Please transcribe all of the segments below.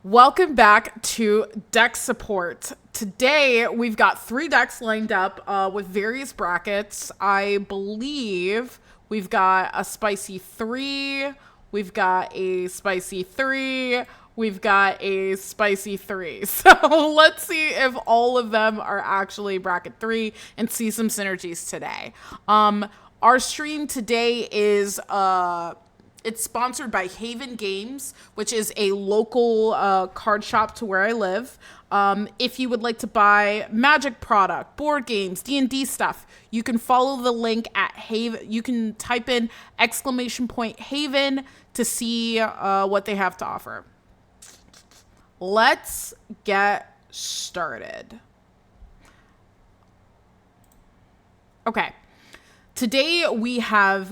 Welcome back to deck support. Today we've got three decks lined up with various brackets. I believe we've got a spicy 3, we've got a spicy 3, we've got a spicy 3. So let's see if all of them are actually bracket 3 and see some synergies today. Our stream today is it's sponsored by Haven Games, which is a local card shop to where I live. If you would like to buy Magic product, board games, D&D stuff, you can follow the link at Haven. You can type in !Haven to see what they have to offer. Let's get started. Okay. Today we have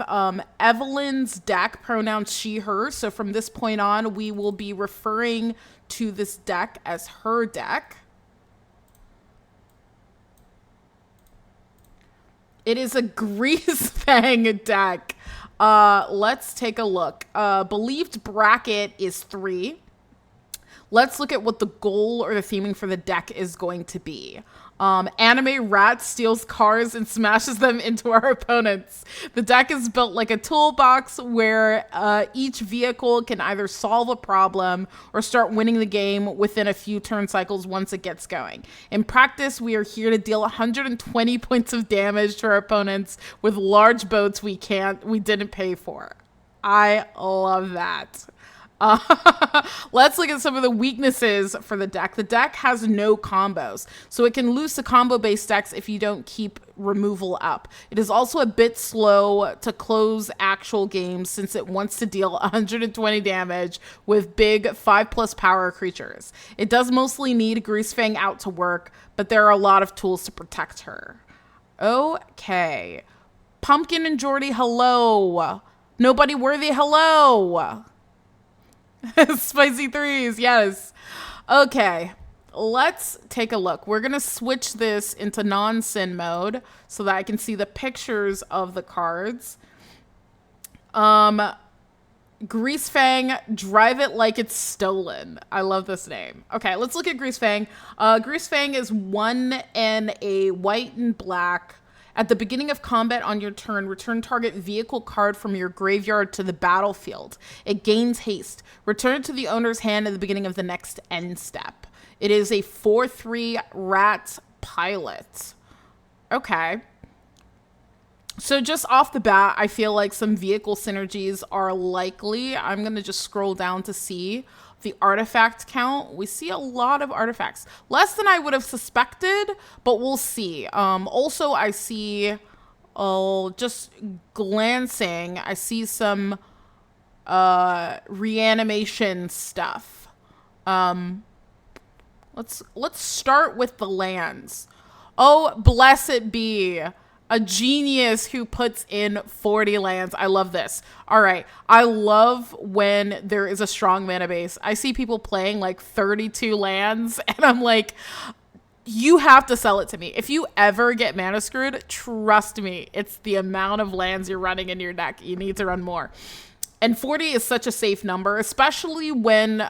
Evelyn's deck, pronouns she, her. So from this point on, we will be referring to this deck as her deck. It is a Greasefang deck. Let's take a look. Believed bracket is 3. Let's look at what the goal or the theming for the deck is going to be. Anime rat steals cars and smashes them into our opponents. The deck is built like a toolbox where each vehicle can either solve a problem or start winning the game within a few turn cycles once it gets going. In practice, we are here to deal 120 points of damage to our opponents with large boats we didn't pay for. I love that. Let's look at some of the weaknesses for the deck. The deck has no combos, so it can lose to combo-based decks if you don't keep removal up. It is also a bit slow to close actual games since it wants to deal 120 damage with big 5+ power creatures. It does mostly need Greasefang out to work, but there are a lot of tools to protect her. Okay. Pumpkin and Jordy, hello. Nobody worthy, hello. Spicy 3s, yes. Okay, let's take a look. We're going to switch this into non-sin mode so that I can see the pictures of the cards. Greasefang, drive it like it's stolen. I love this name. Okay, let's look at Greasefang. Greasefang is 1 and a white and black. At the beginning of combat on your turn, return target vehicle card from your graveyard to the battlefield. It gains haste. Return it to the owner's hand at the beginning of the next end step. It is a 4/3 rat pilot. Okay. So just off the bat, I feel like some vehicle synergies are likely. I'm going to just scroll down to see the artifact count. We see a lot of artifacts. Less than I would have suspected, but we'll see. Also, I see, just glancing, I see some reanimation stuff. Let's start with the lands. Oh, blessed be. A genius who puts in 40 lands. I love this. All right. I love when there is a strong mana base. I see people playing like 32 lands, and I'm like, you have to sell it to me. If you ever get mana screwed, trust me, it's the amount of lands you're running in your deck. You need to run more. And 40 is such a safe number, especially when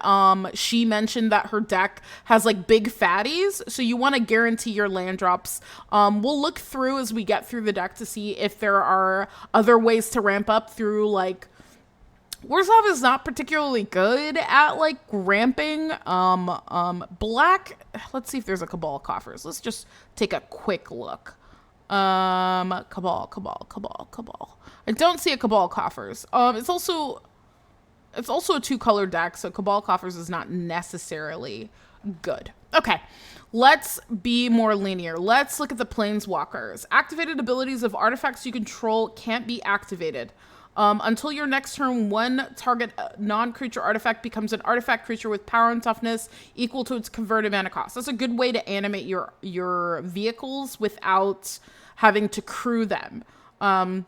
she mentioned that her deck has like big fatties. So you want to guarantee your land drops. We'll look through as we get through the deck to see if there are other ways to ramp up through like... Warzov is not particularly good at like ramping. Black, let's see if there's a Cabal Coffers. Let's just take a quick look. Cabal. I don't see a Cabal Coffers. It's also a 2-color deck, so Cabal Coffers is not necessarily good. Okay, let's be more linear. Let's look at the Planeswalkers. Activated abilities of artifacts you control can't be activated. Until your next turn, one target non-creature artifact becomes an artifact creature with power and toughness equal to its converted mana cost. That's a good way to animate your vehicles without having to crew them. And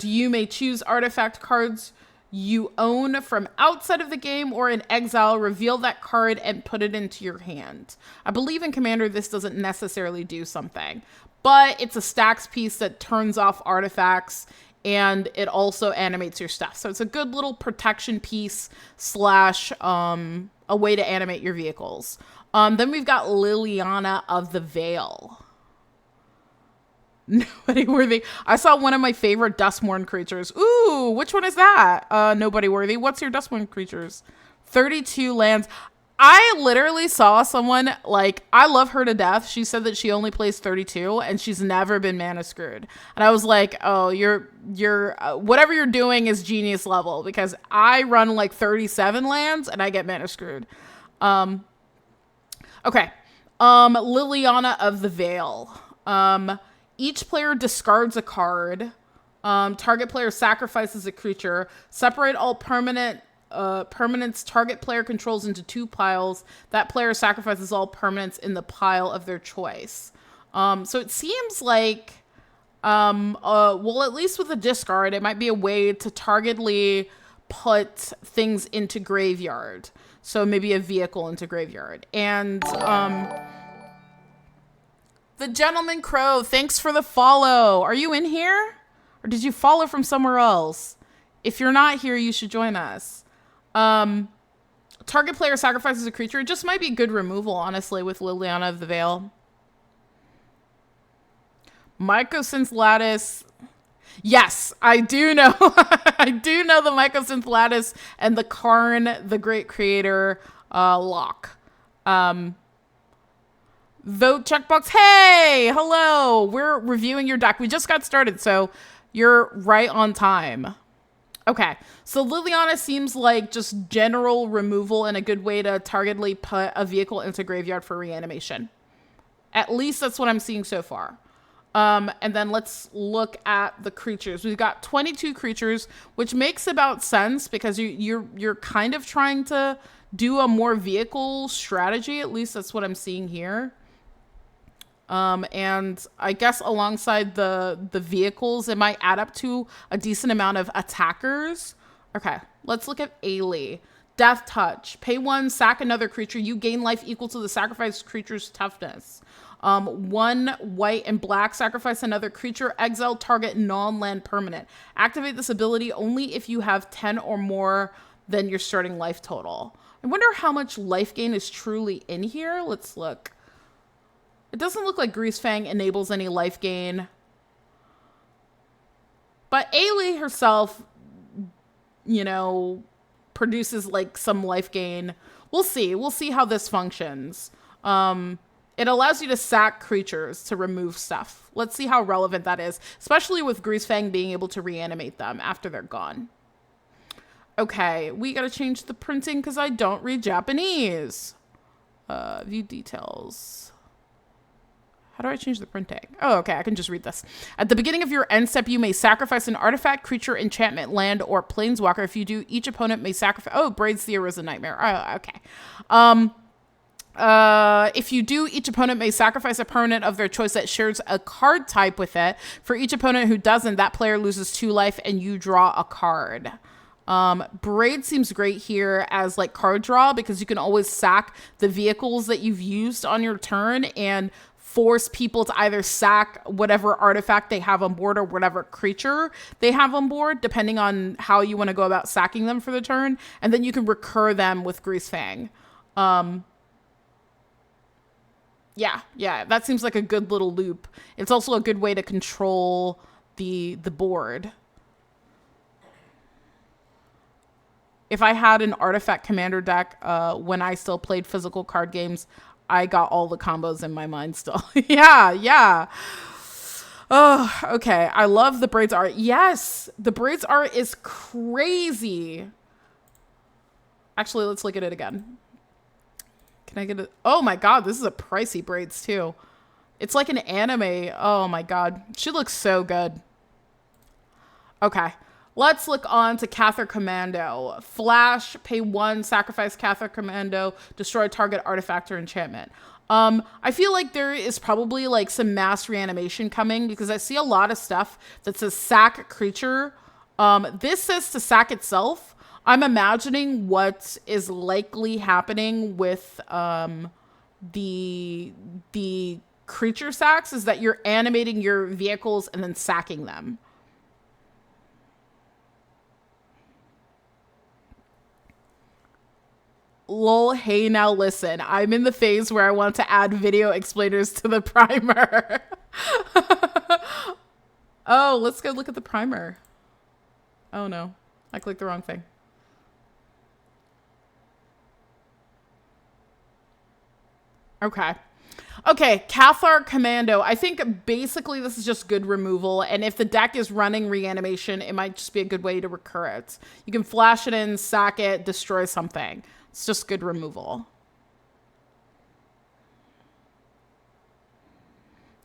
you may choose artifact cards you own from outside of the game or in exile, reveal that card and put it into your hand. I believe in Commander this doesn't necessarily do something, but it's a stacks piece that turns off artifacts and it also animates your stuff. So it's a good little protection piece slash a way to animate your vehicles. Then we've got Liliana of the Veil. Nobody worthy. I saw one of my favorite Duskmourn creatures. Ooh, which one is that? Nobody worthy. What's your Duskmourn creatures? 32 lands. I literally saw someone, like, I love her to death. She said that she only plays 32 and she's never been mana screwed. And I was like, oh, you're whatever you're doing is genius level, because I run like 37 lands and I get mana screwed. Okay. Liliana of the Veil. Each player discards a card. Target player sacrifices a creature. Separate all permanents target player controls into 2 piles. That player sacrifices all permanents in the pile of their choice. So it seems like, well, at least with a discard, it might be a way to targetedly put things into graveyard. So maybe a vehicle into graveyard. And the Gentleman Crow, thanks for the follow. Are you in here? Or did you follow from somewhere else? If you're not here, you should join us. Target player sacrifices a creature. It just might be good removal, honestly, with Liliana of the Veil. Mycosynth Lattice. Yes, I do know. I do know the Mycosynth Lattice and the Karn, the Great Creator, lock. Vote checkbox. Hey, hello. We're reviewing your deck. We just got started, so you're right on time. Okay, so Liliana seems like just general removal and a good way to targetedly put a vehicle into graveyard for reanimation. At least that's what I'm seeing so far. And then let's look at the creatures. We've got 22 creatures, which makes about sense because you're kind of trying to do a more vehicle strategy. At least that's what I'm seeing here. And I guess alongside the vehicles, it might add up to a decent amount of attackers. Okay, let's look at Ailey. Death Touch. Pay 1, sack another creature. You gain life equal to the sacrificed creature's toughness. 1 white and black, sacrifice another creature, exile target non-land permanent. Activate this ability only if you have 10 or more than your starting life total. I wonder how much life gain is truly in here. Let's look. It doesn't look like Greasefang enables any life gain. But Ailey herself, you know, produces like some life gain. We'll see. We'll see how this functions. It allows you to sack creatures to remove stuff. Let's see how relevant that is, especially with Greasefang being able to reanimate them after they're gone. Okay, we gotta change the printing because I don't read Japanese. View details. How do I change the printing? Oh, okay, I can just read this. At the beginning of your end step, you may sacrifice an artifact, creature, enchantment, land, or planeswalker. If you do, each opponent may sacrifice... Oh, Braid's the Arisen Nightmare. Oh, okay. If you do, each opponent may sacrifice a permanent of their choice that shares a card type with it. For each opponent who doesn't, that player loses 2 life and you draw a card. Braid seems great here as like card draw because you can always sack the vehicles that you've used on your turn and force people to either sack whatever artifact they have on board or whatever creature they have on board, depending on how you want to go about sacking them for the turn. And then you can recur them with Greasefang. Yeah, that seems like a good little loop. It's also a good way to control the board. If I had an artifact commander deck when I still played physical card games, I got all the combos in my mind still. Yeah. Oh, okay. I love the Braids art. Yes, the Braids art is crazy. Actually, let's look at it again. Can I get it? Oh my God, this is a pricey Braids too. It's like an anime. Oh my God. She looks so good. Okay. Let's look on to Cathar Commando. Flash, pay 1, sacrifice Cathar Commando, destroy target artifact or enchantment. I feel like there is probably like some mass reanimation coming because I see a lot of stuff that says sack creature. This says to sack itself. I'm imagining what is likely happening with the creature sacks is that you're animating your vehicles and then sacking them. Lol, hey, now listen. I'm in the phase where I want to add video explainers to the primer. Oh, let's go look at the primer. Oh no, I clicked the wrong thing. Okay. Okay, Cathar Commando. I think basically this is just good removal, and if the deck is running reanimation, it might just be a good way to recur it. You can flash it in, sack it, destroy something. It's just good removal.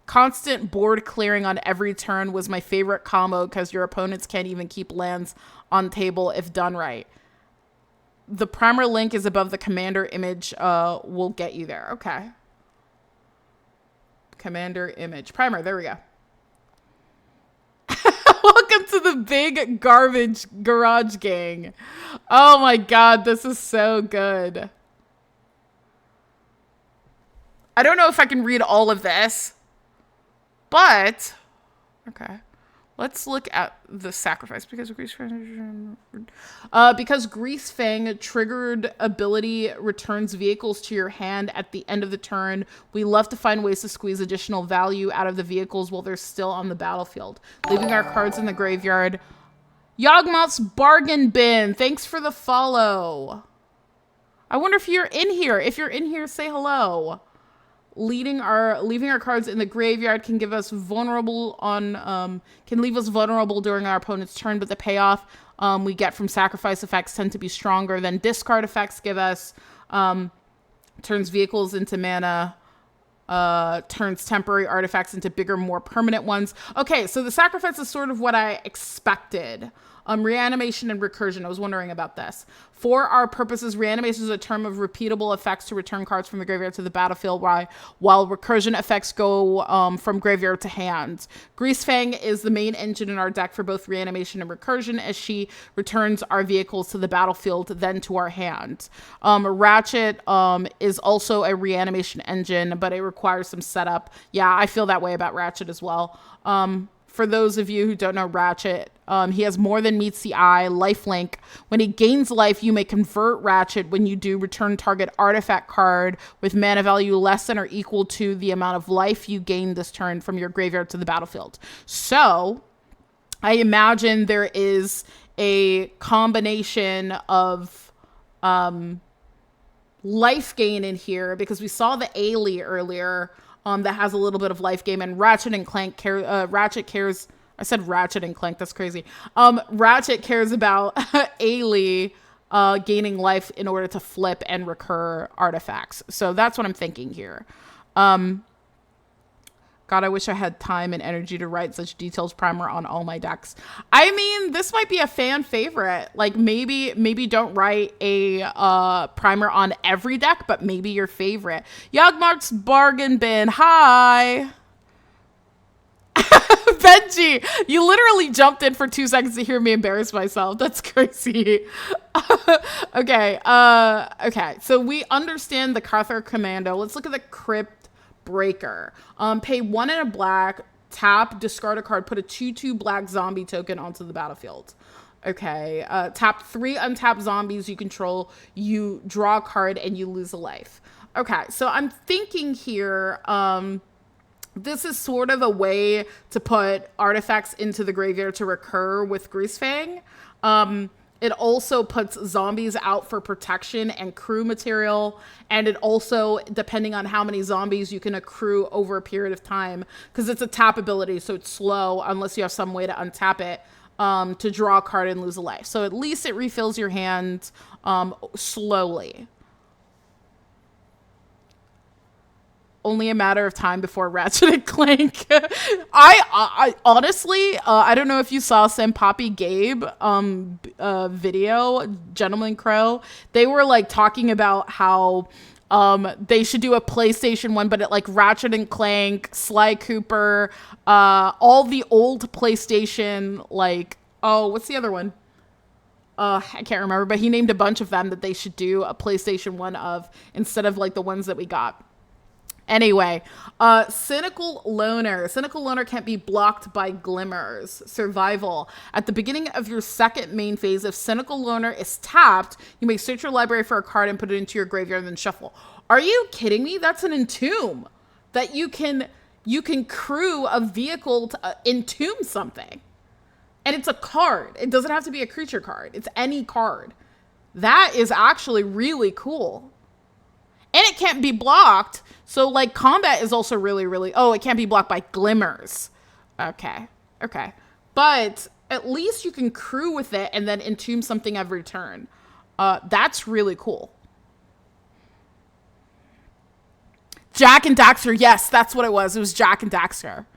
Constant board clearing on every turn was my favorite combo because your opponents can't even keep lands on table if done right. The primer link is above the commander image. Will get you there. Okay. Commander image. Primer. There we go. Welcome to the big garbage garage gang. Oh my god, this is so good. I don't know if I can read all of this, but okay. Let's look at the sacrifice because Greasefang triggered ability returns vehicles to your hand at the end of the turn. We love to find ways to squeeze additional value out of the vehicles while they're still on the battlefield, leaving our cards in the graveyard. Yawgmoth's Bargain Bin, thanks for the follow. I wonder if you're in here. If you're in here, say hello. Leaving our cards in the graveyard can give us vulnerable on can leave us vulnerable during our opponent's turn, but the payoff we get from sacrifice effects tend to be stronger than discard effects give us. Turns vehicles into mana, turns temporary artifacts into bigger, more permanent ones. Okay, so the sacrifice is sort of what I expected. Reanimation and recursion. I was wondering about this. For our purposes, reanimation is a term of repeatable effects to return cards from the graveyard to the battlefield, while recursion effects go from graveyard to hand. Greasefang is the main engine in our deck for both reanimation and recursion, as she returns our vehicles to the battlefield, then to our hand. Ratchet is also a reanimation engine, but it requires some setup. Yeah, I feel that way about Ratchet as well. For those of you who don't know Ratchet, he has more than meets the eye, lifelink. When he gains life, you may convert Ratchet. When you do, return target artifact card with mana value less than or equal to the amount of life you gain this turn from your graveyard to the battlefield. So, I imagine there is a combination of life gain in here, because we saw the Ailey earlier, that has a little bit of life gain, and Ratchet and Clank Ratchet cares. I said Ratchet and Clank. That's crazy. Ratchet cares about Ailey gaining life in order to flip and recur artifacts. So that's what I'm thinking here. God, I wish I had time and energy to write such detailed primer on all my decks. I mean, this might be a fan favorite. Like maybe don't write a primer on every deck, but maybe your favorite. Yawgmoth's Bargain Bin. Hi. Benji, you literally jumped in for 2 seconds to hear me embarrass myself. That's crazy. Okay. Okay. So we understand the Cathar Commando. Let's look at the Crypt Breaker. Pay 1 and a black, tap, discard a card, put a 2/2 black zombie token onto the battlefield. Okay. Tap 3 untapped zombies you control, you draw a card, and you lose a life. Okay, so I'm thinking here, this is sort of a way to put artifacts into the graveyard to recur with Greasefang. It also puts zombies out for protection and crew material. And it also, depending on how many zombies you can accrue over a period of time, because it's a tap ability, so it's slow unless you have some way to untap it, to draw a card and lose a life. So at least it refills your hand slowly. Only a matter of time before Ratchet and Clank. I honestly, I don't know if you saw Sam Poppy Gabe video, Gentleman Crow. They were like talking about how they should do a PlayStation one, but it like Ratchet and Clank, Sly Cooper, all the old PlayStation, like, oh, what's the other one? I can't remember, but he named a bunch of them that they should do a PlayStation one of instead of like the ones that we got. Anyway, Cynical Loner. Cynical Loner can't be blocked by Glimmers. Survival. At the beginning of your second main phase, if Cynical Loner is tapped, you may search your library for a card and put it into your graveyard and then shuffle. Are you kidding me? That's an entomb that you can crew a vehicle to entomb something. And it's a card. It doesn't have to be a creature card. It's any card. That is actually really cool. And it can't be blocked. So, like, combat is also really, really... Oh, it can't be blocked by Glimmers. Okay. But at least you can crew with it and then entomb something every turn. That's really cool. Jak and Daxter. Yes, that's what it was. It was Jak and Daxter.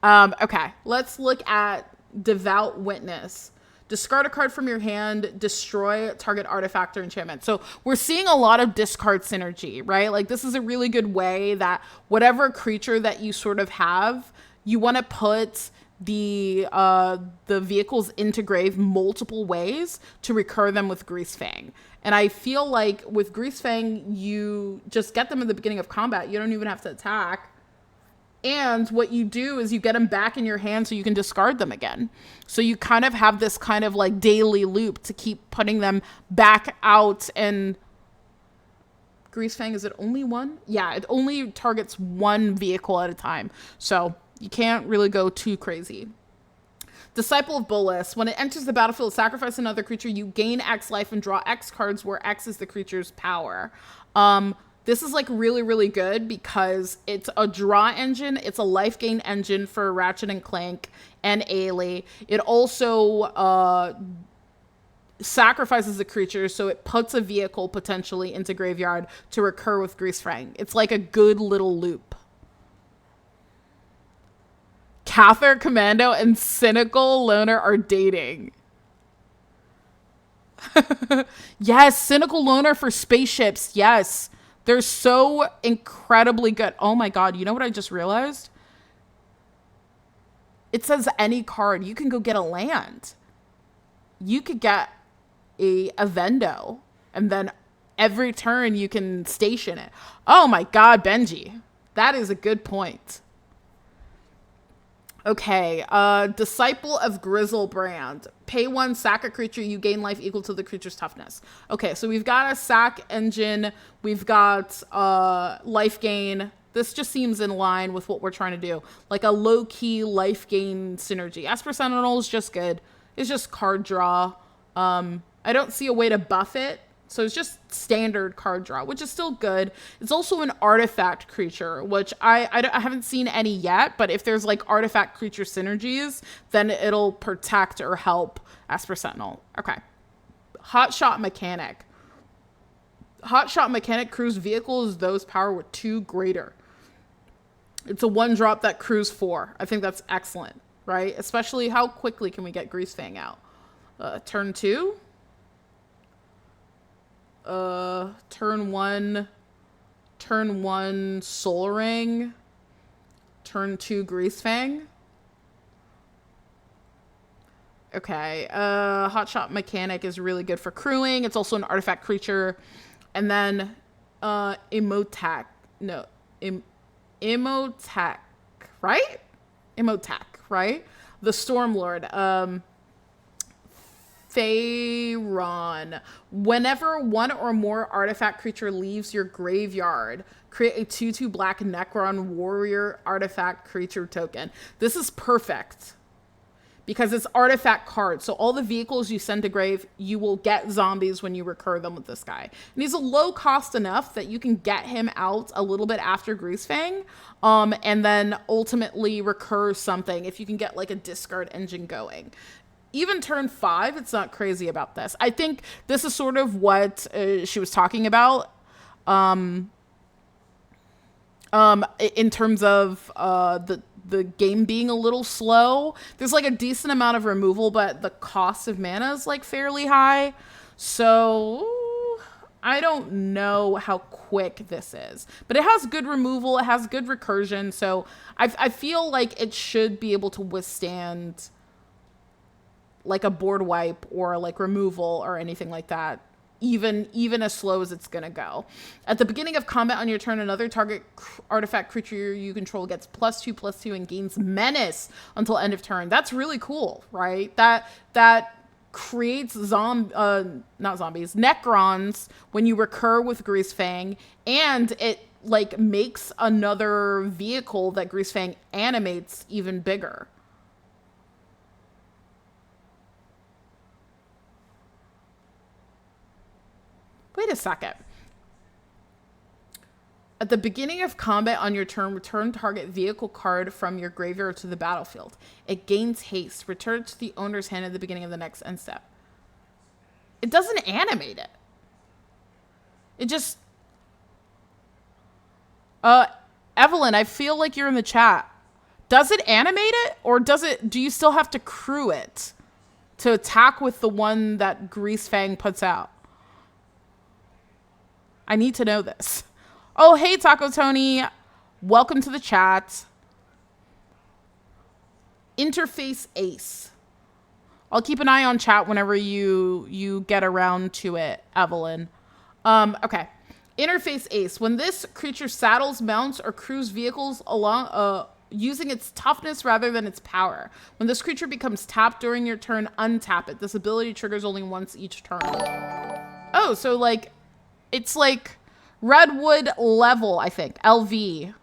Okay, let's look at Devout Witness. Discard a card from your hand, destroy target artifact or enchantment. So we're seeing a lot of discard synergy, right? Like, this is a really good way that whatever creature that you sort of have, you want to put the vehicles into grave multiple ways to recur them with Greasefang. And I feel like with Greasefang, you just get them in the beginning of combat. You don't even have to attack. And what you do is you get them back in your hand so you can discard them again. So you kind of have this kind of like daily loop to keep putting them back out. And Greasefang, is it only one? Yeah, it only targets one vehicle at a time. So you can't really go too crazy. Disciple of Bolas. When it enters the battlefield, sacrifice another creature. You gain X life and draw X cards where X is the creature's power. This is like really, really good because it's a draw engine. It's a life gain engine for Ratchet and Clank and Ailey. It also sacrifices a creature, so it puts a vehicle potentially into graveyard to recur with Greasefang. It's like a good little loop. Cather Commando and Cynical Loner are dating. Yes, Cynical Loner for spaceships. Yes. They're so incredibly good. Oh my God. You know what I just realized? It says any card. You can go get a land. You could get a Vendo. And then every turn you can station it. Oh my God, Benji. That is a good point. Okay, Disciple of Grizzlebrand. Pay 1, sack a creature, you gain life equal to the creature's toughness. Okay, so we've got a sack engine, we've got life gain. This just seems in line with what we're trying to do. Like a low-key life gain synergy. Esper Sentinel is just good. It's just card draw. I don't see a way to buff it. So it's just standard card draw, which is still good. It's also an artifact creature, which I haven't seen any yet. But if there's like artifact creature synergies, then it'll protect or help Esper Sentinel. Okay. Hotshot Mechanic. Hotshot Mechanic crews vehicles those power with 2 greater. It's a 1-drop that crews 4. I think that's excellent, right? Especially how quickly can we get Greasefang out? Turn 2? Turn 1 Soul Ring, turn 2 Greasefang. Okay, Hotshot Mechanic is really good for crewing. It's also an artifact creature. And then Emotac, right? Emotac, right? The Stormlord. Pharaon. Whenever one or more artifact creature leaves your graveyard, create a 2/2 black Necron warrior artifact creature token. This is perfect because it's artifact cards. So all the vehicles you send to grave, you will get zombies when you recur them with this guy. And he's a low cost enough that you can get him out a little bit after Greasefang, and then ultimately recur something if you can get like a discard engine going. Even turn 5, it's not crazy about this. I think this is sort of what she was talking about in terms of the game being a little slow. There's like a decent amount of removal, but the cost of mana is like fairly high. So I don't know how quick this is. But it has good removal. It has good recursion. So I feel like it should be able to withstand like a board wipe or like removal or anything like that even as slow as it's gonna go. At the beginning of combat on your turn, another target artifact creature you control gets +2/+2 and gains menace until end of turn. That's really cool, right? That creates not zombies, Necrons when you recur with Greasefang, and it like makes another vehicle that Greasefang animates even bigger. Wait a second. At the beginning of combat on your turn, return target vehicle card from your graveyard to the battlefield. It gains haste. Return it to the owner's hand at the beginning of the next end step. It doesn't animate it. It just... Evelyn, I feel like you're in the chat. Does it animate it? Or do you still have to crew it to attack with the one that Greasefang puts out? I need to know this. Oh, hey, Taco Tony. Welcome to the chat. Interface Ace. I'll keep an eye on chat whenever you get around to it, Evelyn. Okay. Interface Ace. When this creature saddles, mounts, or crews vehicles along using its toughness rather than its power. When this creature becomes tapped during your turn, untap it. This ability triggers only once each turn. Oh, so like... It's like Redwood level, I think. LV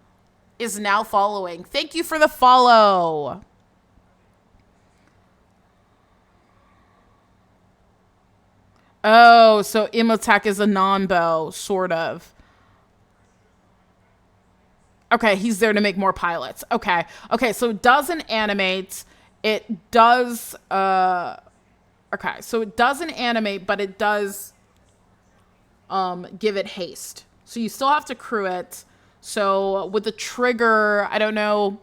is now following. Thank you for the follow. Oh, so Imhotep is a non-bow, sort of. Okay, he's there to make more pilots. Okay. Okay, so it doesn't animate. It does... okay, so it doesn't animate, but it does... give it haste. So you still have to crew it. So with the trigger, I don't know.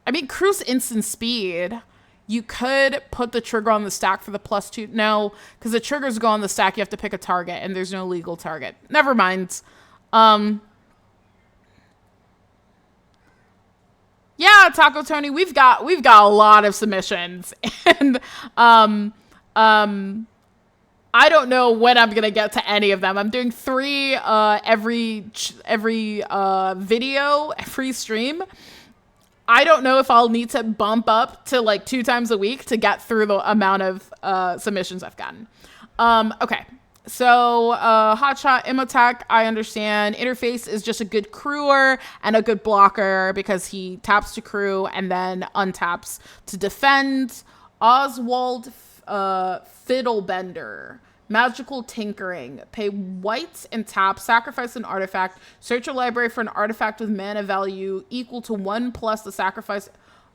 I mean, crew's instant speed. You could put the trigger on the stack for the +2. No, because the triggers go on the stack. You have to pick a target, and there's no legal target. Never mind. Yeah, Taco Tony, we've got a lot of submissions, and I don't know when I'm gonna get to any of them. I'm doing 3 every video, every stream. I don't know if I'll need to bump up to like 2 times a week to get through the amount of submissions I've gotten. Okay, so Hotshot Imhotep, I understand. Interface is just a good crewer and a good blocker because he taps to crew and then untaps to defend. Oswald Fiddlebender. Magical Tinkering. Pay white and tap. Sacrifice an artifact. Search your library for an artifact with mana value equal to 1 plus the sacrifice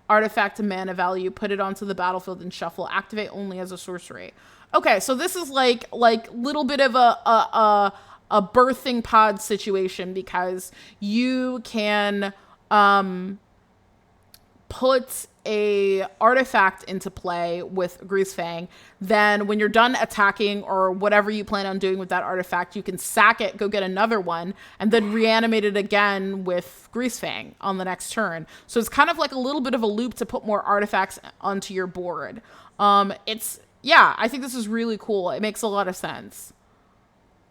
artifact to mana value. Put it onto the battlefield and shuffle. Activate only as a sorcery. Okay, so this is like little bit of a birthing pod situation because you can put a artifact into play with Greasefang. Then when you're done attacking or whatever you plan on doing with that artifact, you can sack it, go get another one, and then reanimate it again with Greasefang on the next turn. So it's kind of like a little bit of a loop to put more artifacts onto your board. Yeah, I think this is really cool. It makes a lot of sense.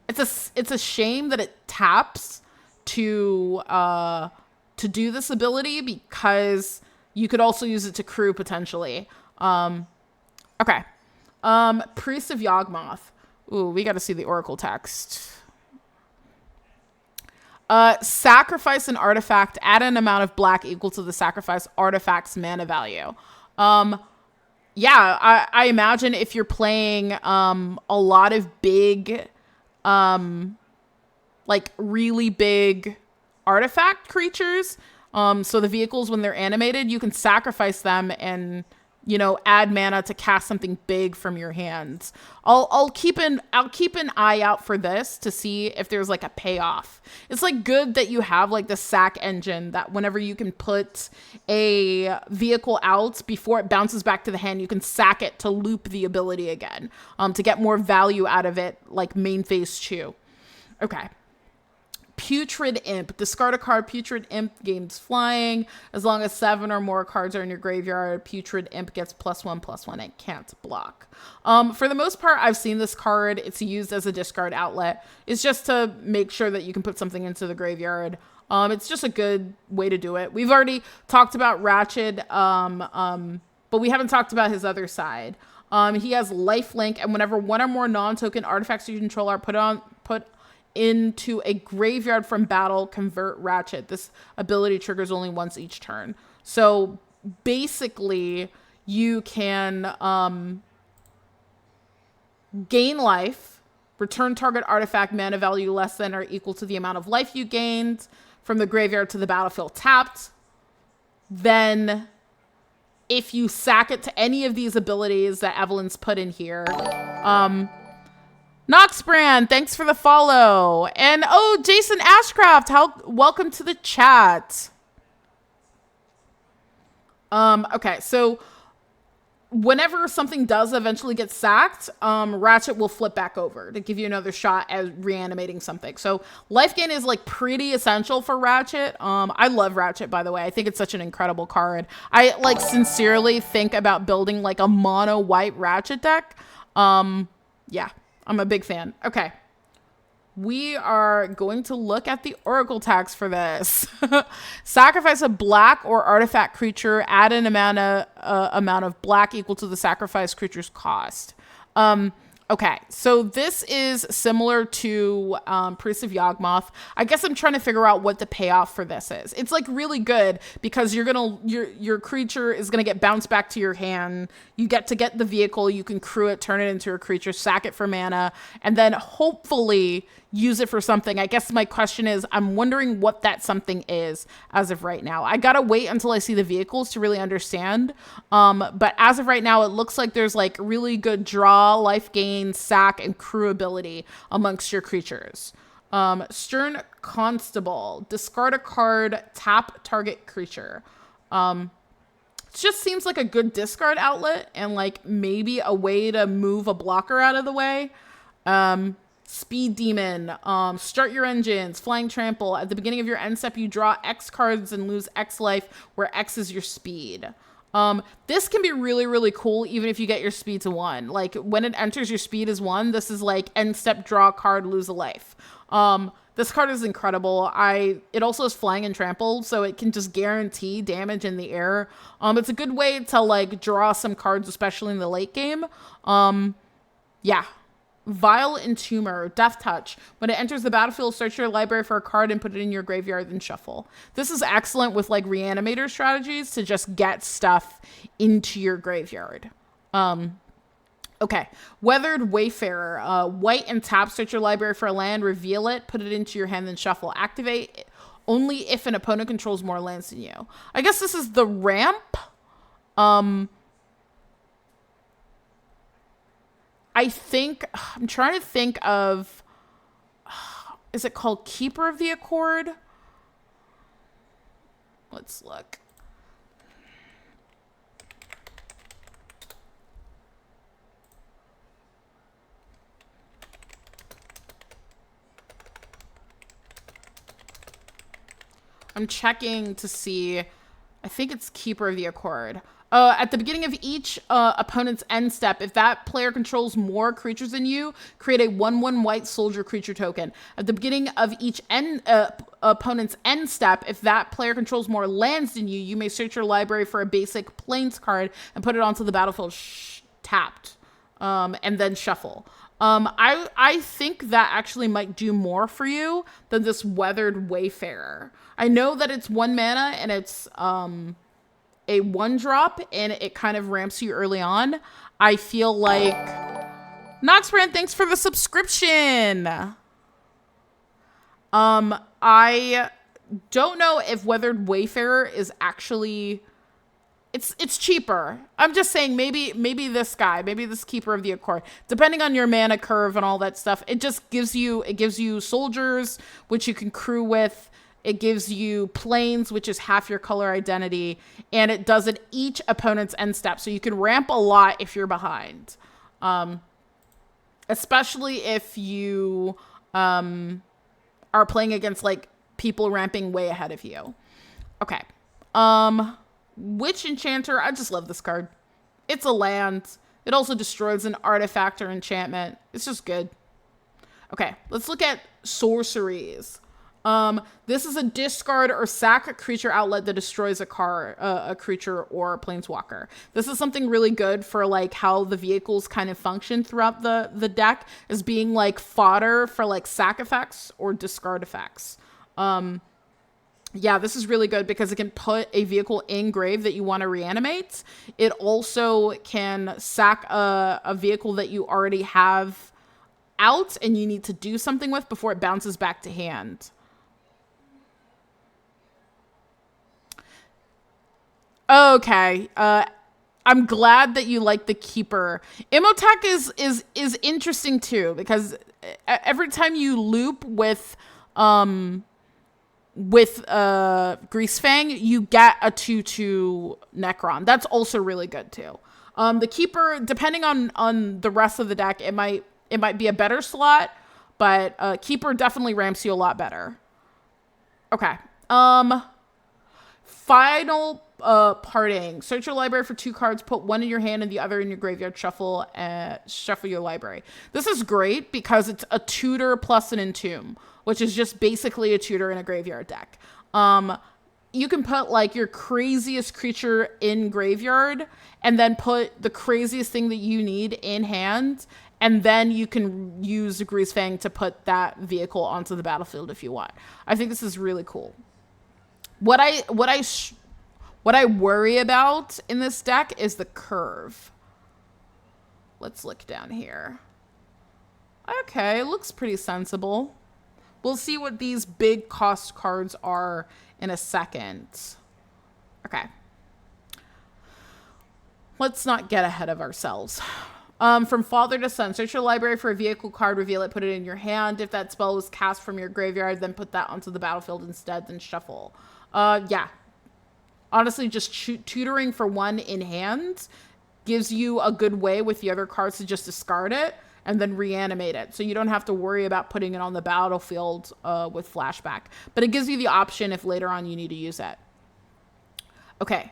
It's a shame that it taps to do this ability because you could also use it to crew potentially. Okay. Priest of Yawgmoth. Ooh, we got to see the Oracle text. Sacrifice an artifact. Add an amount of black equal to the sacrifice artifact's mana value. Yeah, I imagine if you're playing a lot of big, like really big artifact creatures, so the vehicles, when they're animated, you can sacrifice them and, you know, add mana to cast something big from your hands. I'll keep an eye out for this to see if there's like a payoff. It's like good that you have like the sack engine that whenever you can put a vehicle out before it bounces back to the hand, you can sack it to loop the ability again, to get more value out of it, like main phase 2. Okay. Putrid Imp. Discard a card. Putrid Imp gains flying. As long as 7 or more cards are in your graveyard, Putrid Imp gets +1/+1. It can't block. For the most part, I've seen this card. It's used as a discard outlet. It's just to make sure that you can put something into the graveyard. It's just a good way to do it. We've already talked about Ratchet, but we haven't talked about his other side. He has lifelink, and whenever one or more non-token artifacts you control are put into a graveyard from battle, convert Ratchet. This ability triggers only once each turn. So basically, you can gain life, return target artifact mana value less than or equal to the amount of life you gained from the graveyard to the battlefield tapped. Then, if you sack it to any of these abilities that Evelyn's put in here, Noxbrand, thanks for the follow. And Jason Ashcraft, welcome to the chat. Okay, so whenever something does eventually get sacked, Ratchet will flip back over to give you another shot at reanimating something. So life gain is like pretty essential for Ratchet. I love Ratchet, by the way. I think it's such an incredible card. I like sincerely think about building like a mono white Ratchet deck. Yeah. I'm a big fan. Okay. We are going to look at the Oracle tags for this. Sacrifice a black or artifact creature. Add an amount of black equal to the sacrificed creature's cost. Okay, so this is similar to Priest of Yawgmoth. I guess I'm trying to figure out what the payoff for this is. It's like really good because your creature is gonna get bounced back to your hand. You get to get the vehicle, you can crew it, turn it into a creature, sack it for mana, and then hopefully use it for something. I guess my question is, I'm wondering what that something is as of right now. I gotta wait until I see the vehicles to really understand. But as of right now, it looks like there's like really good draw, life gain, sack, and crew ability amongst your creatures. Stern Constable, discard a card, tap target creature. It just seems like a good discard outlet and like maybe a way to move a blocker out of the way. Speed Demon, start your engines, Flying Trample. At the beginning of your end step, you draw X cards and lose X life, where X is your speed. This can be really, really cool, even if you get your speed to 1. Like, when it enters your speed is 1, this is like end step, draw a card, lose a life. This card is incredible. It also has Flying and Trample, so it can just guarantee damage in the air. It's a good way to, like, draw some cards, especially in the late game. Yeah. Vile Entomber, Death Touch. When it enters the battlefield, search your library for a card and put it in your graveyard, then shuffle. This is excellent with like reanimator strategies to just get stuff into your graveyard. Okay. Weathered Wayfarer, white and tap, search your library for a land, reveal it, put it into your hand, then shuffle. Activate only if an opponent controls more lands than you. I guess this is the ramp. I'm trying to think of, is it called Keeper of the Accord? Let's look. I'm checking to see. I think it's Keeper of the Accord. At the beginning of each opponent's end step, if that player controls more creatures than you, create a 1/1 white soldier creature token. At the beginning of each opponent's end step, if that player controls more lands than you, you may search your library for a basic plains card and put it onto the battlefield tapped, and then shuffle. I think that actually might do more for you than this Weathered Wayfarer. I know that it's 1 mana and it's a 1-drop and it kind of ramps you early on. I feel like Noxbrand, thanks for the subscription. I don't know if Weathered Wayfarer is actually it's cheaper. I'm just saying maybe this guy, maybe this Keeper of the Accord, depending on your mana curve and all that stuff, it gives you soldiers which you can crew with. It gives you planes, which is half your color identity, and it does it each opponent's end step. So you can ramp a lot if you're behind. Especially if you are playing against like people ramping way ahead of you. Okay. Witch Enchanter. I just love this card. It's a land. It also destroys an artifact or enchantment. It's just good. Okay, let's look at sorceries. This is a discard or sack a creature outlet that destroys a creature or a planeswalker. This is something really good for like how the vehicles kind of function throughout the deck, as being like fodder for like sack effects or discard effects. Yeah, this is really good because it can put a vehicle in grave that you want to reanimate. It also can sack a vehicle that you already have out and you need to do something with before it bounces back to hand. Okay. I'm glad that you like the Keeper. Imhotep is interesting too, because every time you loop with Greasefang, you get a 2/2 Necron. That's also really good too. The Keeper, depending on the rest of the deck, it might be a better slot, but Keeper definitely ramps you a lot better. Okay. Final parting. Search your library for 2 cards, put one in your hand and the other in your graveyard, shuffle your library. This is great because it's a tutor plus an entomb, which is just basically a tutor in a graveyard deck. You can put like your craziest creature in graveyard and then put the craziest thing that you need in hand, and then you can use Greasefang to put that vehicle onto the battlefield if you want. I think this is really cool. What I worry about in this deck is the curve. Let's look down here. Okay, it looks pretty sensible. We'll see what these big cost cards are in a second. Okay. Let's not get ahead of ourselves. From Father to Son, search your library for a vehicle card, reveal it, put it in your hand. If that spell was cast from your graveyard, then put that onto the battlefield instead, then shuffle. Yeah. Honestly, just tutoring for 1 in hand gives you a good way with the other cards to just discard it and then reanimate it. So you don't have to worry about putting it on the battlefield with flashback. But it gives you the option if later on you need to use it. Okay.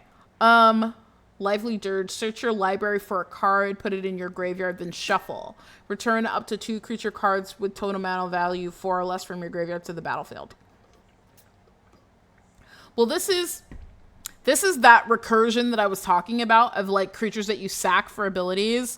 Lively Dirge. Search your library for a card, put it in your graveyard, then shuffle. Return up to 2 creature cards with total mana value 4 or less from your graveyard to the battlefield. Well, this is that recursion that I was talking about of like creatures that you sack for abilities.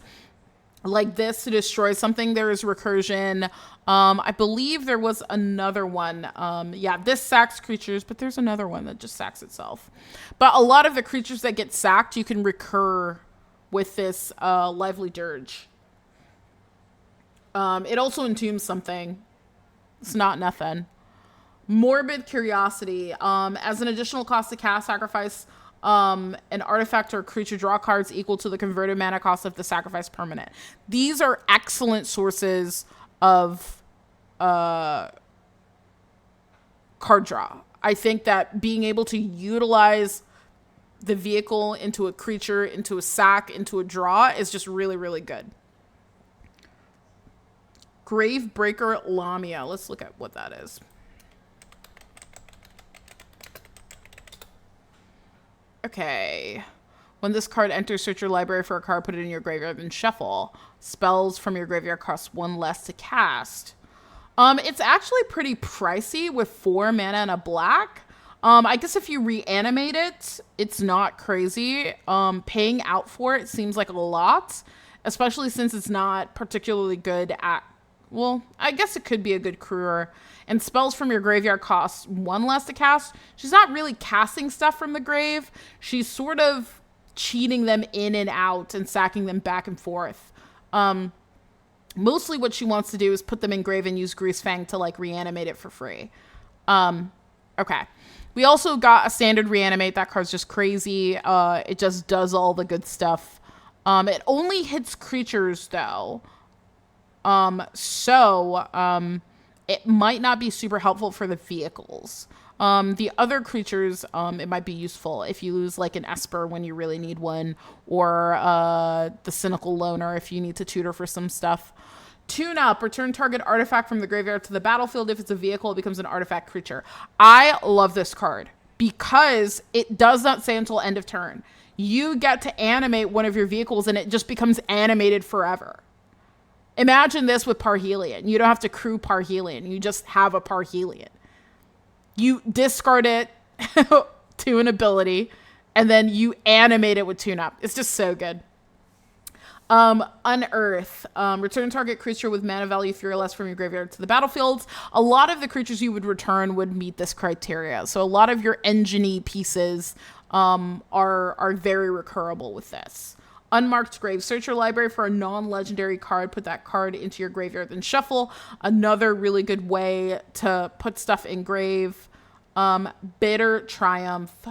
Like this to destroy something, there is recursion. I believe there was another one. Yeah, this sacks creatures, but there's another one that just sacks itself. But a lot of the creatures that get sacked, you can recur with this Lively Dirge. It also entombs something. It's not nothing. Morbid Curiosity. As an additional cost to cast, sacrifice an artifact or creature, draw cards equal to the converted mana cost of the sacrifice permanent. These are excellent sources of card draw. I think that being able to utilize the vehicle into a creature, into a sack, into a draw is just really, really good. Gravebreaker Lamia. Let's look at what that is. Okay. When this card enters, search your library for a card, put it in your graveyard, then shuffle. Spells from your graveyard cost 1 less to cast. It's actually pretty pricey with 4 mana and a black. I guess if you reanimate it, it's not crazy. Paying out for it seems like a lot, especially since it's not particularly good at, well, I guess it could be a good crewer. And spells from your graveyard cost 1 less to cast. She's not really casting stuff from the grave. She's sort of cheating them in and out and sacking them back and forth. Mostly what she wants to do is put them in grave and use Greasefang to like reanimate it for free. Okay. We also got a standard reanimate. That card's just crazy. It just does all the good stuff. It only hits creatures though. It might not be super helpful for the vehicles. The other creatures, it might be useful if you lose like an Esper when you really need one, or the Cynical Loner if you need to tutor for some stuff. Tune up, return target artifact from the graveyard to the battlefield. If it's a vehicle, it becomes an artifact creature. I love this card because it does not say until end of turn. You get to animate one of your vehicles and it just becomes animated forever. Imagine this with Parhelion. You don't have to crew Parhelion. You just have a Parhelion. You discard it to an ability and then you animate it with Tune Up. It's just so good. Unearth. Return target creature with mana value 3 or less from your graveyard to the battlefield. A lot of the creatures you would return would meet this criteria. So a lot of your engine-y pieces are very recurable with this. Unmarked Grave. Search your library for a non-legendary card. Put that card into your graveyard, then shuffle. Another really good way to put stuff in grave. Bitter Triumph.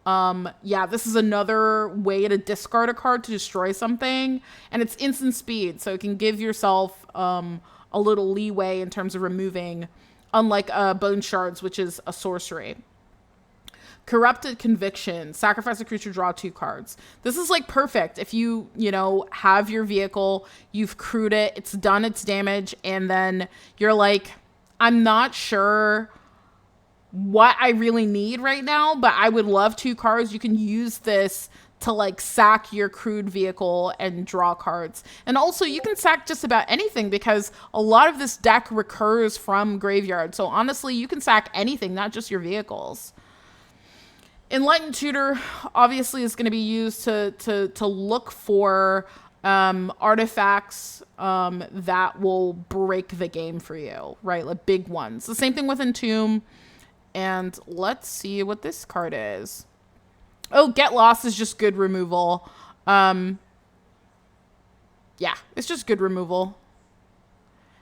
Yeah, this is another way to discard a card to destroy something. And it's instant speed, so it can give yourself a little leeway in terms of removing, unlike Bone Shards, which is a sorcery. Corrupted Conviction. Sacrifice a creature, draw 2 cards. This is like perfect. If you have your vehicle, you've crewed it, it's done its damage, and then you're like, I'm not sure what I really need right now, but I would love 2 cards. You can use this to like sack your crewed vehicle and draw cards. And also you can sack just about anything because a lot of this deck recurs from graveyard. So honestly, you can sack anything, not just your vehicles. Enlightened Tutor obviously is going to be used to look for artifacts that will break the game for you, right? Like big ones. The same thing with Entomb. And let's see what this card is. Oh, Get Lost is just good removal. Yeah, it's just good removal.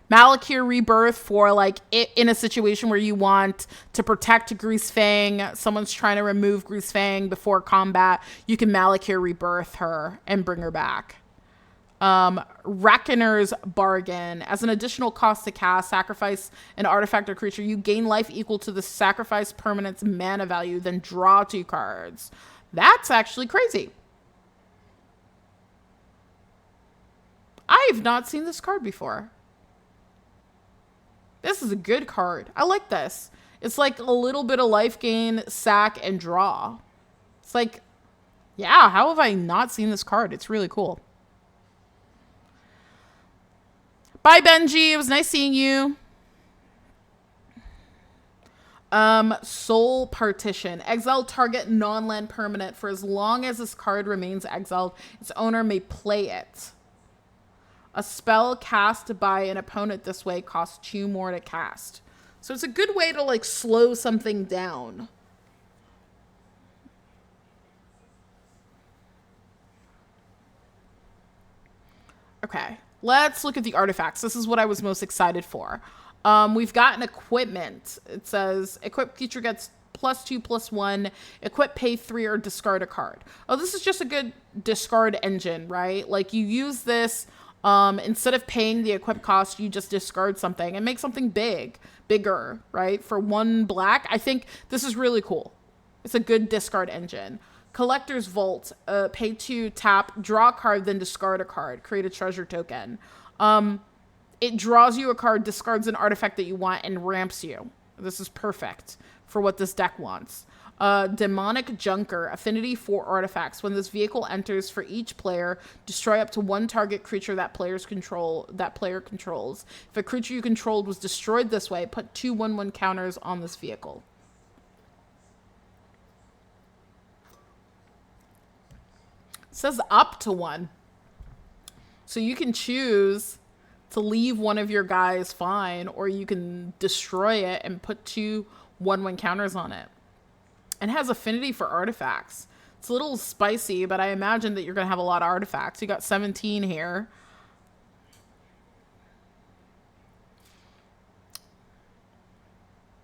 Malakir Rebirth for like in a situation where you want to protect Greasefang, someone's trying to remove Greasefang before combat, you can Malakir Rebirth her and bring her back. Reckoner's Bargain. As an additional cost to cast, sacrifice an artifact or creature. You gain life equal to the sacrifice permanent's mana value, then draw 2 cards. That's actually crazy. I've not seen this card before. This is a good card. I like this. It's like a little bit of life gain, sack, and draw. It's like, yeah, how have I not seen this card? It's really cool. Bye, Benji. It was nice seeing you. Soul Partition. Exile target non-land permanent. For as long as this card remains exiled, its owner may play it. A spell cast by an opponent this way costs 2 more to cast. So it's a good way to like slow something down. Okay, let's look at the artifacts. This is what I was most excited for. We've got an equipment. It says equip creature gets +2/+1, equip, pay 3, or discard a card. Oh, this is just a good discard engine, right? Like you use this, instead of paying the equip cost, you just discard something and make something bigger, right? For 1 black, I think this is really cool. It's a good discard engine. Collector's Vault, pay 2, tap, draw a card, then discard a card, create a treasure token. It draws you a card, discards an artifact that you want, and ramps you. This is perfect for what this deck wants. Demonic Junker, affinity for artifacts. When this vehicle enters, for each player, destroy up to 1 target creature that player controls. If a creature you controlled was destroyed this way, put 2 1/1 counters on this vehicle. It says up to 1. So you can choose to leave one of your guys fine, or you can destroy it and put 2 1/1 counters on it. And has affinity for artifacts. It's a little spicy, but I imagine that you're going to have a lot of artifacts. You got 17 here.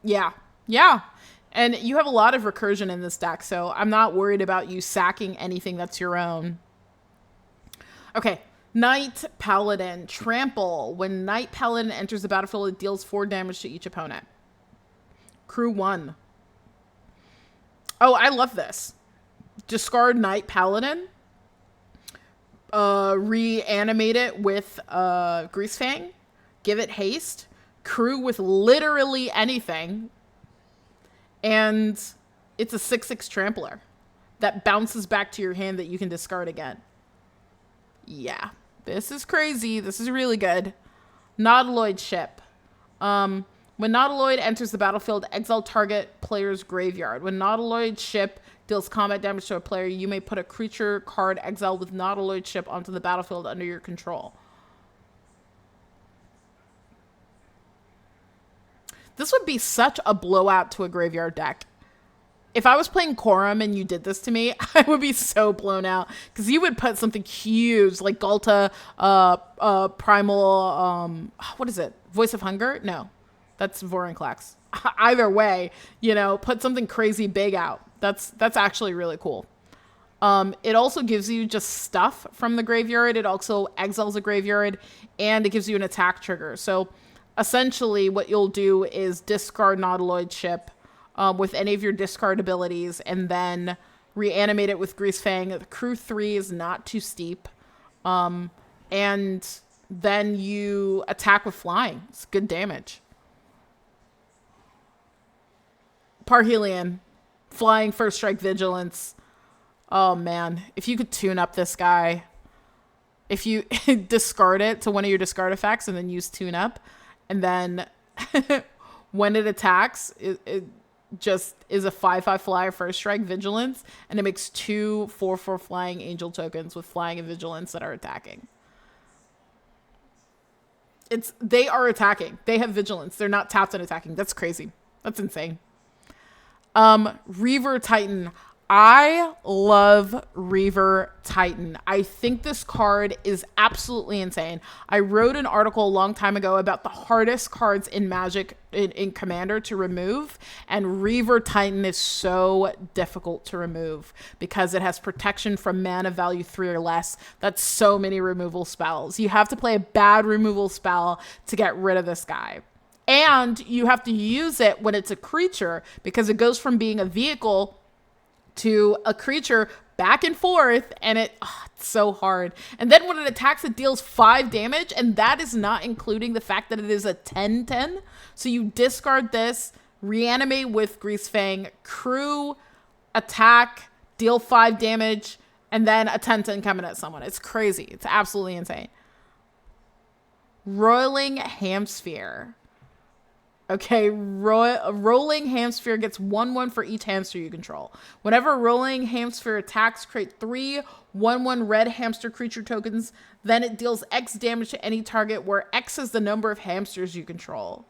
Yeah. And you have a lot of recursion in this deck, so I'm not worried about you sacking anything that's your own. Okay. Knight Paladin. Trample. When Knight Paladin enters the battlefield, it deals 4 damage to each opponent. Crew 1. Oh, I love this. Discard Knight Paladin. Reanimate it with Grease Fang, give it haste, crew with literally anything, and it's a 6/6 trampler that bounces back to your hand that you can discard again. Yeah, this is crazy. This is really good. Nautiloid Ship. When Nautiloid enters the battlefield, exile target player's graveyard. When Nautiloid Ship deals combat damage to a player, you may put a creature card exiled with Nautiloid Ship onto the battlefield under your control. This would be such a blowout to a graveyard deck. If I was playing Quorum and you did this to me, I would be so blown out because you would put something huge like Galta, Primal, what is it? Voice of Hunger? No, that's Vorinclex. Either way, put something crazy big out. That's actually really cool. It also gives you just stuff from the graveyard. It also exiles a graveyard, and it gives you an attack trigger. So essentially what you'll do is discard Nautiloid Ship with any of your discard abilities, and then reanimate it with Grease Fang. The crew 3 is not too steep. And then you attack with flying. It's good damage. Parhelion. Flying, first strike, vigilance. Oh man, if you could tune up this guy. If you discard it to one of your discard effects and then use tune up, and then when it attacks, it just is a 5/5 flyer, first strike, vigilance, and it makes 2 4/4 flying angel tokens with flying and vigilance that are attacking. They are attacking. They have vigilance. They're not tapped and attacking. That's crazy. That's insane. Reaver Titan. I love Reaver Titan. I think this card is absolutely insane. I wrote an article a long time ago about the hardest cards in Magic in Commander to remove, and Reaver Titan is so difficult to remove because it has protection from mana value 3 or less. That's so many removal spells. You have to play a bad removal spell to get rid of this guy. And you have to use it when it's a creature because it goes from being a vehicle to a creature back and forth, and it's so hard. And then when it attacks, it deals 5 damage, and that is not including the fact that it is a 10/10. So you discard this, reanimate with Grease Fang, crew, attack, deal 5 damage, and then a 10/10 coming at someone. It's crazy. It's absolutely insane. Roiling Hamsphere. Okay, Rolling Hamsphere gets 1/1 for each hamster you control. Whenever Rolling Hamsphere attacks, create 3 1/1 red hamster creature tokens. Then it deals X damage to any target where X is the number of hamsters you control.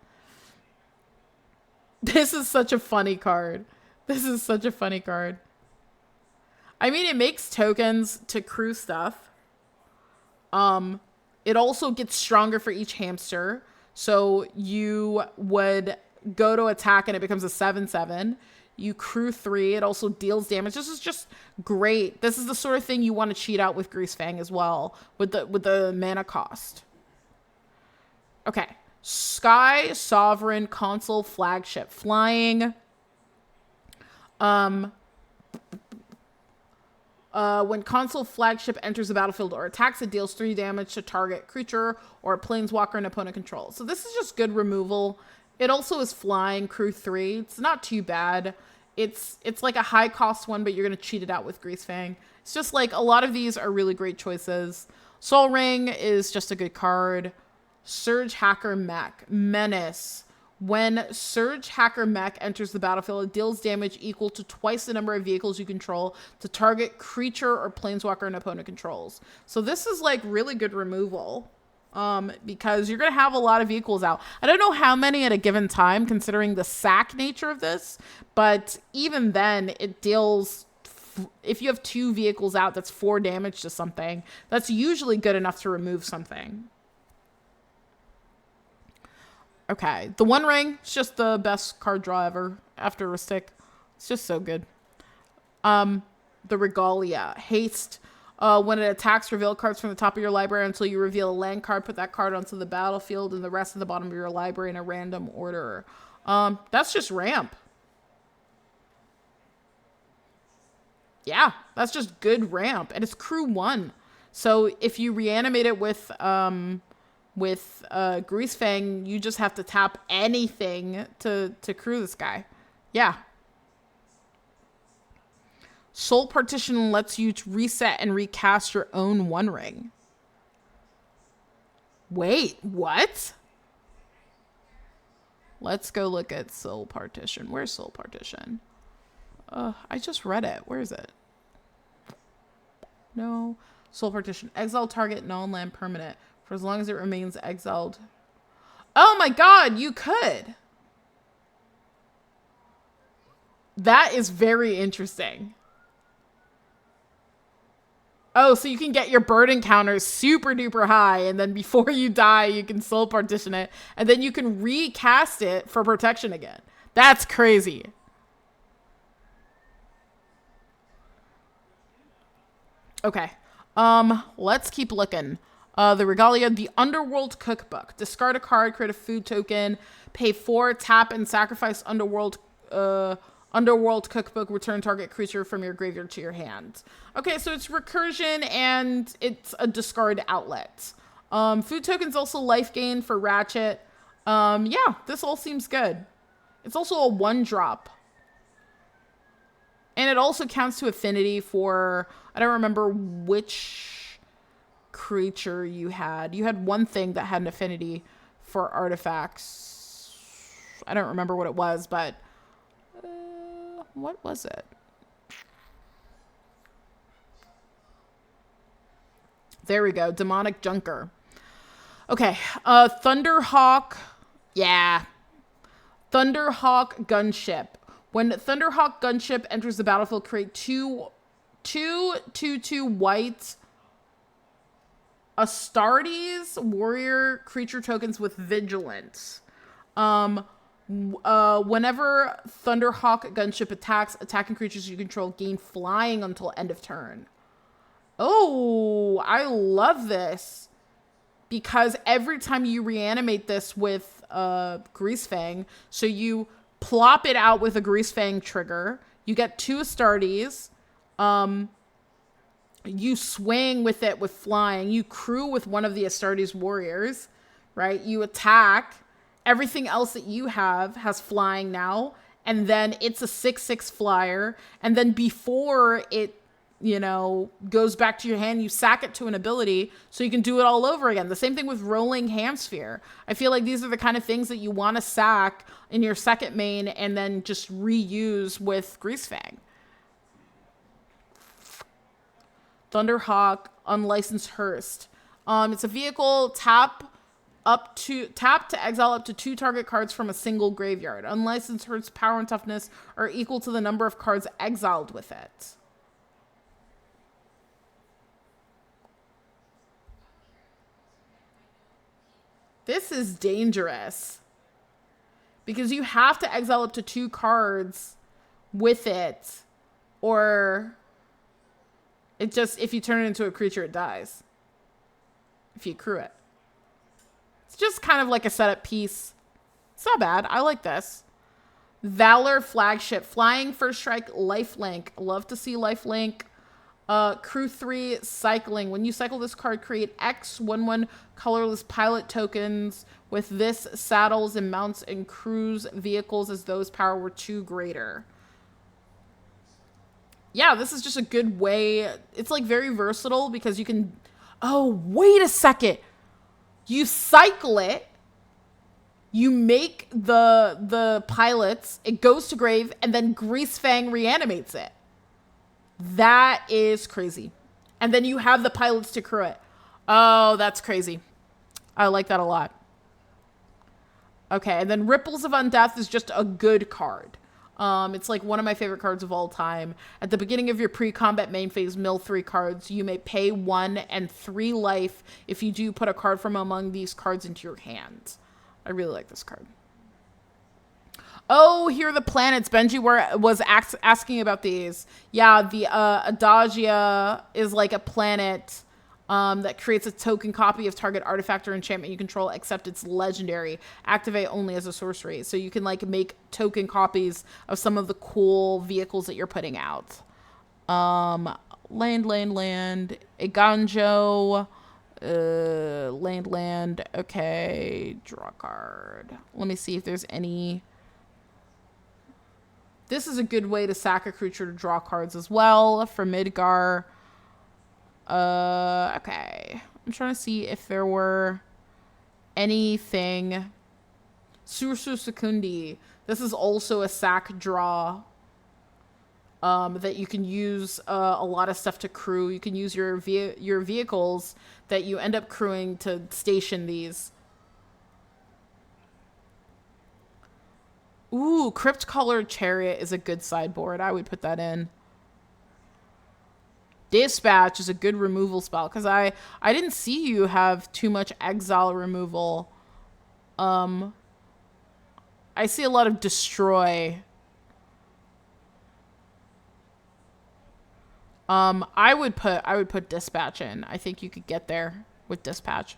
This is such a funny card. This is such a funny card. I mean, it makes tokens to crew stuff. It also gets stronger for each hamster. So you would go to attack and it becomes a 7/7. You crew 3. It also deals damage. This is just great. This is the sort of thing you want to cheat out with Grease Fang as well with the mana cost. Okay. Sky Sovereign Console Flagship. Flying. When Console Flagship enters the battlefield or attacks, it deals 3 damage to target creature or a planeswalker an opponent controls. So this is just good removal. It also is flying, crew 3. It's not too bad. It's like a high cost one, but you're going to cheat it out with Grease Fang. It's just like a lot of these are really great choices. Sol Ring is just a good card. Surge Hacker Mech. Menace. When Surge Hacker Mech enters the battlefield, it deals damage equal to twice the number of vehicles you control to target creature or planeswalker an opponent controls. So this is like really good removal because you're going to have a lot of vehicles out. I don't know how many at a given time considering the sack nature of this, but even then it deals, if you have 2 vehicles out, that's 4 damage to something. That's usually good enough to remove something. Okay, the One Ring is just the best card draw ever after Ristic. It's just so good. The Regalia. Haste. When it attacks, reveal cards from the top of your library until you reveal a land card. Put that card onto the battlefield and the rest of the bottom of your library in a random order. That's just ramp. Yeah, that's just good ramp. And it's crew 1. So if you reanimate it with Grease Fang, you just have to tap anything to crew this guy. Yeah. Soul Partition lets you reset and recast your own One Ring. Wait, what? Let's go look at Soul Partition. Where's Soul Partition? I just read it. Where is it? No. Soul Partition. Exile target non-land permanent for as long as it remains exiled. Oh my god, you could. That is very interesting. Oh, so you can get your burden counters super duper high, and then before you die, you can soul partition it, and then you can recast it for protection again. That's crazy. Okay. Let's keep looking. The Regalia, the Underworld Cookbook. Discard a card, create a food token, pay 4, tap and sacrifice Underworld Cookbook, return target creature from your graveyard to your hand. Okay, so it's recursion and it's a discard outlet. Food token's also life gain for Ratchet. Yeah, this all seems good. It's also a 1-drop. And it also counts to affinity for, I don't remember which creature you had. You had one thing that had an affinity for artifacts. I don't remember what it was, but what was it? There we go. Demonic Junker. Okay. Thunderhawk. Yeah. Thunderhawk Gunship. When Thunderhawk Gunship enters the battlefield, create 2/2 white Astartes warrior creature tokens with vigilance. Whenever Thunderhawk Gunship attacks, attacking creatures you control gain flying until end of turn. Oh, I love this. Because every time you reanimate this with Grease Fang, so you plop it out with a Grease Fang trigger, you get 2 Astartes, you swing with it with flying, you crew with one of the Astartes warriors, right? You attack. Everything else that you have has flying now, and then it's a 6/6 flyer, and then before it, goes back to your hand, you sack it to an ability so you can do it all over again. The same thing with Rolling Hamsphere. I feel like these are the kind of things that you want to sack in your second main and then just reuse with Grease Fang. Thunderhawk, Unlicensed Hearse. It's a vehicle, tap to exile up to 2 target cards from a single graveyard. Unlicensed Hearse power and toughness are equal to the number of cards exiled with it. This is dangerous. Because you have to exile up to 2 cards with it, or it just, if you turn it into a creature, it dies. If you crew it. It's just kind of like a setup piece. It's not bad. I like this. Valor Flagship. Flying, first strike, lifelink. Love to see lifelink. Crew 3, cycling. When you cycle this card, create X 1/1 colorless pilot tokens with this saddles and mounts and crews vehicles as those power were 2 greater. Yeah, this is just a good way. It's like very versatile because you can... Oh, wait a second. You cycle it. You make the pilots. It goes to grave, and then Grease Fang reanimates it. That is crazy. And then you have the pilots to crew it. Oh, that's crazy. I like that a lot. Okay, and then Ripples of Undeath is just a good card. It's like one of my favorite cards of all time. At the beginning of your pre-combat main phase, mill 3 cards. You may pay 1 and 3 life if you do put a card from among these cards into your hand. I really like this card. Oh, here are the planets. Benji was asking about these. Yeah, the Adagia is like a planet that creates a token copy of target artifact or enchantment you control, except it's legendary. Activate only as a sorcery. So you can like make token copies of some of the cool vehicles that you're putting out. Land. A Ganjo. Land. Okay. Draw a card. Let me see if there's any. This is a good way to sack a creature to draw cards as well for Midgar. Okay. I'm trying to see if there were anything. Sursu Secundi. This is also a sack draw. That you can use a lot of stuff to crew. You can use your vehicles that you end up crewing to station these. Ooh, Crypt Colored Chariot is a good sideboard. I would put that in. Dispatch is a good removal spell because I didn't see you have too much exile removal. I see a lot of destroy. I would put Dispatch in. I think you could get there with Dispatch.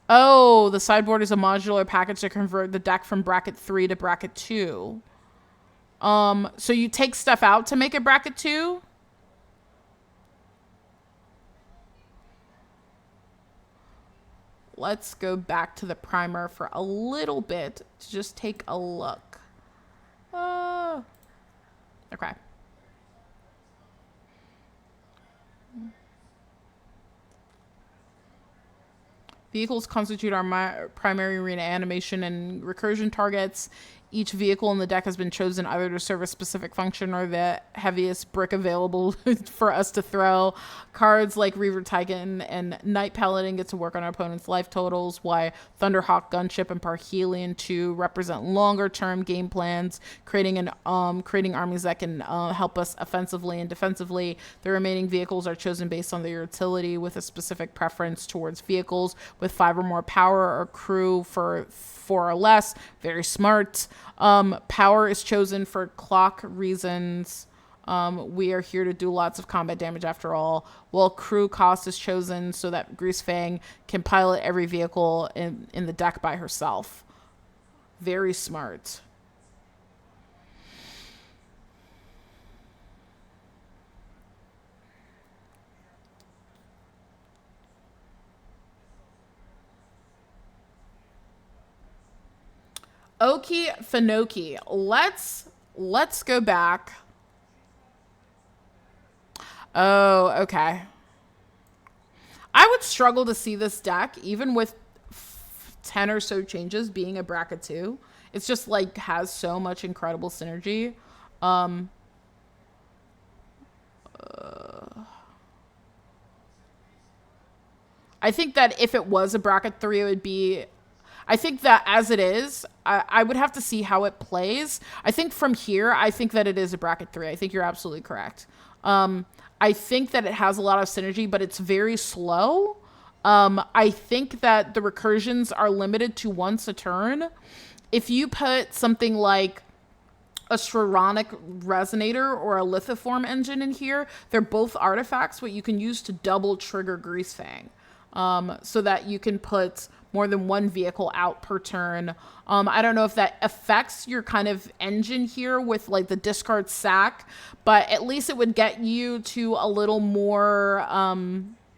Oh, the sideboard is a modular package to convert the deck from bracket 3 to bracket 2. So you take stuff out to make it bracket 2? Let's go back to the primer for a little bit to just take a look. Okay. Vehicles constitute our primary arena animation and recursion targets. Each vehicle in the deck has been chosen either to serve a specific function or the heaviest brick available for us to throw. Cards like Reaver Titan and Night Paladin get to work on our opponent's life totals, while Thunderhawk, Gunship, and Parhelion 2 represent longer-term game plans, creating armies that can help us offensively and defensively. The remaining vehicles are chosen based on their utility, with a specific preference towards vehicles with 5 or more power or crew for 4 or less. Very smart. Power is chosen for clock reasons. We are here to do lots of combat damage after all. While crew cost is chosen so that Greasefang can pilot every vehicle in the deck by herself. Very smart. Okie Finoki. Let's go back. Oh, okay. I would struggle to see this deck, even with 10 or so changes, being a bracket 2. It's just like has so much incredible synergy. I think that if it was a bracket 3, it would be. I think that as it is, I would have to see how it plays. I think from here, I think that it is a bracket 3. I think you're absolutely correct. I think that it has a lot of synergy, but it's very slow. I think that the recursions are limited to once a turn. If you put something like a Sharonic Resonator or a Lithoform engine in here, they're both artifacts, what you can use to double trigger Greasefang. So that you can put more than one vehicle out per turn. I don't know if that affects your kind of engine here with like the discard sack, but at least it would get you to a little more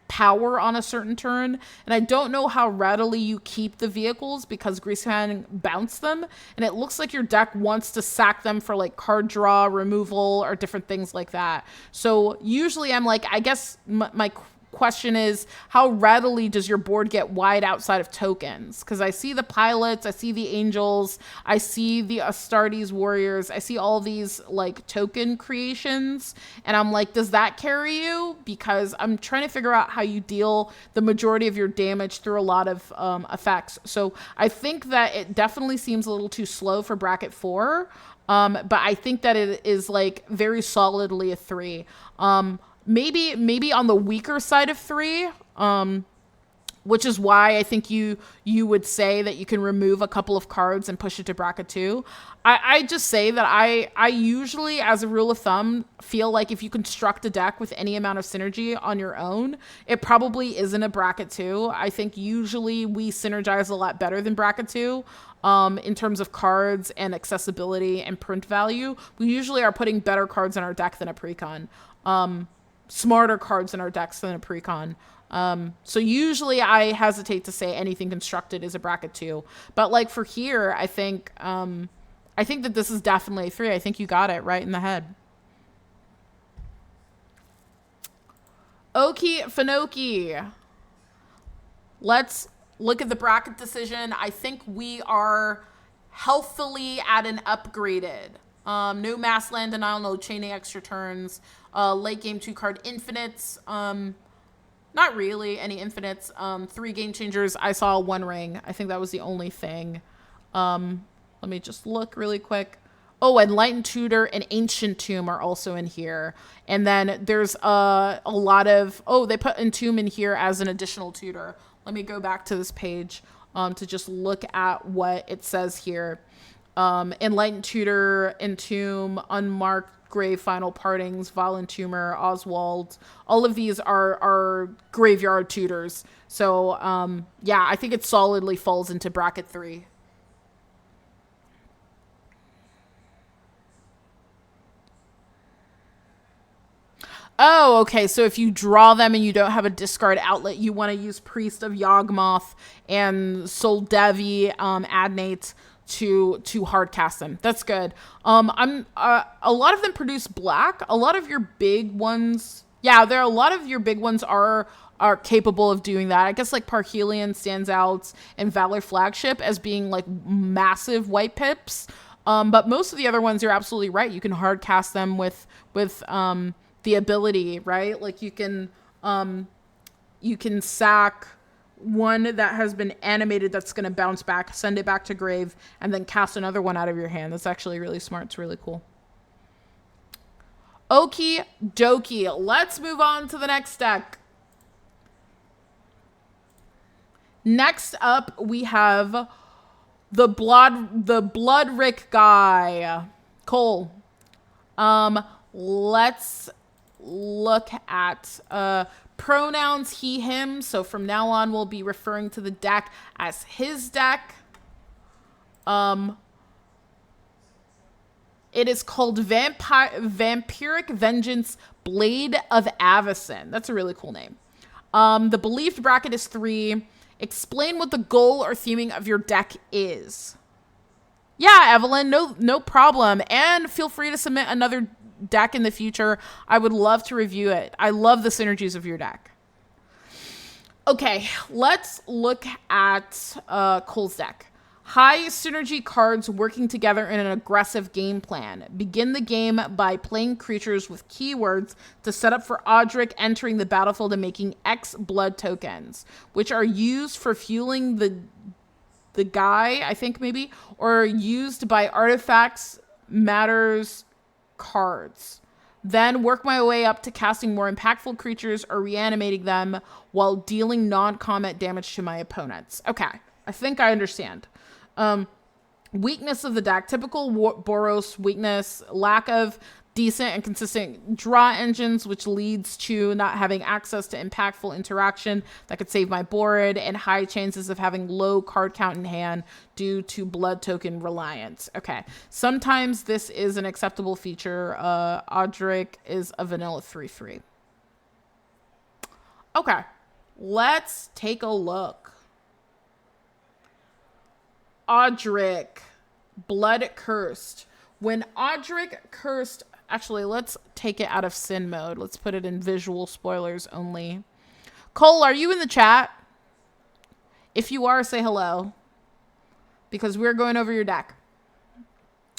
power on a certain turn. And I don't know how readily you keep the vehicles because Greasefang bounced them, and it looks like your deck wants to sack them for like card draw, removal, or different things like that. So usually I'm like, I guess my question is, how readily does your board get wide outside of tokens? Because I see the pilots, I see the angels, I see the Astartes warriors, I see all these like token creations, and I'm like, does that carry you? Because I'm trying to figure out how you deal the majority of your damage through a lot of effects. So I think that it definitely seems a little too slow for bracket 4, but I think that it is like very solidly a 3. Maybe on the weaker side of 3, which is why I think you would say that you can remove a couple of cards and push it to bracket 2. I just say that I usually, as a rule of thumb, feel like if you construct a deck with any amount of synergy on your own, it probably isn't a bracket 2. I think usually we synergize a lot better than bracket 2 in terms of cards and accessibility and print value. We usually are putting better cards in our deck than a precon. Smarter cards in our decks than a precon. So usually I hesitate to say anything constructed is a bracket 2, but like for here, I think that this is definitely a 3. I think you got it right in the head. Okie Finoki. Let's look at the bracket decision. I think we are healthily at an upgraded. No mass land denial, no chaining extra turns, late game 2 card infinites, not really any infinites, 3 game changers. I saw 1 ring. I think that was the only thing. Let me just look really quick. Oh, Enlightened Tutor and Ancient Tomb are also in here. And then there's a lot of, they put Entomb in here as an additional tutor. Let me go back to this page to just look at what it says here. Enlightened Tutor, Entomb, Unmarked Grave, Final Partings, Volentumer, Oswald. All of these are graveyard tutors. So, yeah, I think it solidly falls into bracket 3. Oh, okay. So if you draw them and you don't have a discard outlet, you want to use Priest of Yawgmoth and Soldevi Adnate to hard cast them. That's good. A lot of them produce black. A lot of your big ones, there are a lot of your big ones are capable of doing that. I guess like Parhelion stands out and Valor Flagship as being like massive white pips. But most of the other ones, you're absolutely right. You can hard cast them with the ability, right? Like you can sack one that has been animated that's going to bounce back, send it back to grave, and then cast another one out of your hand. That's actually really smart. It's really cool. Okie dokie. Let's move on to the next deck. Next up, we have the Bloodrick guy. Cole. Let's look at pronouns he, him. So from now on, we'll be referring to the deck as his deck. It is called Vampiric Vengeance Blade of Avacyn. That's a really cool name. The believed bracket is 3. Explain what the goal or theming of your deck is. Yeah, Evelyn, no problem. And feel free to submit another deck in the future. I would love to review it. I love the synergies of your deck. Okay, let's look at Cole's deck. High synergy cards working together in an aggressive game plan. Begin the game by playing creatures with keywords to set up for Odric entering the battlefield and making X blood tokens, which are used for fueling the guy, I think maybe, or used by artifacts, matters, cards. Then work my way up to casting more impactful creatures or reanimating them while dealing non-combat damage to my opponents. Okay, I think I understand. Weakness of the deck. Typical Boros weakness. Lack of decent and consistent draw engines, which leads to not having access to impactful interaction that could save my board, and high chances of having low card count in hand due to blood token reliance. Okay. Sometimes this is an acceptable feature. Odric is a vanilla 3/3. Okay. Let's take a look. Odric, Blood Cursed. When Odric Cursed, actually, let's take it out of sin mode. Let's put it in visual spoilers only. Cole, are you in the chat? If you are, say hello, because we're going over your deck.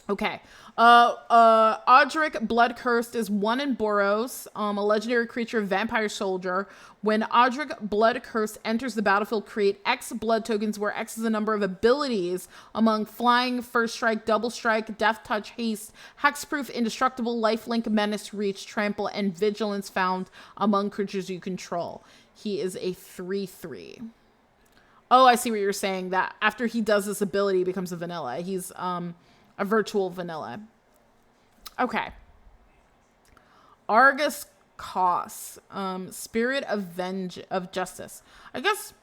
Okay. Odric Blood Cursed is 1 in Boros, a legendary creature, vampire soldier. When Odric Blood Cursed enters the battlefield, create X blood tokens, where X is the number of abilities among flying, first strike, double strike, death touch, haste, hexproof, indestructible, lifelink, menace, reach, trample, and vigilance found among creatures you control. He is a 3/3. Oh, I see what you're saying. That after he does this ability, he becomes a vanilla. He's a virtual vanilla. Okay. Argus Cos, Spirit of Justice. I guess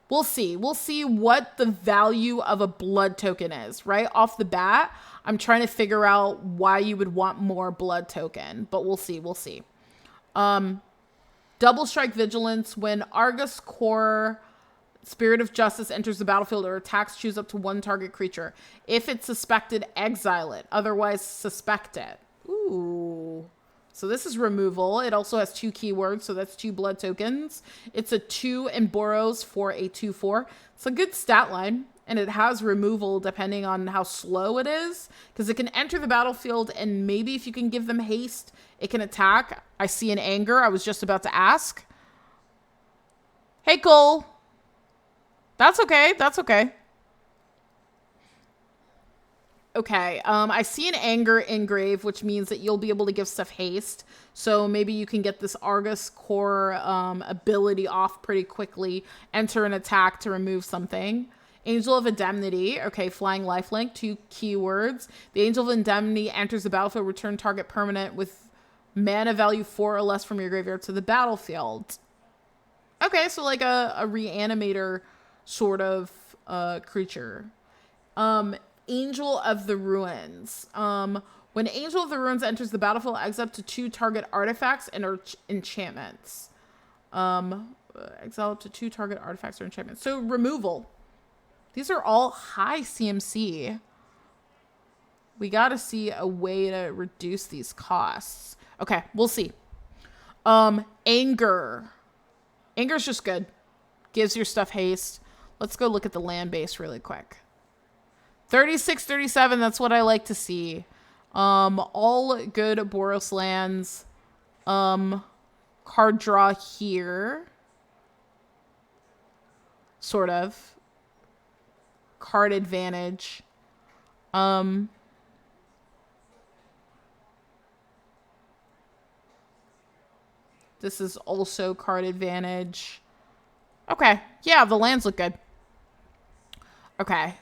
we'll see. We'll see what the value of a blood token is, right? Off the bat, I'm trying to figure out why you would want more blood token, but we'll see. We'll see. Double Strike Vigilance. When Argus Core Spirit of Justice enters the battlefield or attacks, choose up to one target creature. If it's suspected, exile it. Otherwise, suspect it. Ooh. So this is removal. It also has 2 keywords, so that's 2 blood tokens. It's a 2 and Boros for a 2/4. It's a good stat line, and it has removal depending on how slow it is, because it can enter the battlefield, and maybe if you can give them haste, it can attack. I see an anger. I was just about to ask. Hey, Cole. That's okay. That's okay. Okay, I see an anger engrave, which means that you'll be able to give stuff haste. So maybe you can get this Argus Core ability off pretty quickly. Enter an attack to remove something. Angel of Indemnity. Okay, flying lifelink, 2 keywords. The Angel of Indemnity enters the battlefield. Return target permanent with mana value 4 or less from your graveyard to the battlefield. Okay, so like a reanimator sort of creature. Angel of the Ruins. When Angel of the Ruins enters the battlefield, exile up to 2 target artifacts and enchantments. Exile up to 2 target artifacts or enchantments. So removal. These are all high CMC. We got to see a way to reduce these costs. Okay, we'll see. Anger. Anger's just good. Gives your stuff haste. Let's go look at the land base really quick. 36, 37, that's what I like to see. All good Boros lands. Card draw here. Sort of. Card advantage. This is also card advantage. Okay. Yeah, the lands look good. Okay.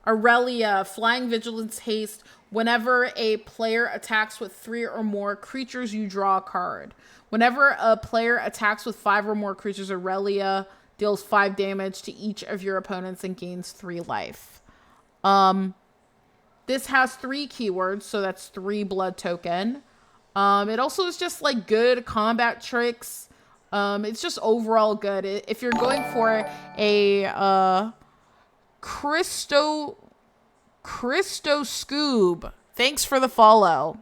Aurelia, Flying Vigilance Haste. Whenever a player attacks with 3 or more creatures, you draw a card. Whenever a player attacks with 5 or more creatures, Aurelia deals 5 damage to each of your opponents and gains 3 life. This has 3 keywords, so that's 3 blood token. It also is just like good combat tricks. It's just overall good. If you're going for a Christo Scoob, thanks for the follow.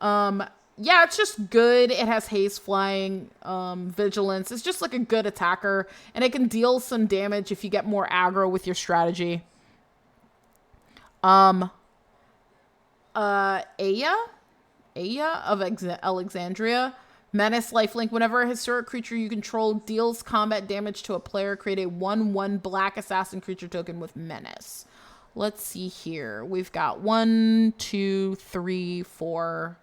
Yeah, it's just good. It has haste, flying, vigilance. It's just like a good attacker, and it can deal some damage if you get more aggro with your strategy. Aya of Alexandria. Menace lifelink. Whenever a historic creature you control deals combat damage to a player, create a 1/1 black assassin creature token with Menace. Let's see here. We've got 1, 2, 3, 4,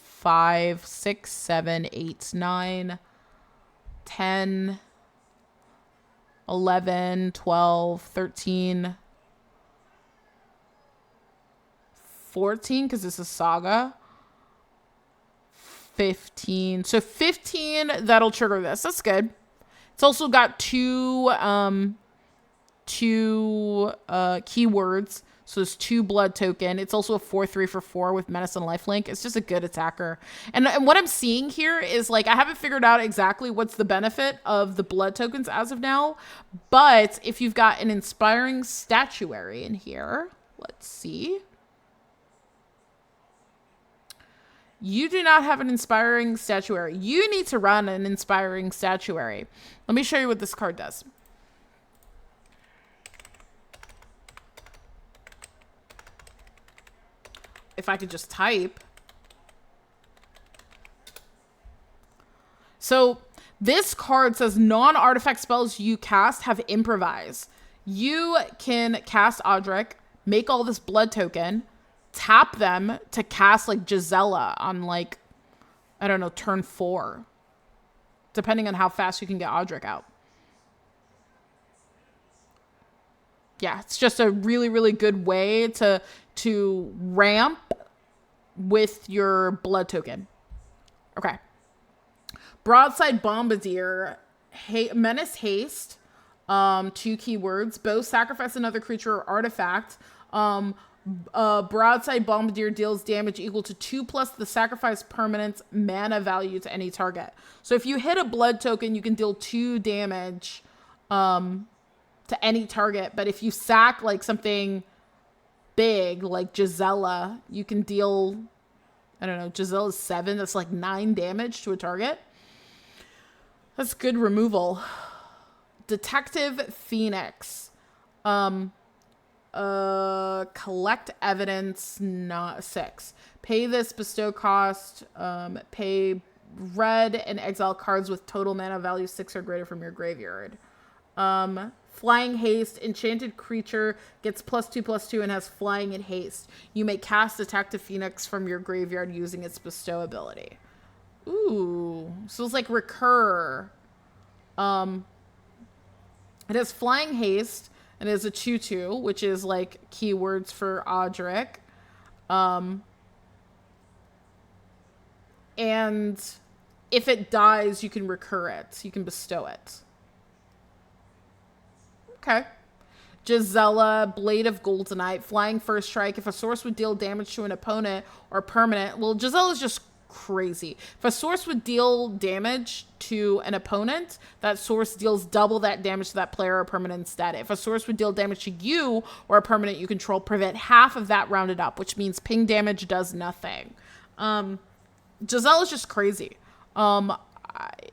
5, 6, 7, 8, 9, 10, 11, 12, 13, 14, because this is Saga. 15. So 15, that'll trigger this. That's good. It's also got 2 keywords. So it's 2 blood token. It's also a 4/3 for 4 with Menace and Lifelink. It's just a good attacker. And what I'm seeing here is, like, I haven't figured out exactly what's the benefit of the blood tokens as of now. But if you've got an Inspiring Statuary in here, let's see. You do not have an Inspiring Statuary. You need to run an Inspiring Statuary. Let me show you what this card does. If I could just type. So this card says non-artifact spells you cast have improvise. You can cast Odric, make all this blood token, tap them to cast like Gisela on like, I don't know, turn 4, depending on how fast you can get Odric out. Yeah, it's just a really, really good way to ramp with your blood token. Okay. Broadside Bombardier, Menace Haste, 2 keywords. Both sacrifice another creature or artifact. Broadside Bombardier deals damage equal to 2+ the sacrifice permanent's mana value to any target. So if you hit a blood token, you can deal 2 damage to any target. But if you sack like something big like Gisela, you can deal, I don't know, Gisela's 7. That's like 9 damage to a target. That's good removal. Detective Phoenix. Collect evidence, not 6. Pay this bestow cost. Pay red and exile cards with total mana value 6 or greater from your graveyard. Flying Haste, enchanted creature gets +2/+2 and has flying and haste. You may cast Detective Phoenix from your graveyard using its bestow ability. Ooh, so it's like recur. It has flying haste and it is a 2/2, which is like keywords for Odric. And if it dies, you can recur it. You can bestow it. Okay. Gisela, Blade of Goldenite, flying first strike. If a source would deal damage to an opponent or permanent, well, Gisela's just crazy. If a source would deal damage to an opponent, that source deals double that damage to that player or permanent instead. If a source would deal damage to you or a permanent you control, prevent half of that rounded up, which means ping damage does nothing. Gisela's just crazy.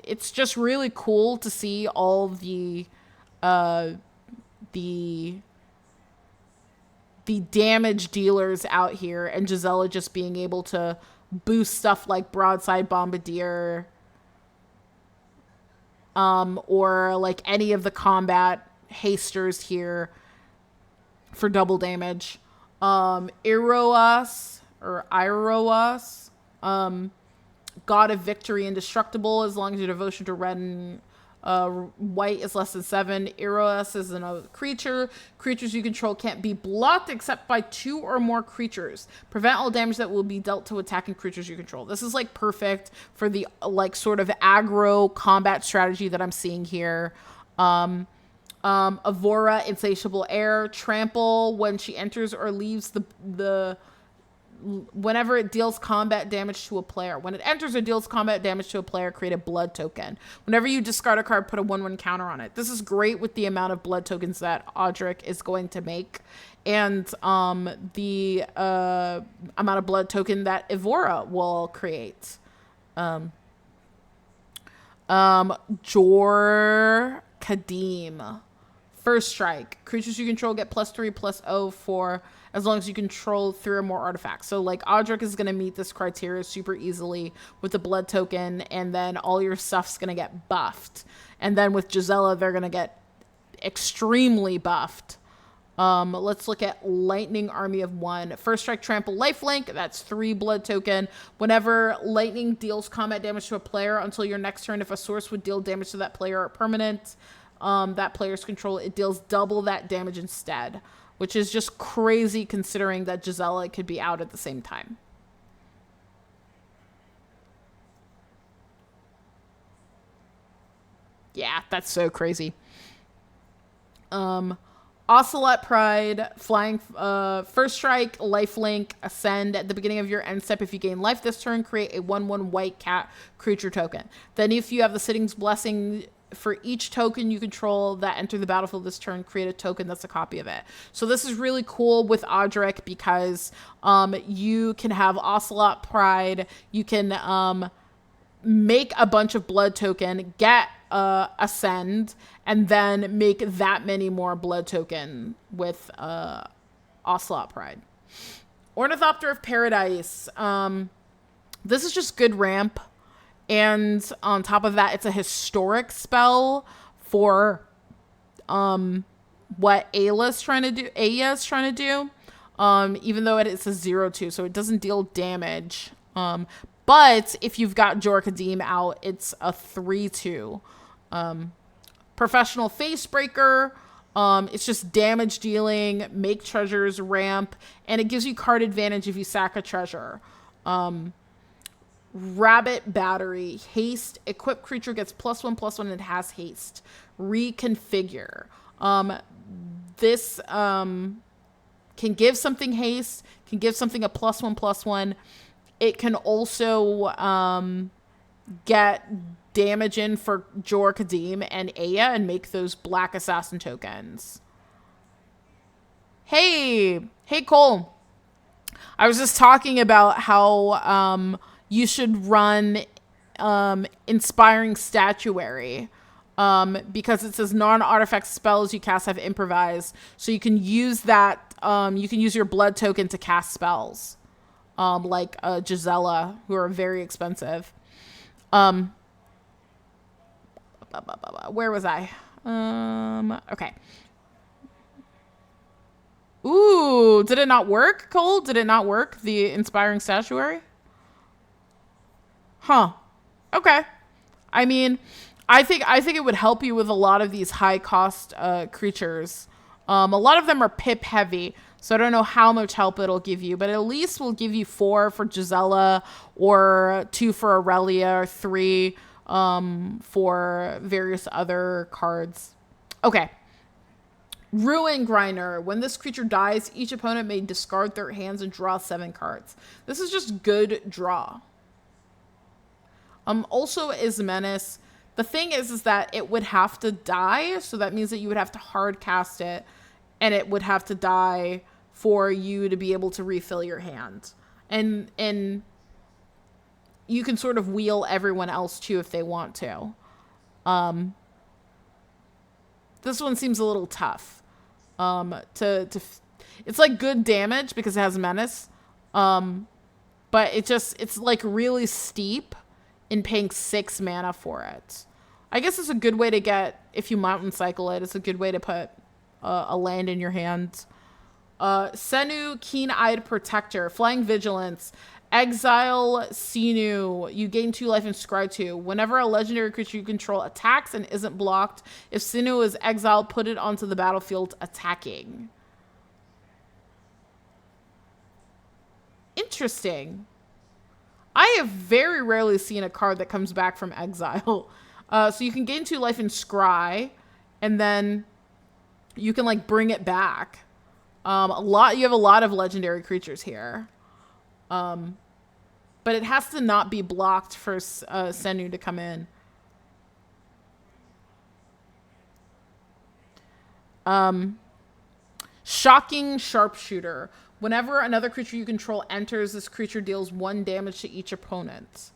It's just really cool to see all the damage dealers out here, and Gisela just being able to boost stuff like Broadside Bombardier, or like any of the combat hasters here for double damage. Iroas, God of Victory, indestructible as long as your devotion to red and white is less than 7. Iroas is another creature. Creatures you control can't be blocked except by 2 or more creatures. Prevent all damage that will be dealt to attacking creatures you control. This is like perfect for the like sort of aggro combat strategy that I'm seeing here. Avora, Insatiable Air, trample when she enters or leaves the whenever it deals combat damage to a player. When it enters or deals combat damage to a player, create a blood token. Whenever you discard a card, put a 1/1 counter on it. This is great with the amount of blood tokens that Odric is going to make, and the amount of blood token that Evora will create. Jor Kadim. First strike. Creatures you control get +3/+0 for as long as you control 3 or more artifacts. So like Odric is going to meet this criteria super easily with the blood token, and then all your stuff's going to get buffed. And then with Gisela, they're going to get extremely buffed. Let's look at Lightning Army of 1. First strike, trample, lifelink. That's 3 blood token. Whenever lightning deals combat damage to a player until your next turn, if a source would deal damage to that player or permanent, that player's control, it deals double that damage instead, which is just crazy considering that Gisela could be out at the same time. Yeah, that's so crazy. Ocelot Pride, flying, first strike, lifelink, ascend. At the beginning of your end step, if you gain life this turn, create a 1/1 white cat creature token. Then if you have the Sitting's Blessing, for each token you control that enter the battlefield this turn, create a token that's a copy of it. So this is really cool with Odric because you can have Ocelot Pride, you can make a bunch of blood token, get Ascend, and then make that many more blood token with Ocelot Pride. Ornithopter of Paradise. This is just good ramp. And on top of that, it's a historic spell for what Aya's trying to do. even though it's a 0/2, so it doesn't deal damage. But if you've got Jor Kadim out, it's a 3/2. Professional Facebreaker. It's just damage dealing, make treasures ramp, and it gives you card advantage if you sack a treasure. Rabbit Battery, haste, equipped creature gets +1/+1 and it has haste. Reconfigure. This can give something haste, can give something a +1/+1. It can also get damage in for Jor Kadim and Aya and make those black assassin tokens. Hey Cole. I was just talking about how you should run Inspiring Statuary because it says non-artifact spells you cast have improvise, so you can use that. You can use your blood token to cast spells, like Gisela, who are very expensive. Where was I? Okay. Ooh, did it not work, Cole? Did it not work? The Inspiring Statuary? Huh. Okay. I mean, I think it would help you with a lot of these high cost creatures. A lot of them are pip heavy, so I don't know how much help it'll give you, but at least will give you 4 for Gisela, or 2 for Aurelia, or 3 for various other cards. Okay. Ruin Grinder. When this creature dies, each opponent may discard their hands and draw 7 cards. This is just good draw. Also Ismenis. The thing is that it would have to die, so that means that you would have to hard cast it, and it would have to die for you to be able to refill your hand. And you can sort of wheel everyone else too if they want to. This one seems a little tough. It's like good damage because it has menace. But it's like really steep in paying 6 mana for it. I guess it's a good way to get, if you mountain cycle it, it's a good way to put a land in your hand. Senu, Keen-Eyed Protector, Flying Vigilance, exile Senu. You gain 2 life and scry 2. Whenever a legendary creature you control attacks and isn't blocked, if Senu is exiled, put it onto the battlefield attacking. Interesting. I have very rarely seen a card that comes back from exile. So you can gain 2 life and scry, and then you can like bring it back. You have a lot of legendary creatures here. But it has to not be blocked for Senu to come in. Shocking Sharpshooter. Whenever another creature you control enters, this creature deals 1 damage to each opponent.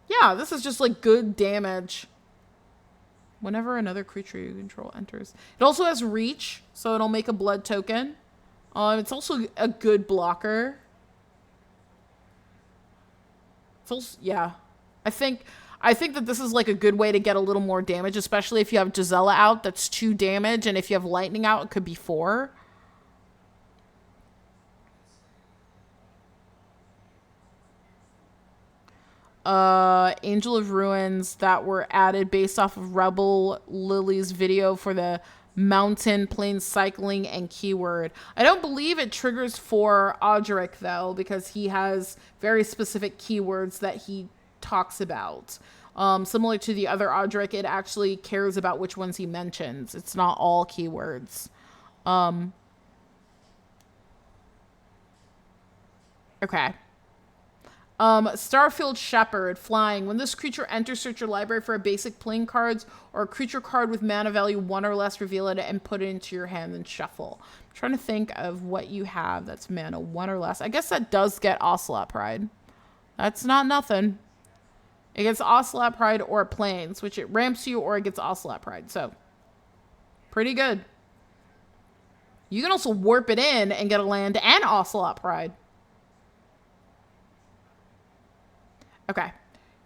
Yeah, this is just like good damage. Whenever another creature you control enters. It also has reach, so it'll make a blood token. It's also a good blocker. It's also, yeah. I think that this is like a good way to get a little more damage, especially if you have Gisela out, that's 2 damage, and if you have Lightning out, it could be 4. Angel of Ruins that were added based off of Rebel Lily's video for the mountain plane cycling and keyword. I don't believe it triggers for Audric though, because he has very specific keywords that he talks about. Similar to the other Audric, it actually cares about which ones he mentions. It's not all keywords. Okay. Starfield Shepherd, flying. When this creature enters, search your library for a basic playing cards or a creature card with mana value 1 or less, reveal it and put it into your hand and shuffle. I'm trying to think of what you have that's mana 1 or less. I guess that does get Ocelot Pride. That's not nothing. It gets Ocelot Pride or Plains, which it ramps you, or it gets Ocelot Pride. So, pretty good. You can also warp it in and get a land and Ocelot Pride. Okay.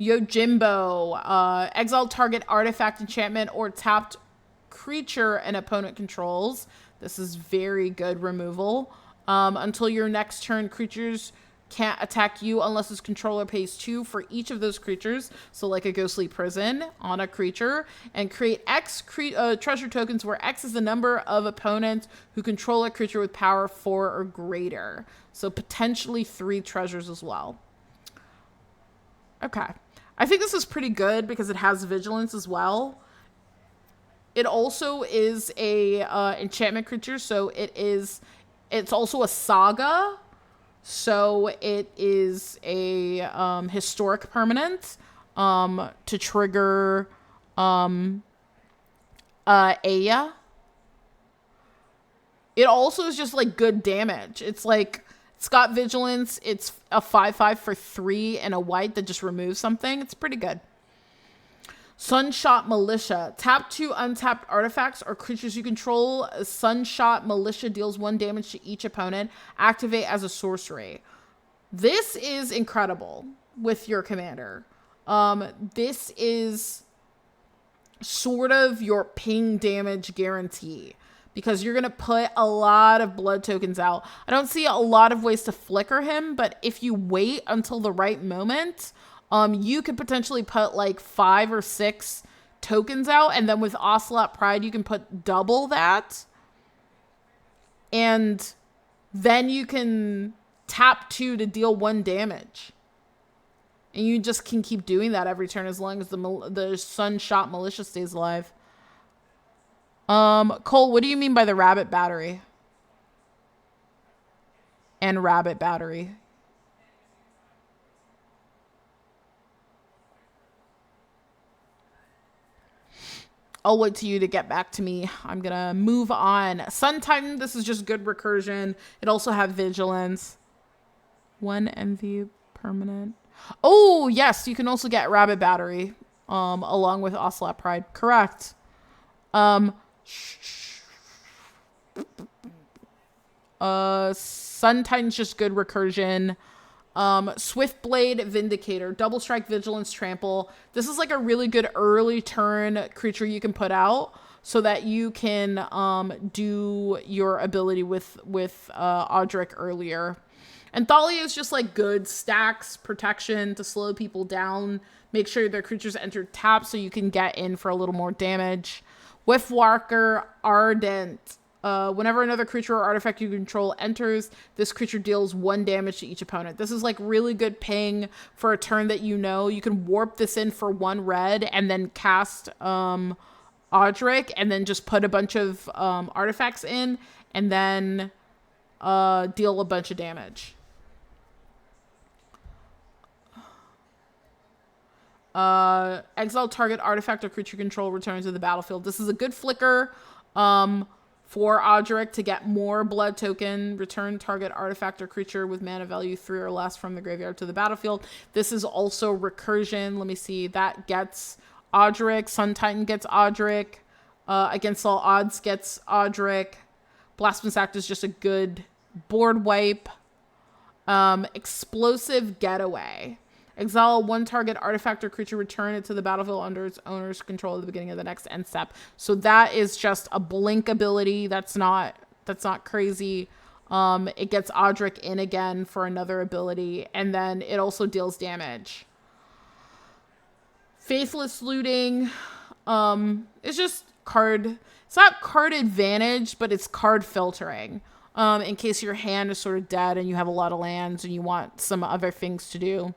Yojimbo. Exile target artifact, enchantment, or tapped creature an opponent controls. This is very good removal. Until your next turn, creatures can't attack you unless its controller pays 2 for each of those creatures. So like a ghostly prison on a creature, and create X treasure tokens where X is the number of opponents who control a creature with power 4 or greater. So potentially 3 treasures as well. Okay. I think this is pretty good because it has vigilance as well. It also is a enchantment creature, so it's also a saga. So it is a historic permanent to trigger Aya. It also is just like good damage. It's like, it's got vigilance. It's a 5/5 for 3 and a white that just removes something. It's pretty good. Sunshot Militia. Tap 2 untapped artifacts or creatures you control. Sunshot Militia deals 1 damage to each opponent. Activate as a sorcery. This is incredible with your commander. This is sort of your ping damage guarantee, because you're going to put a lot of blood tokens out. I don't see a lot of ways to flicker him, but if you wait until the right moment, you could potentially put like 5 or 6 tokens out, and then with Ocelot Pride, you can put double that. And then you can tap 2 to deal 1 damage. And you just can keep doing that every turn as long as the Sunshot Militia stays alive. Cole, what do you mean by the rabbit battery? And rabbit battery. I'll wait to you to get back to me. I'm gonna move on. Sun Titan, this is just good recursion. It also has vigilance. 1 MV permanent. Oh, yes, you can also get rabbit battery along with Ocelot Pride. Correct. Sun Titan's just good recursion. Swiftblade Vindicator, double strike, vigilance, trample. This is like a really good early turn creature you can put out so that you can do your ability with Audric earlier. And Thalia is just like good stacks protection to slow people down. Make sure their creatures enter tap so you can get in for a little more damage. Whiffwalker Ardent. Whenever another creature or artifact you control enters, this creature deals 1 damage to each opponent. This is like really good ping for a turn that you know. You can warp this in for 1 red and then cast Audric and then just put a bunch of artifacts in and then deal a bunch of damage. Exile target artifact or creature control returns to the battlefield. This is a good flicker for Audric to get more blood token. Return target artifact or creature with mana value 3 or less from the graveyard to the battlefield. This is also recursion. Let me see. That gets Audric. Sun Titan gets Audric. Against all odds gets Audric. Blasphemous Act is just a good board wipe. Explosive Getaway. Exile 1 target artifact or creature, return it to the battlefield under its owner's control at the beginning of the next end step. So that is just a blink ability. That's not crazy. It gets Audric in again for another ability, and then it also deals damage. Faithless Looting is just card. It's not card advantage, but it's card filtering. In case your hand is sort of dead and you have a lot of lands and you want some other things to do.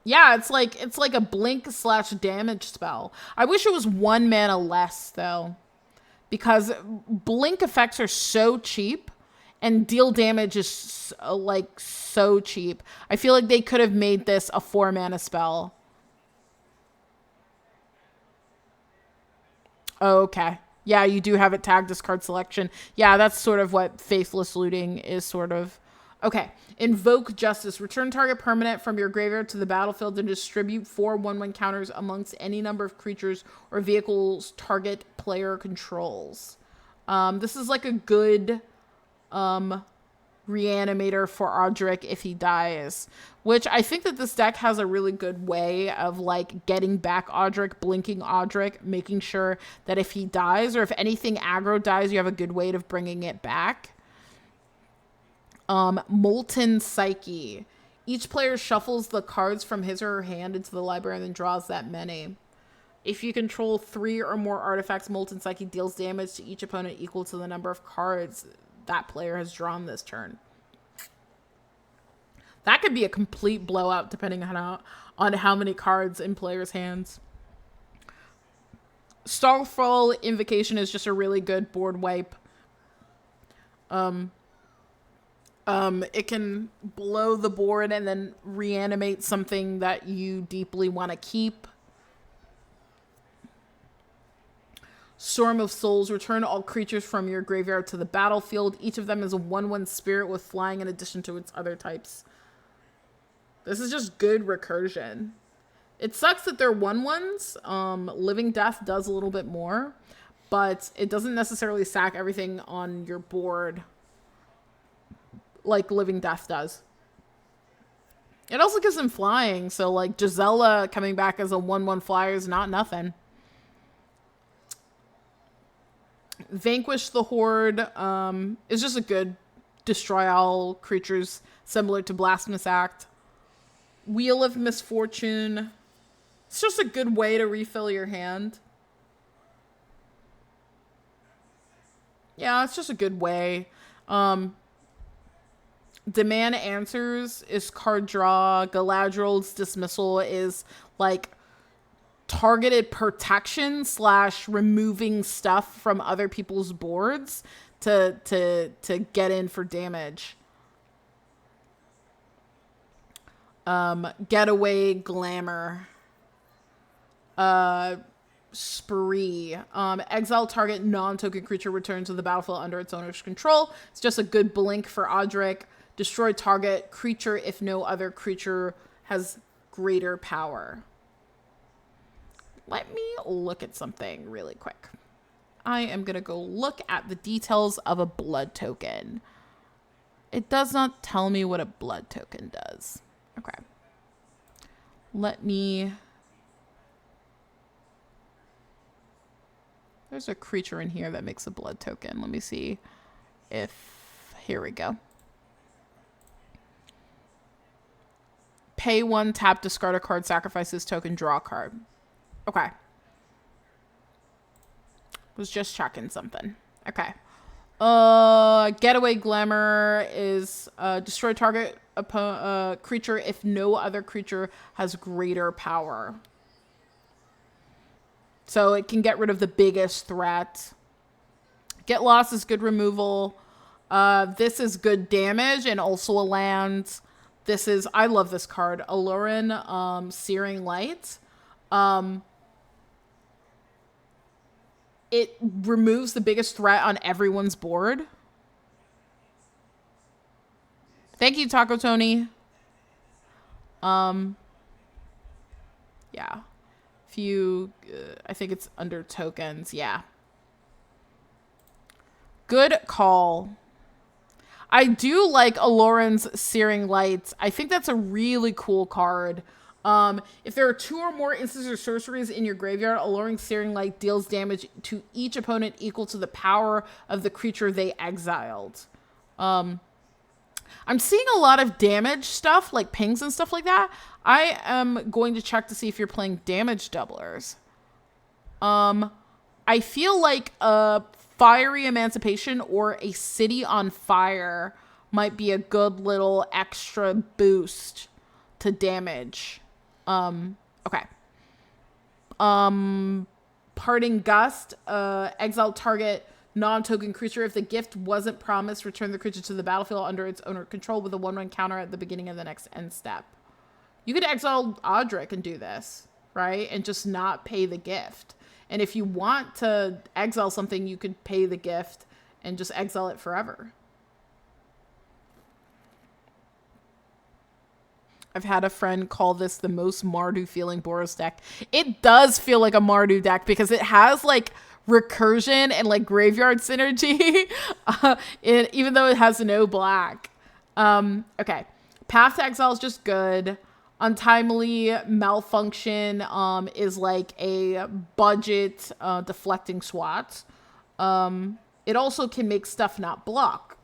Yeah, it's like a blink / damage spell. I wish it was 1 mana less though, because blink effects are so cheap and deal damage is like so cheap. I feel like they could have made this a 4 mana spell. Oh, okay. Yeah, you do have it tagged as card selection. Yeah, that's sort of what Faithless Looting is sort of. Okay. Invoke Justice. Return target permanent from your graveyard to the battlefield and distribute 4 1/1 counters amongst any number of creatures or vehicles target player controls. This is like a good Reanimator for Odric if he dies, which I think that this deck has a really good way of like getting back Odric, blinking Odric, making sure that if he dies or if anything aggro dies, you have a good way of bringing it back. Molten Psyche. Each player shuffles the cards from his or her hand into the library and then draws that many. If you control 3 or more artifacts, Molten Psyche deals damage to each opponent equal to the number of cards that player has drawn this turn. That could be a complete blowout depending on how many cards in players' hands. Starfall Invocation is just a really good board wipe. It can blow the board and then reanimate something that you deeply want to keep. Storm of Souls. Return all creatures from your graveyard to the battlefield. Each of them is a 1/1 spirit with flying in addition to its other types. This is just good recursion. It sucks that they're 1/1s. Living Death does a little bit more, but it doesn't necessarily sack everything on your board like Living Death does. It also gives them flying, so like Gisela coming back as a 1/1 flyer is not nothing. Vanquish the Horde is just a good destroy all creatures similar to Blasphemous Act. Wheel of Misfortune. It's just a good way to refill your hand. Yeah, it's just a good way. Demand Answers is card draw. Galadriel's Dismissal is like targeted protection / removing stuff from other people's boards to get in for damage. Getaway Glamour. Spree. Exile target non-token creature returns to the battlefield under its owner's control. It's just a good blink for Odric. Destroy target creature if no other creature has greater power. Let me look at something really quick. I am going to go look at the details of a blood token. It does not tell me what a blood token does. Okay. There's a creature in here that makes a blood token. Let me see if... Here we go. Pay 1, tap, discard a card, sacrifice this token, draw a card. Okay. Was just checking something. Okay. Getaway Glamour is destroy target creature if no other creature has greater power. So it can get rid of the biggest threat. Get Lost is good removal. This is good damage and also a land. This is, I love this card. Aluren, Searing Light. It removes the biggest threat on everyone's board. Thank you, Taco Tony. Yeah. If you, I think it's under tokens. Yeah. Good call. I do like Aluren's Searing Lights. I think that's a really cool card. If there are 2 or more instances or sorceries in your graveyard, Alluring Searing Light deals damage to each opponent equal to the power of the creature they exiled. I'm seeing a lot of damage stuff, like pings and stuff like that. I am going to check to see if you're playing damage doublers. I feel like a Fiery Emancipation or a City on Fire might be a good little extra boost to damage. Okay. Parting Gust, exile target non-token creature. If the gift wasn't promised, return the creature to the battlefield under its owner control with a 1/1 counter at the beginning of the next end step. You could exile Odric and do this, right? And just not pay the gift. And if you want to exile something, you could pay the gift and just exile it forever. I've had a friend call this the most Mardu feeling Boros deck. It does feel like a Mardu deck because it has like recursion and like graveyard synergy, even though it has no black. Okay. Path to Exile is just good. Untimely Malfunction is like a budget deflecting SWAT. It also can make stuff not block,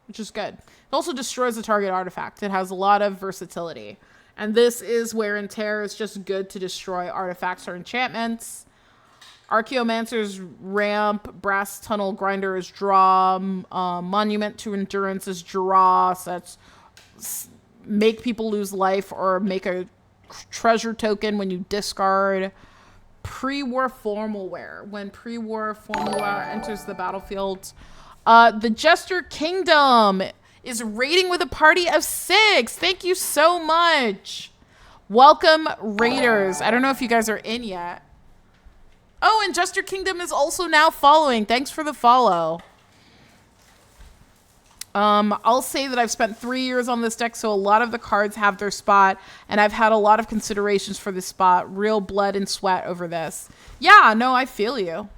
which is good. It also destroys the target artifact. It has a lot of versatility. And this is Wear and Tear is just good to destroy artifacts or enchantments. Archaeomancer's Ramp, Brass Tunnel Grinder is draw, Monument to Endurance is draw, so that's make people lose life or make a treasure token when you discard. Pre-war formal wear. When pre-war formal wear enters the battlefield. The Jester Kingdom is raiding with a party of 6. Thank you so much. Welcome, raiders. I don't know if you guys are in yet. Oh, and Jester Kingdom is also now following. Thanks for the follow. I'll say that I've spent 3 years on this deck, so a lot of the cards have their spot, and I've had a lot of considerations for this spot. Real blood and sweat over this. Yeah, no, I feel you.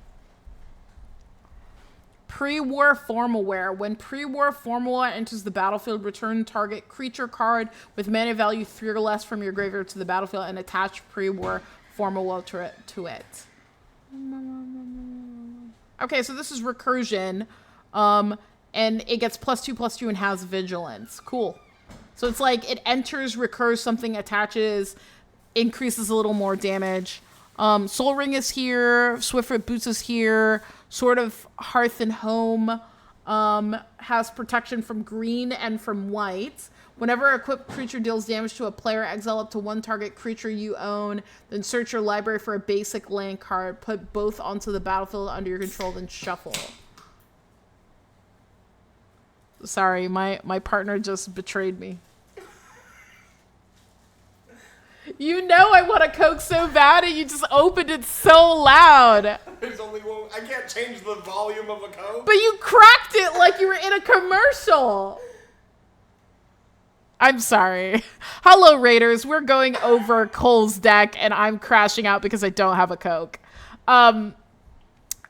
Pre-war formal wear. When pre-war formal wear enters the battlefield, return target creature card with mana value 3 or less from your graveyard to the battlefield and attach pre-war formal wear to it. Okay, so this is recursion. And it gets +2/+2 and has vigilance. Cool. So it's like it enters, recurs, something attaches, increases a little more damage. Soul Ring is here. Swiftfoot Boots is here. Sword of Hearth and Home has protection from green and from white. Whenever a equipped creature deals damage to a player, exile up to 1 target creature you own, then search your library for a basic land card, put both onto the battlefield under your control, then shuffle. Sorry, my partner just betrayed me. You know I want a Coke so bad and you just opened it so loud. There's only one. I can't change the volume of a Coke. But you cracked it like you were in a commercial. I'm sorry. Hello, Raiders. We're going over Cole's deck, and I'm crashing out because I don't have a Coke.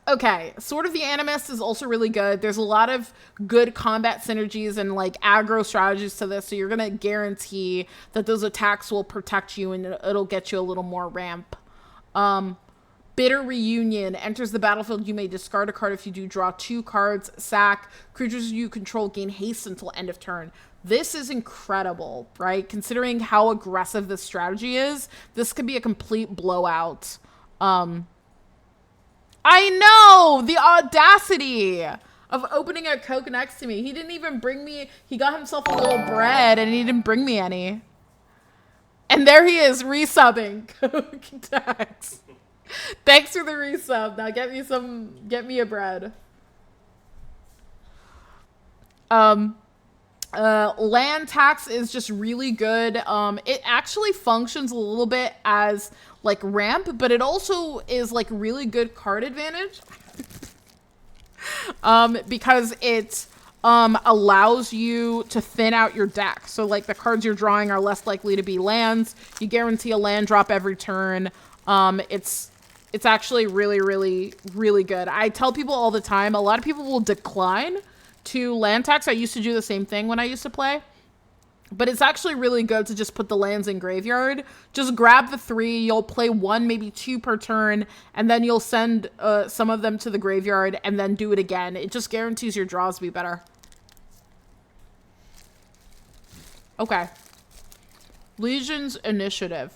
Okay, Sword of the Animist is also really good. There's a lot of good combat synergies and like aggro strategies to this, so you're gonna guarantee that those attacks will protect you and it'll get you a little more ramp. Bitter Reunion enters the battlefield. You may discard a card. If you do, draw 2 cards. Sack. Creatures you control gain haste until end of turn. This is incredible, right? Considering how aggressive this strategy is, this could be a complete blowout. I know! The audacity of opening a Coke next to me. He didn't even bring me... He got himself a little bread and he didn't bring me any. And there he is, resubbing Coke tax. Thanks for the resub. Now get me a bread. Land tax is just really good. It actually functions a little bit as like ramp, but it also is like really good card advantage. Because it allows you to thin out your deck. So like the cards you're drawing are less likely to be lands. You guarantee a land drop every turn. It's actually really, really, really good. I tell people all the time, a lot of people will decline to land tax. I used to do the same thing when I used to play. But it's actually really good to just put the lands in graveyard. Just grab the 3. You'll play 1, maybe 2 per turn. And then you'll send some of them to the graveyard and then do it again. It just guarantees your draws to be better. Okay. Legion's Initiative.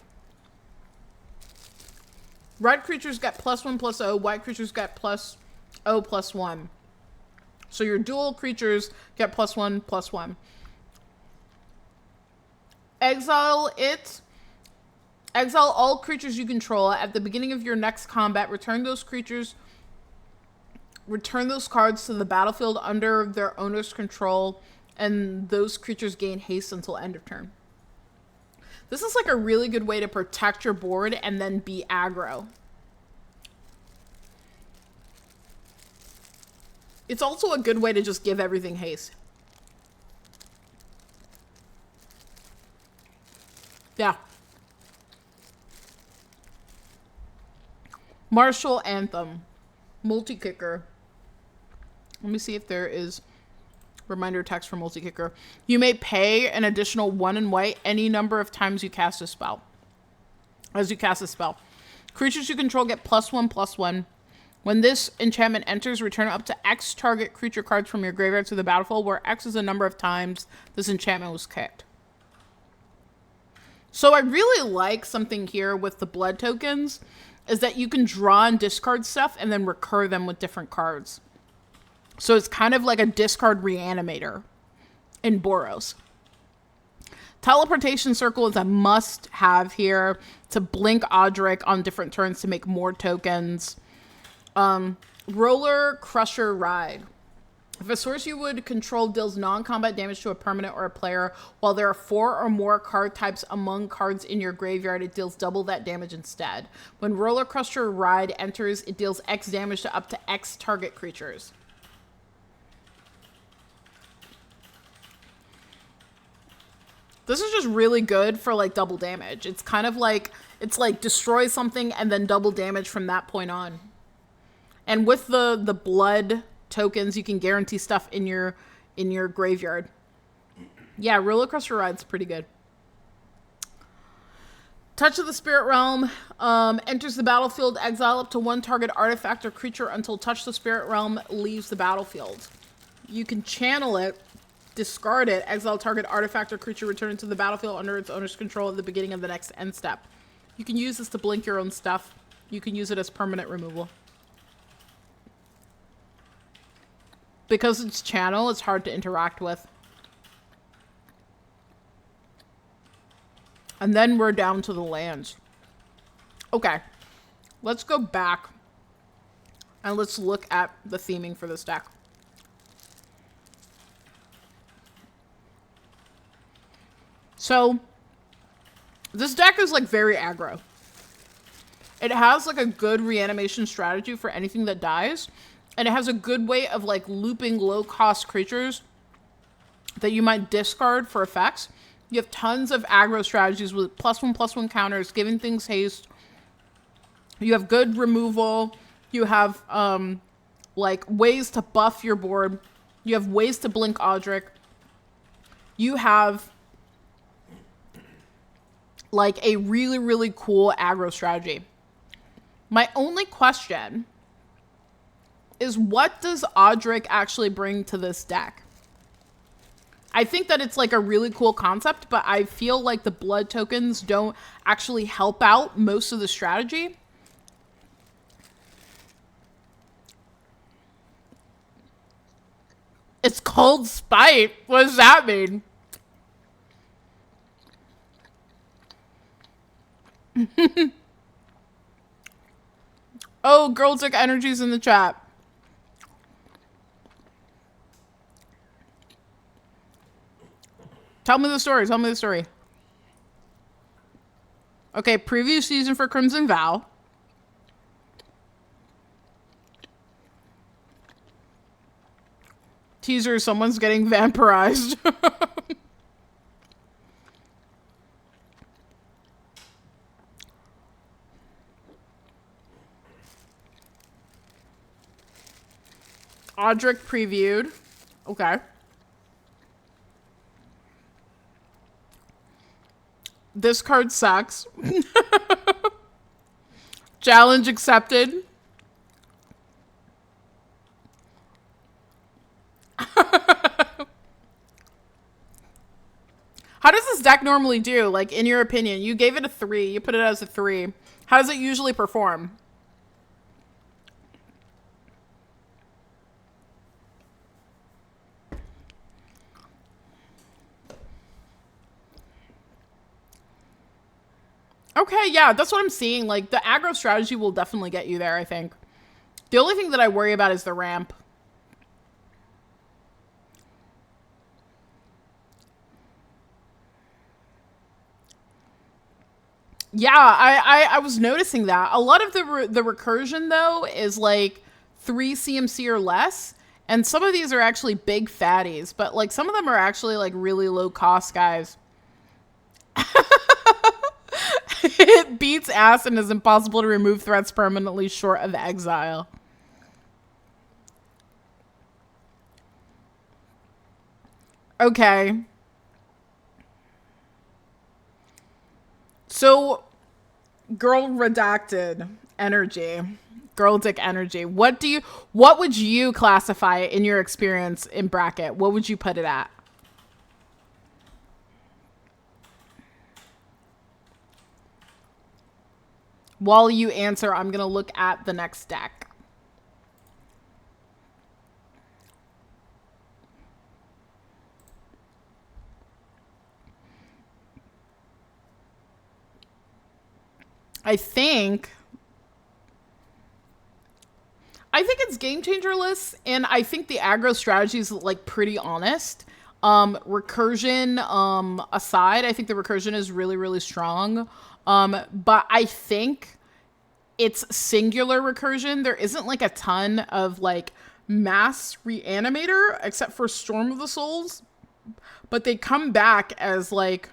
Red creatures get +1/+0. White creatures get +0/+1. So your dual creatures get +1/+1. Exile it. Exile all creatures you control. At the beginning of your next combat, return those cards to the battlefield under their owner's control, and those creatures gain haste until end of turn. This is like a really good way to protect your board and then be aggro. It's also a good way to just give everything haste. Yeah. Martial Anthem. Multi-kicker. Let me see if there is Reminder text from Multi-Kicker. You may pay an additional 1 in white any number of times you cast a spell. As you cast a spell. Creatures you control get +1/+1. When this enchantment enters, return up to X target creature cards from your graveyard to the battlefield, where X is the number of times this enchantment was kicked. So I really like something here with the blood tokens, is that you can draw and discard stuff and then recur them with different cards. So it's kind of like a discard reanimator in Boros. Teleportation Circle is a must-have here to blink Odric on different turns to make more tokens. Roller Crusher Ride. If a source you would control deals non-combat damage to a permanent or a player, while there are 4 or more card types among cards in your graveyard, it deals double that damage instead. When Roller Crusher Ride enters, it deals X damage to up to X target creatures. This is just really good for like double damage. It's kind of like, it's like destroy something and then double damage from that point on. And with the blood tokens, you can guarantee stuff in your graveyard. Yeah, Roller Coaster Ride's pretty good. Touch of the Spirit Realm enters the battlefield. Exile up to 1 target artifact or creature until Touch the Spirit Realm leaves the battlefield. You can channel it, discard it, exile target artifact or creature, return it to the battlefield under its owner's control at the beginning of the next end step. You can use this to blink your own stuff. You can use it as permanent removal. Because it's channel, it's hard to interact with. And then we're down to the lands. Okay. Let's go back and let's look at the theming for this deck. So, this deck is like very aggro. It has like a good reanimation strategy for anything that dies. And it has a good way of like looping low cost creatures that you might discard for effects. You have tons of aggro strategies with +1/+1 counters, giving things haste. You have good removal. You have like ways to buff your board. You have ways to blink Odric. You have like a really, really cool aggro strategy. My only question is, what does Odric actually bring to this deck? I think that it's like a really cool concept, but I feel like the blood tokens don't actually help out most of the strategy. It's called Spite. What does that mean? Oh, Girlsick Energy's in the chat. Tell me the story. Tell me the story. Okay, previous season for Crimson Vow. Teaser, someone's getting vampirized. Odric previewed. Okay. This card sucks. Challenge accepted. How does this deck normally do? Like, in your opinion, you gave it a 3. You put it as a 3. How does it usually perform? Okay, yeah, that's what I'm seeing. Like, the aggro strategy will definitely get you there, I think. The only thing that I worry about is the ramp. Yeah, I was noticing that. A lot of the recursion, though, is like 3 CMC or less. And some of these are actually big fatties. But, like, some of them are actually, like, really low-cost guys. It beats ass and is impossible to remove threats permanently short of exile. Okay. So, girl redacted energy. Girl dick energy. What would you classify in your experience in bracket? What would you put it at? While you answer, I'm going to look at the next deck. I think it's game changerless, and I think the aggro strategy is like pretty honest. Recursion aside, I think the recursion is really, really strong. But I think it's singular recursion. There isn't like a ton of like mass reanimator except for Storm of the Souls, but they come back as like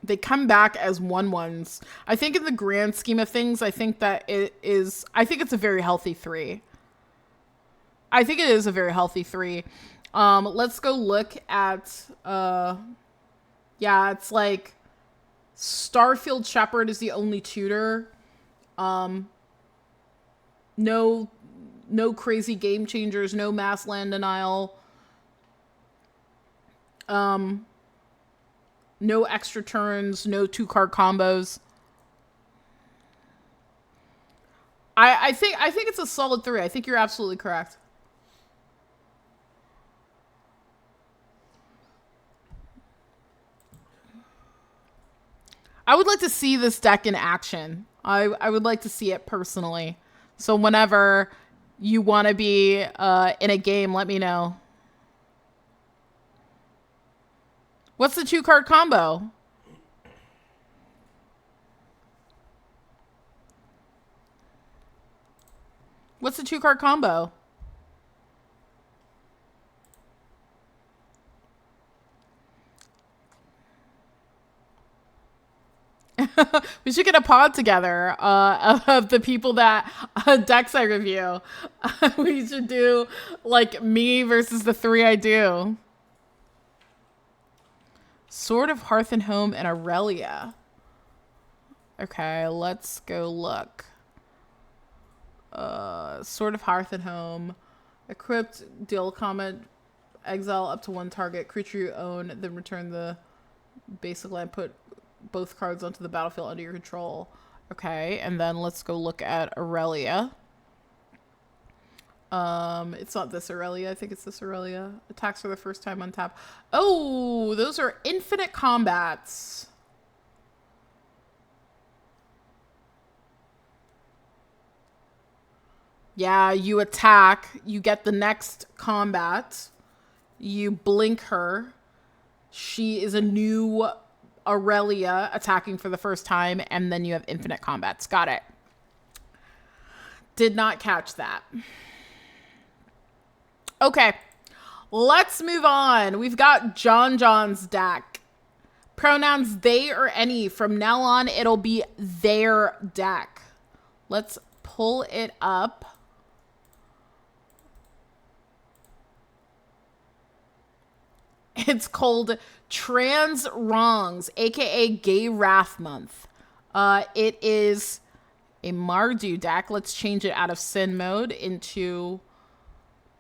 they come back as 1/1s. I think in the grand scheme of things, I think it's a very healthy 3. I think it is a very healthy 3. Let's go look at yeah, it's like Starfield Shepherd is the only tutor. No crazy game changers, no mass land denial. No extra turns, no 2-card combos. I think it's a solid 3. I think you're absolutely correct. I would like to see this deck in action. I would like to see it personally. So whenever you want to be in a game, let me know. What's the 2-card combo? What's the 2-card combo? We should get a pod together of the people that decks I review. We should do like me versus the 3 I do. Sword of Hearth and Home and Aurelia. Okay, let's go look. Sword of Hearth and Home. Equipped, deal comment, exile up to 1 target creature you own, then return the basic land, put both cards onto the battlefield under your control. Okay, and then let's go look at Aurelia. It's not this Aurelia. I think it's this Aurelia. Attacks for the first time on tap. Oh, those are infinite combats. Yeah, you attack. You get the next combat. You blink her. She is a new Aurelia attacking for the first time, and then you have infinite combats. Got it. Did not catch that. Okay, let's move on. We've got John's deck. Pronouns they or any. From now on, it'll be their deck. Let's pull it up. It's called Trans Wrongs, aka Gay Wrath Month. It is a Mardu deck. Let's change it out of Sin mode into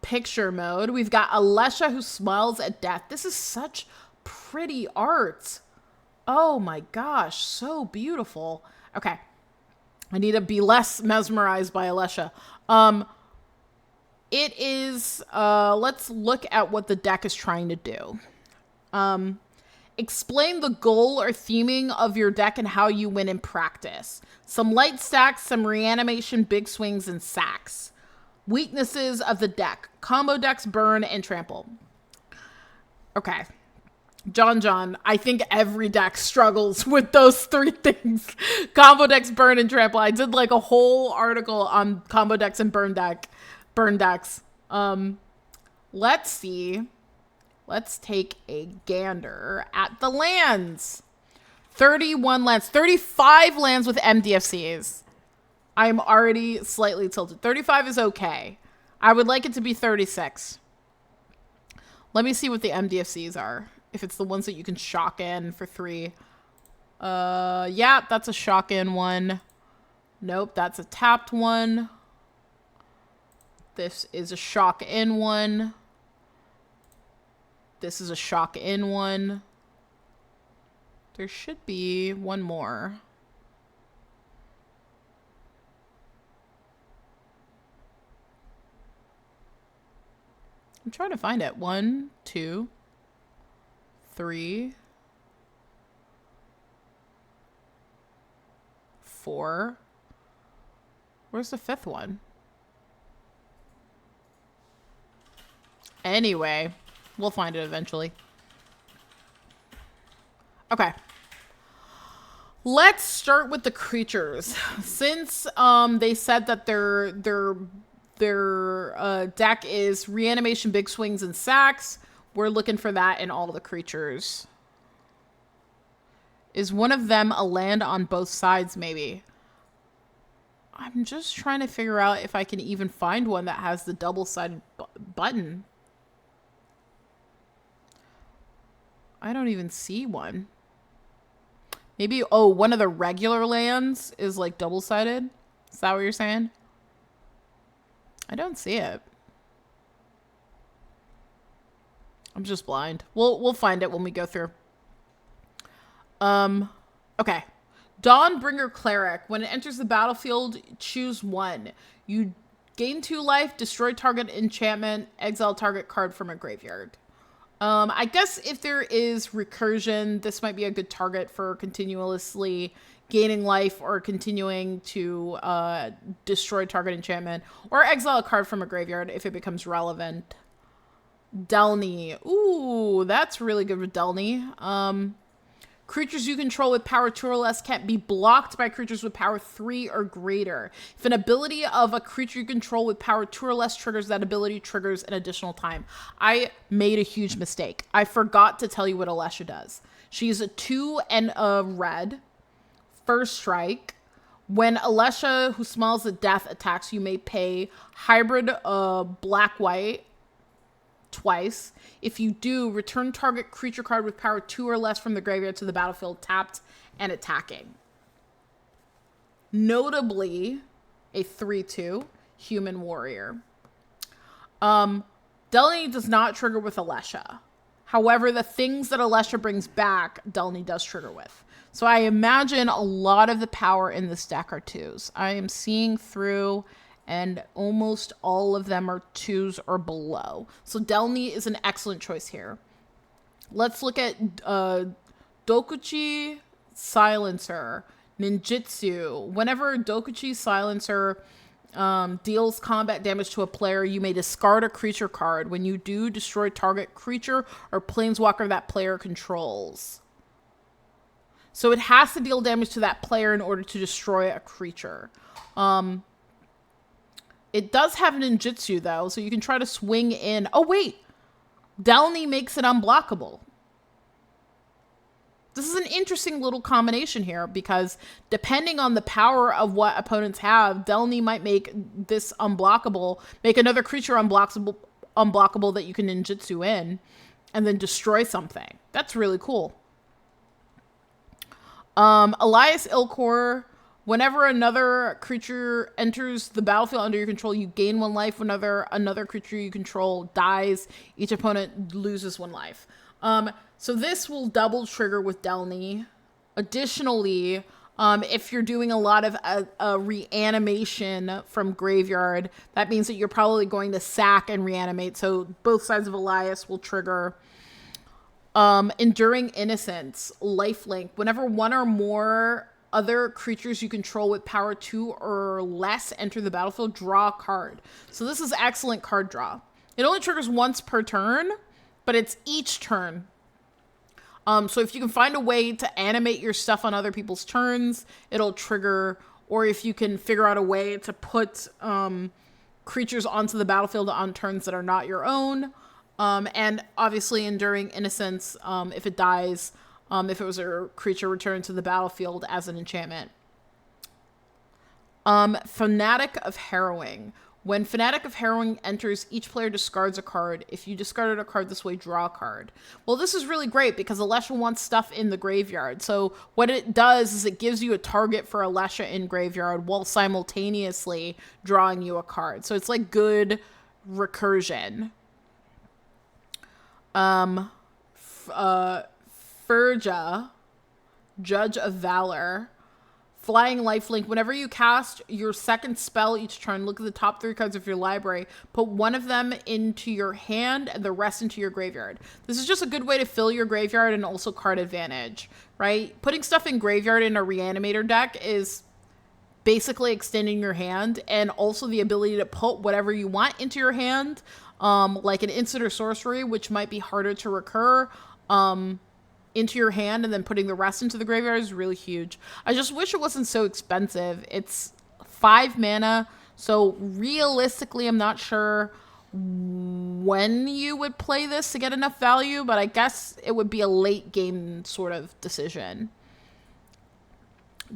picture mode. We've got Alesha who smiles at death. This is such pretty art. Oh my gosh, so beautiful. Okay, I need to be less mesmerized by Alesha. It is, let's look at what the deck is trying to do. Explain the goal or theming of your deck and how you win in practice. Some light stacks, some reanimation, big swings, and sacks. Weaknesses of the deck. Combo decks, burn, and trample. Okay. John, I think every deck struggles with those 3 things. Combo decks, burn, and trample. I did like a whole article on combo decks and burn decks. Let's see. Let's take a gander at the lands. 31 lands. 35 lands with MDFCs. I'm already slightly tilted. 35 is okay. I would like it to be 36. Let me see what the MDFCs are. If it's the ones that you can shock in for 3. Yeah, that's a shock in one. Nope, that's a tapped one. This is a shock in one. This is a shock in one. There should be one more. I'm trying to find it. 1, 2, 3, 4. Where's the 5th one? Anyway, we'll find it eventually. Okay. Let's start with the creatures. Since they said that their deck is reanimation, big swings, and sacks, we're looking for that in all the creatures. Is one of them a land on both sides, maybe? I'm just trying to figure out if I can even find one that has the double-sided button. I don't even see one. Maybe, oh, one of the regular lands is like double-sided? Is that what you're saying? I don't see it. I'm just blind. We'll find it when we go through. Okay. Dawnbringer Cleric. When it enters the battlefield, choose 1. You gain 2 life, destroy target enchantment, exile target card from a graveyard. I guess if there is recursion, this might be a good target for continuously gaining life or continuing to destroy target enchantment, or exile a card from a graveyard if it becomes relevant. Delny. Ooh, that's really good with Delny. Creatures you control with power 2 or less can't be blocked by creatures with power 3 or greater. If an ability of a creature you control with power 2 or less triggers, that ability triggers an additional time. I made a huge mistake. I forgot to tell you what Alesha does. She's a 2 and a red. First strike. When Alesha, who smells the death, attacks, you may pay hybrid black-white twice. If you do, return target creature card with power 2 or less from the graveyard to the battlefield, tapped and attacking. Notably, a 3/2 human warrior. Delny does not trigger with Alesha. However, the things that Alesha brings back, Delny does trigger with. So I imagine a lot of the power in this deck are 2s. I am seeing through, and almost all of them are 2s or below. So Delny is an excellent choice here. Let's look at Dokuchi Silencer, Ninjutsu. Whenever Dokuchi Silencer deals combat damage to a player, you may discard a creature card. When you do, destroy target creature or planeswalker that player controls. So it has to deal damage to that player in order to destroy a creature. It does have ninjutsu, though, so you can try to swing in. Oh, wait. Delny makes it unblockable. This is an interesting little combination here, because depending on the power of what opponents have, Delny might make this unblockable, make another creature unblockable that you can ninjutsu in, and then destroy something. That's really cool. Elias Ilkor. Whenever another creature enters the battlefield under your control, you gain 1 life. Whenever another creature you control dies, each opponent loses 1 life. So this will double trigger with Delny. Additionally, if you're doing a lot of a reanimation from graveyard, that means that you're probably going to sack and reanimate. So both sides of Elias will trigger. Enduring Innocence, Lifelink. Whenever 1 or more other creatures you control with power 2 or less enter the battlefield, draw a card. So this is excellent card draw. It only triggers once per turn, but it's each turn. So if you can find a way to animate your stuff on other people's turns, it'll trigger. Or if you can figure out a way to put creatures onto the battlefield on turns that are not your own. And obviously Enduring Innocence, if it dies, if it was a creature returned to the battlefield as an enchantment. Fanatic of Harrowing. When Fanatic of Harrowing enters, each player discards a card. If you discarded a card this way, draw a card. Well, this is really great because Alesha wants stuff in the graveyard. So what it does is it gives you a target for Alesha in graveyard while simultaneously drawing you a card. So it's like good recursion. Furja, Judge of Valor. Flying Lifelink. Whenever you cast your second spell each turn, look at the top 3 cards of your library. Put one of them into your hand and the rest into your graveyard. This is just a good way to fill your graveyard and also card advantage, right? Putting stuff in graveyard in a Reanimator deck is basically extending your hand, and also the ability to put whatever you want into your hand, like an instant or sorcery, which might be harder to recur, into your hand, and then putting the rest into the graveyard is really huge. I just wish it wasn't so expensive. It's 5 mana, so realistically I'm not sure when you would play this to get enough value, but I guess it would be a late game sort of decision.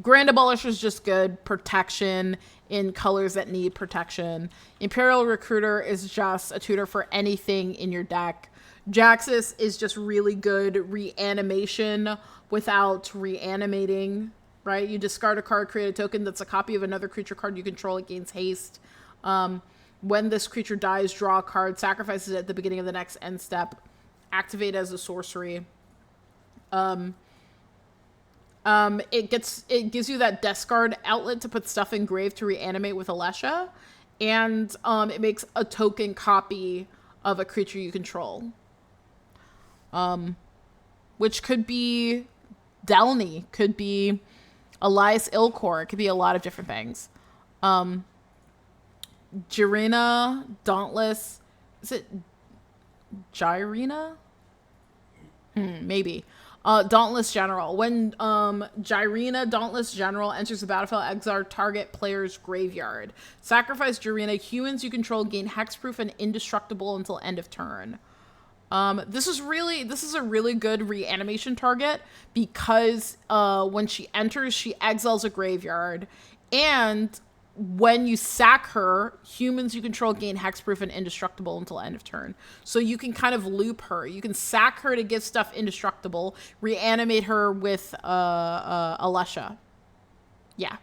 Grand Abolisher is just good protection in colors that need protection. Imperial Recruiter is just a tutor for anything in your deck. Jaxus is just really good reanimation without reanimating, right? You discard a card, create a token that's a copy of another creature card you control. It gains haste. When this creature dies, draw a card, sacrifice it at the beginning of the next end step, activate as a sorcery. It gives you that discard outlet to put stuff in grave to reanimate with Alesha, and it makes a token copy of a creature you control. Which could be Delny, could be Elias Ilkor, it could be a lot of different things. Jirina, Dauntless, is it Jirina? Maybe. Dauntless General. When Jirina, Dauntless General, enters the battlefield, exile target player's graveyard. Sacrifice Jirina. Humans you control gain hexproof and indestructible until end of turn. This is a really good reanimation target because when she enters, she exiles a graveyard, and when you sack her, humans you control gain hexproof and indestructible until end of turn. So you can kind of loop her. You can sack her to give stuff indestructible, reanimate her with Alesha. Yeah.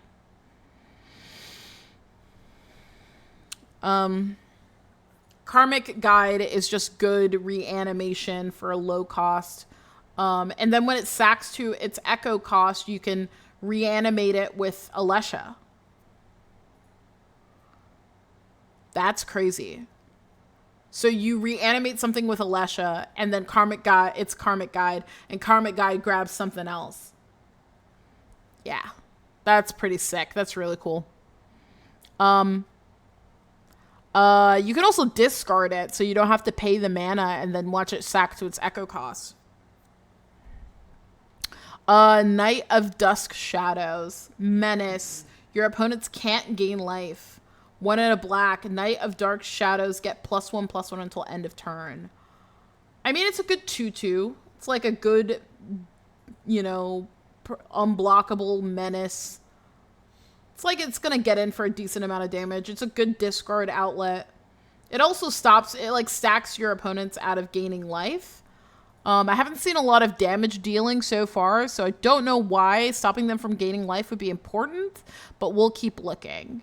Karmic Guide is just good reanimation for a low cost. And then when it sacks to its echo cost, you can reanimate it with Alesha. That's crazy. So you reanimate something with Alesha, and then Karmic Guide, and Karmic Guide grabs something else. Yeah. That's pretty sick. That's really cool. You can also discard it, so you don't have to pay the mana and then watch it sack to its echo cost. Night of Dusk Shadows. Menace. Your opponents can't gain life. 1 and a black. Night of Dark Shadows. Get +1/+1 until end of turn. I mean, it's a good 2/2. It's like a good, unblockable menace. It's like it's going to get in for a decent amount of damage. It's a good discard outlet. It also stacks your opponents out of gaining life. I haven't seen a lot of damage dealing so far, so I don't know why stopping them from gaining life would be important, but we'll keep looking.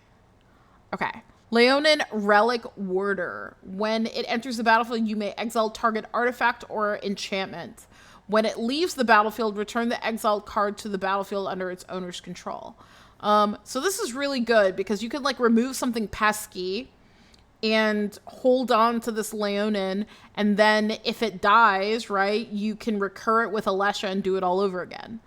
Okay. Leonin Relic Warder. When it enters the battlefield, you may exile target artifact or enchantment. When it leaves the battlefield, return the exiled card to the battlefield under its owner's control. So this is really good because you can remove something pesky and hold on to this Leonin, and then if it dies, right, you can recur it with Alesha and do it all over again.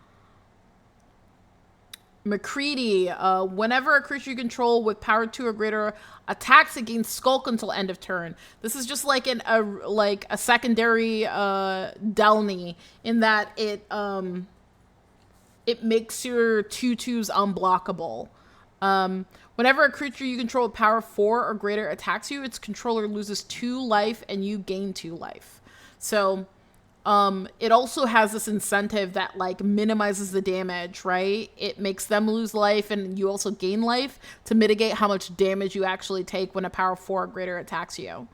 McCready, whenever a creature you control with power 2 or greater attacks, it gains Skulk until end of turn. This is just like a secondary Delny in that it makes your 2/2s unblockable. Whenever a creature you control with power 4 or greater attacks you, its controller loses 2 life and you gain 2 life. So It also has this incentive that like minimizes the damage, right? It makes them lose life and you also gain life to mitigate how much damage you actually take when a power 4 or greater attacks you.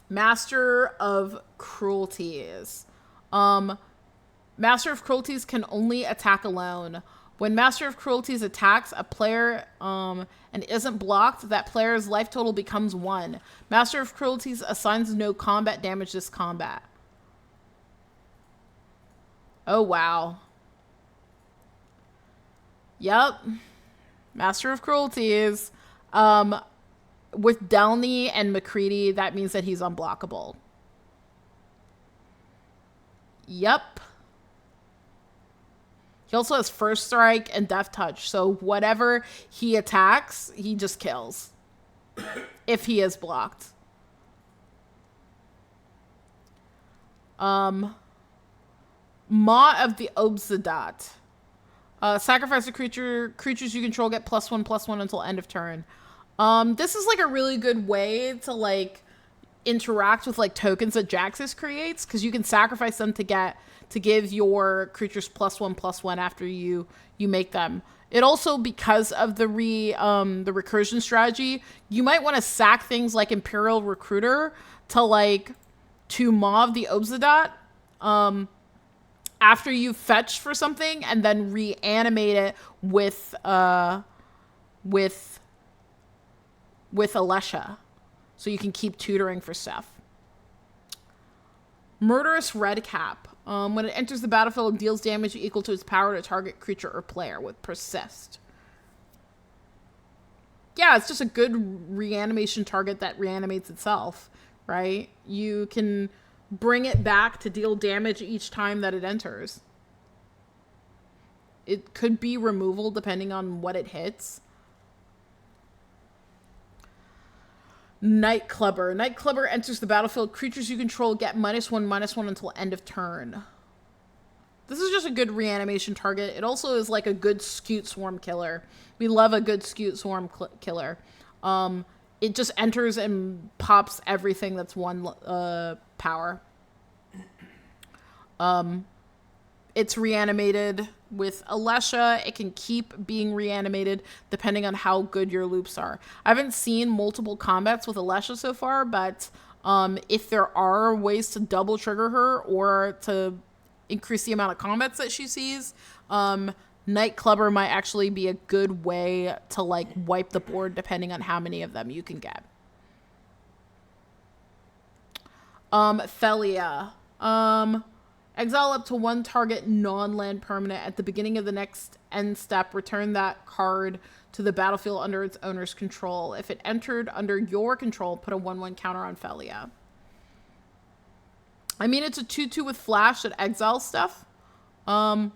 Master of Cruelties. Master of Cruelties can only attack alone. When Master of Cruelties attacks a player and isn't blocked, that player's life total becomes 1. Master of Cruelties assigns no combat damage this combat. Oh, wow. Yep. Master of Cruelties. With Delny and McCready, that means that he's unblockable. Yep. He also has First Strike and Death Touch, so whatever he attacks, he just kills. If he is blocked. Maw of the Obsidat. Sacrifice a creature. Creatures you control get +1/+1 until end of turn. This is like a really good way to like interact with like tokens that Jaxis creates, because you can sacrifice them to give your creatures +1/+1 after you make them. It also, because of the recursion strategy, you might want to sack things like Imperial Recruiter to Maw of the Obsidat after you fetch for something, and then reanimate it with Alesha, so you can keep tutoring for stuff. Murderous Redcap. When it enters the battlefield, it deals damage equal to its power to target creature or player with Persist. Yeah, it's just a good reanimation target that reanimates itself, right? You can bring it back to deal damage each time that it enters. It could be removal depending on what it hits. Nightclubber. Nightclubber enters the battlefield. Creatures you control get -1/-1 until end of turn. This is just a good reanimation target. It also is like a good Scute Swarm killer. We love a good Scute Swarm killer. It just enters and pops everything that's 1 power. It's reanimated with Alesha. It can keep being reanimated depending on how good your loops are. I haven't seen multiple combats with Alesha so far, but if there are ways to double trigger her or to increase the amount of combats that she sees, Nightclubber might actually be a good way to like wipe the board depending on how many of them you can get. Felia. Exile up to 1 target non-land permanent. At the beginning of the next end step, return that card to the battlefield under its owner's control. If it entered under your control, put a 1/1 counter on Felia. I mean, it's a 2/2 with flash that exiles stuff. Not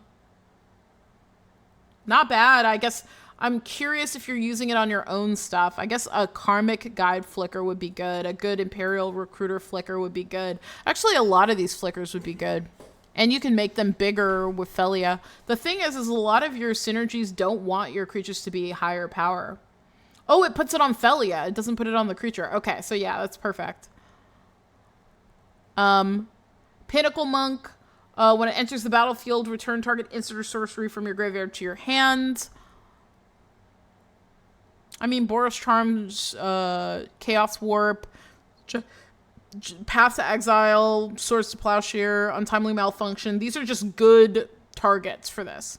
bad. I guess I'm curious if you're using it on your own stuff. I guess a Karmic Guide flicker would be good. A good Imperial Recruiter flicker would be good. Actually, a lot of these flickers would be good. And you can make them bigger with Felia. The thing is a lot of your synergies don't want your creatures to be higher power. Oh, it puts it on Felia. It doesn't put it on the creature. Okay, so yeah, that's perfect. Pinnacle Monk. When it enters the battlefield, return target instant or sorcery from your graveyard to your hand. I mean, Boros Charms, Chaos Warp, Path to Exile, Swords to Plowshare, Untimely Malfunction. These are just good targets for this.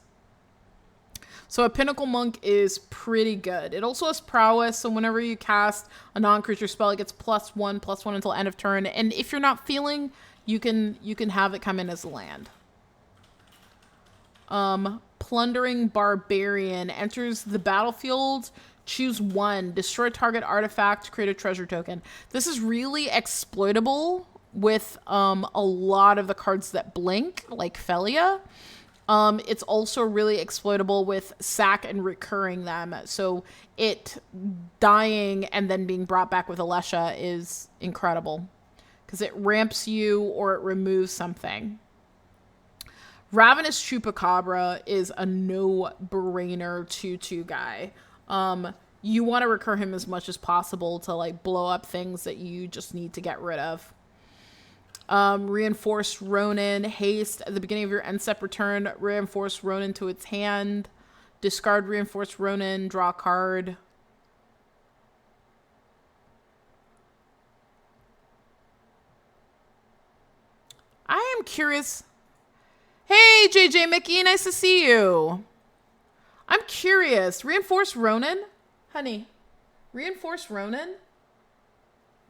So a Pinnacle Monk is pretty good. It also has Prowess, so whenever you cast a non-creature spell, it gets +1/+1 until end of turn. And if you're not feeling, you can have it come in as a land. Plundering Barbarian enters the battlefield. Choose 1. Destroy target artifact. Create a treasure token. This is really exploitable with a lot of the cards that blink, like Felia. It's also really exploitable with sack and recurring them. So it dying and then being brought back with Alesha is incredible, because it ramps you or it removes something. Ravenous Chupacabra is a no-brainer 2/2 guy. You want to recur him as much as possible to like blow up things that you just need to get rid of. Reinforced Ronin, haste. At the beginning of your end step, return Reinforced Ronin to its hand. Discard Reinforced Ronin, draw a card. I am curious. Hey, JJ Mickey, nice to see you. I'm curious. Reinforced Ronin? Honey, Reinforced Ronin?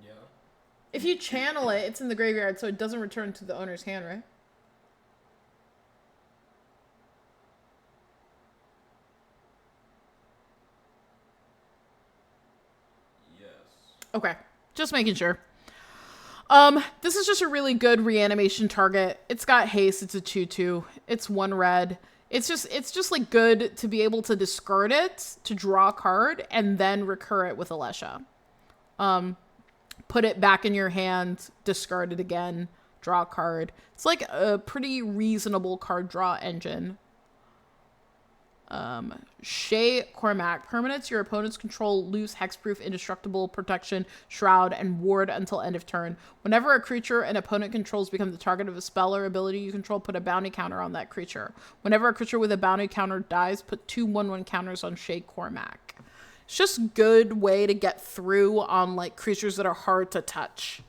Yeah. If you channel it, it's in the graveyard, so it doesn't return to the owner's hand, right? Yes. Okay, just making sure. This is just a really good reanimation target. It's got haste, it's a 2/2. It's 1 red. It's just like good to be able to discard it to draw a card and then recur it with Alesha. Put it back in your hand, discard it again, draw a card. It's like a pretty reasonable card draw engine. Shay Cormac. Permanents your opponents control lose hexproof, indestructible, protection, shroud, and ward until end of turn. Whenever a creature an opponent controls becomes the target of a spell or ability you control, put a bounty counter on that creature. Whenever a creature with a bounty counter dies, put 2 1/1 counters on Shay Cormac. It's just a good way to get through on like creatures that are hard to touch.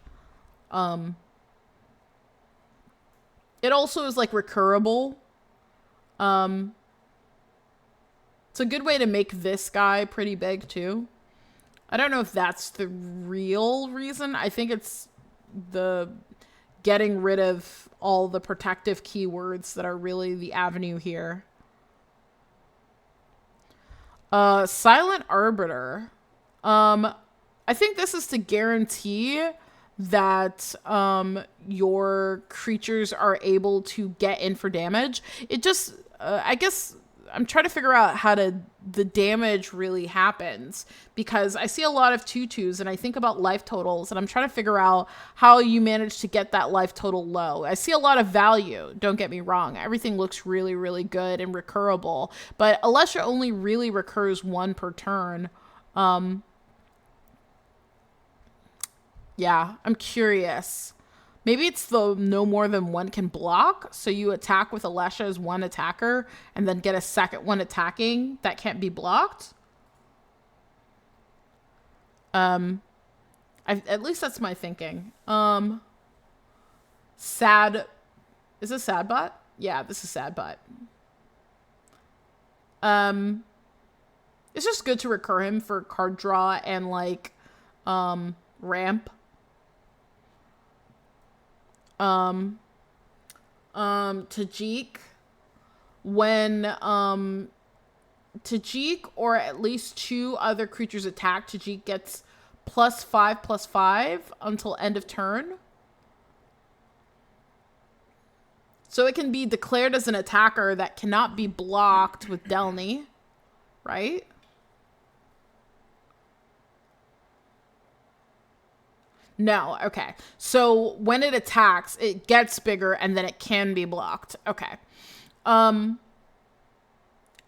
It also is like recurable. It's a good way to make this guy pretty big too. I don't know if that's the real reason. I think it's the getting rid of all the protective keywords that are really the avenue here. Silent Arbiter. I think this is to guarantee that your creatures are able to get in for damage. It just, I guess I'm trying to figure out how the damage really happens, because I see a lot of 2/2s and I think about life totals and I'm trying to figure out how you manage to get that life total low. I see a lot of value, don't get me wrong. Everything looks really, really good and recurable, but Alesha only really recurs 1 per turn. Yeah, I'm curious. Maybe it's the no more than 1 can block, so you attack with Alesha as 1 attacker, and then get a second one attacking that can't be blocked. At least that's my thinking. Sad. Is this Sadbot? Yeah, this is Sadbot. It's just good to recur him for card draw and like ramp. Tajik, when Tajik or at least 2 other creatures attack, Tajik gets +5/+5 until end of turn. So it can be declared as an attacker that cannot be blocked with Delny, right? No, okay. So when it attacks, it gets bigger and then it can be blocked. Okay.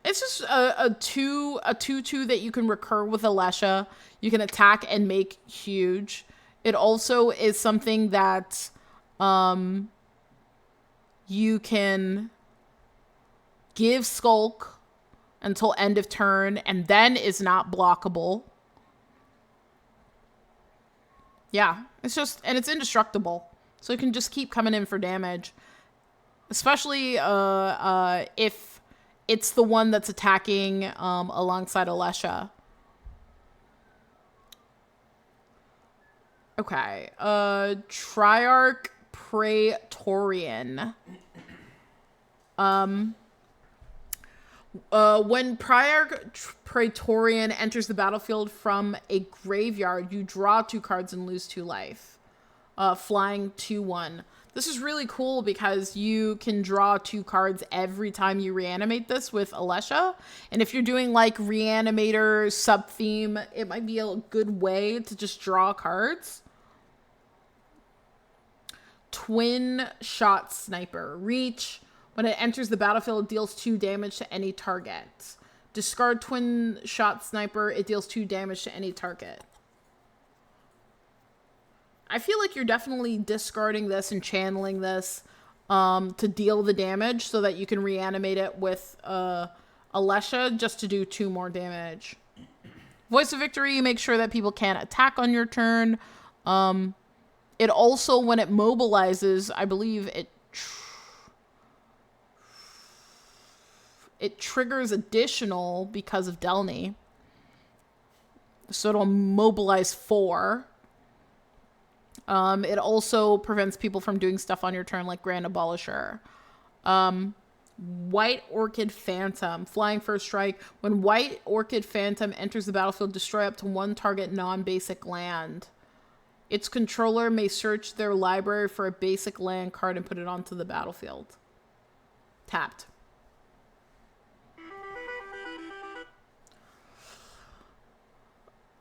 It's just a 2/2 that you can recur with Alesha. You can attack and make huge. It also is something that you can give Skulk until end of turn and then is not blockable. Yeah, it's just, and it's indestructible. So it can just keep coming in for damage. Especially if it's the one that's attacking alongside Alesha. Okay, Triarch Praetorian. When Triarch Praetorian enters the battlefield from a graveyard, you draw 2 cards and lose 2 life. Flying 2/1. This is really cool because you can draw 2 cards every time you reanimate this with Alesha. And if you're doing like reanimator sub-theme, it might be a good way to just draw cards. Twin Shot Sniper. Reach. When it enters the battlefield, it deals 2 damage to any target. Discard Twin Shot Sniper. It deals 2 damage to any target. I feel like you're definitely discarding this and channeling this to deal the damage so that you can reanimate it with Alesha just to do 2 more damage. Voice of Victory, you make sure that people can't attack on your turn. It also, when it mobilizes, I believe it triggers additional because of Delny. So it'll mobilize 4. It also prevents people from doing stuff on your turn like Grand Abolisher. White Orchid Phantom, flying first strike. When White Orchid Phantom enters the battlefield, destroy up to 1 target non-basic land. Its controller may search their library for a basic land card and put it onto the battlefield. Tapped.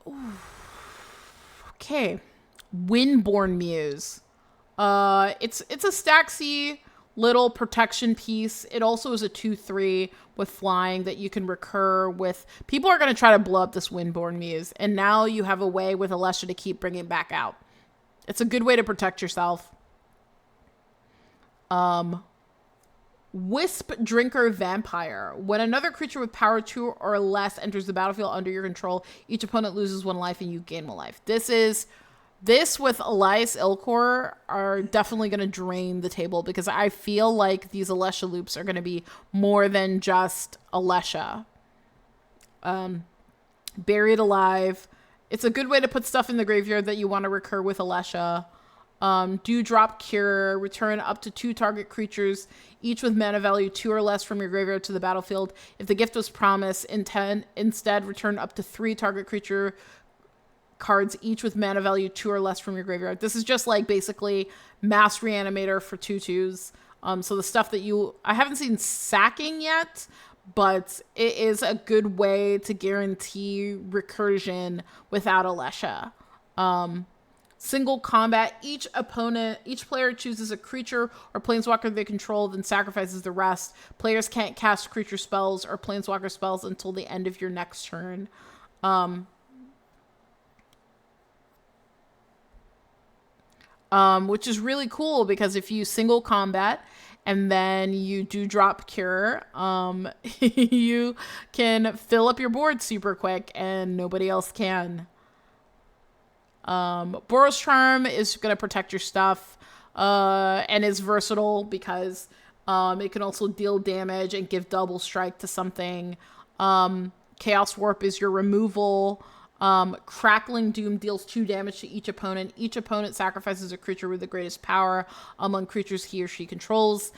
Ooh. Okay. Windborn Muse. It's a Staxy little protection piece. It also is a 2/3 with flying that you can recur with. People are going to try to blow up this Windborn Muse, and now you have a way with Alesha to keep bringing it back out. It's a good way to protect yourself. Wisp Drinker Vampire. When another creature with power 2 or less enters the battlefield under your control, each opponent loses 1 life and you gain 1 life. This with Elias Ilkor are definitely going to drain the table because I feel like these Alesha loops are going to be more than just Alesha. Buried Alive. It's a good way to put stuff in the graveyard that you want to recur with Alesha. Dewdrop Cure. Return up to 2 target creatures, each with mana value 2 or less from your graveyard to the battlefield. If the gift was promised, instead return up to 3 target creature cards, each with mana value 2 or less from your graveyard. This is just like basically Mass Reanimator for 2/2s. So the stuff that I haven't seen sacking yet, but it is a good way to guarantee recursion without Alesha. Single combat. Each player chooses a creature or planeswalker they control, then sacrifices the rest. Players can't cast creature spells or planeswalker spells until the end of your next turn. Which is really cool because if you single combat and then you do drop Cure, you can fill up your board super quick and nobody else can. Boros Charm is going to protect your stuff and is versatile because it can also deal damage and give double strike to something. Chaos Warp is your removal. Crackling Doom deals 2 damage to each opponent. Each opponent sacrifices a creature with the greatest power among creatures he or she controls.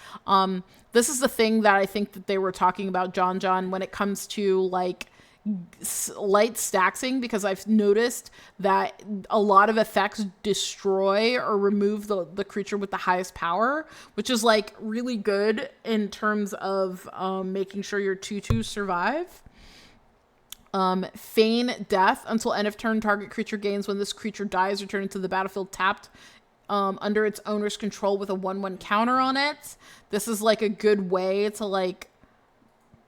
This is the thing that I think that they were talking about, John, when it comes to like light staxing, because I've noticed that a lot of effects destroy or remove the creature with the highest power, which is like really good in terms of making sure your 2/2 survive. Feign Death. Until end of turn, target creature gains. When this creature dies, return it to the battlefield tapped under its owner's control with a 1/1 counter on it. This is like a good way to like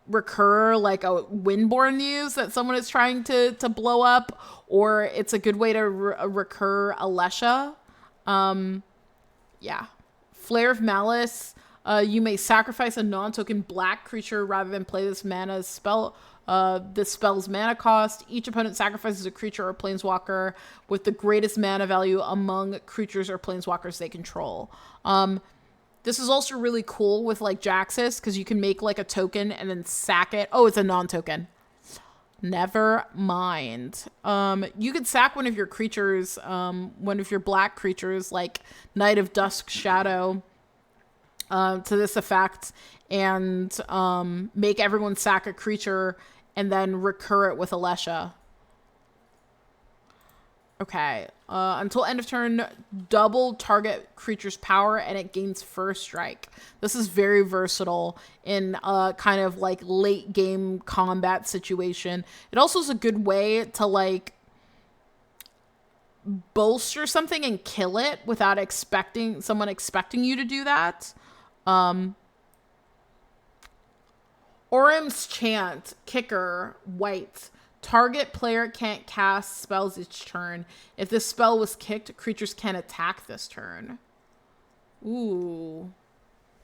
recur like a Windborn Muse that someone is trying to blow up, or it's a good way to recur Alesha. Yeah. Flare of Malice. You may sacrifice a non-token black creature rather than play this mana spell. This spell's mana cost. Each opponent sacrifices a creature or planeswalker with the greatest mana value among creatures or planeswalkers they control. This is also really cool with like Jaxis because you can make like a token and then sack it. Oh, it's a non-token. Never mind. You could sack one of your creatures, one of your black creatures like Knight of Dusk Shadow to this effect, and make everyone sack a creature and then recur it with Alesha. Okay. Until end of turn, double target creature's power and it gains first strike. This is very versatile in a kind of like late game combat situation. It also is a good way to like bolster something and kill it without someone expecting you to do that. Orim's Chant, kicker, white. Target player can't cast spells each turn. If this spell was kicked, creatures can attack this turn. Ooh.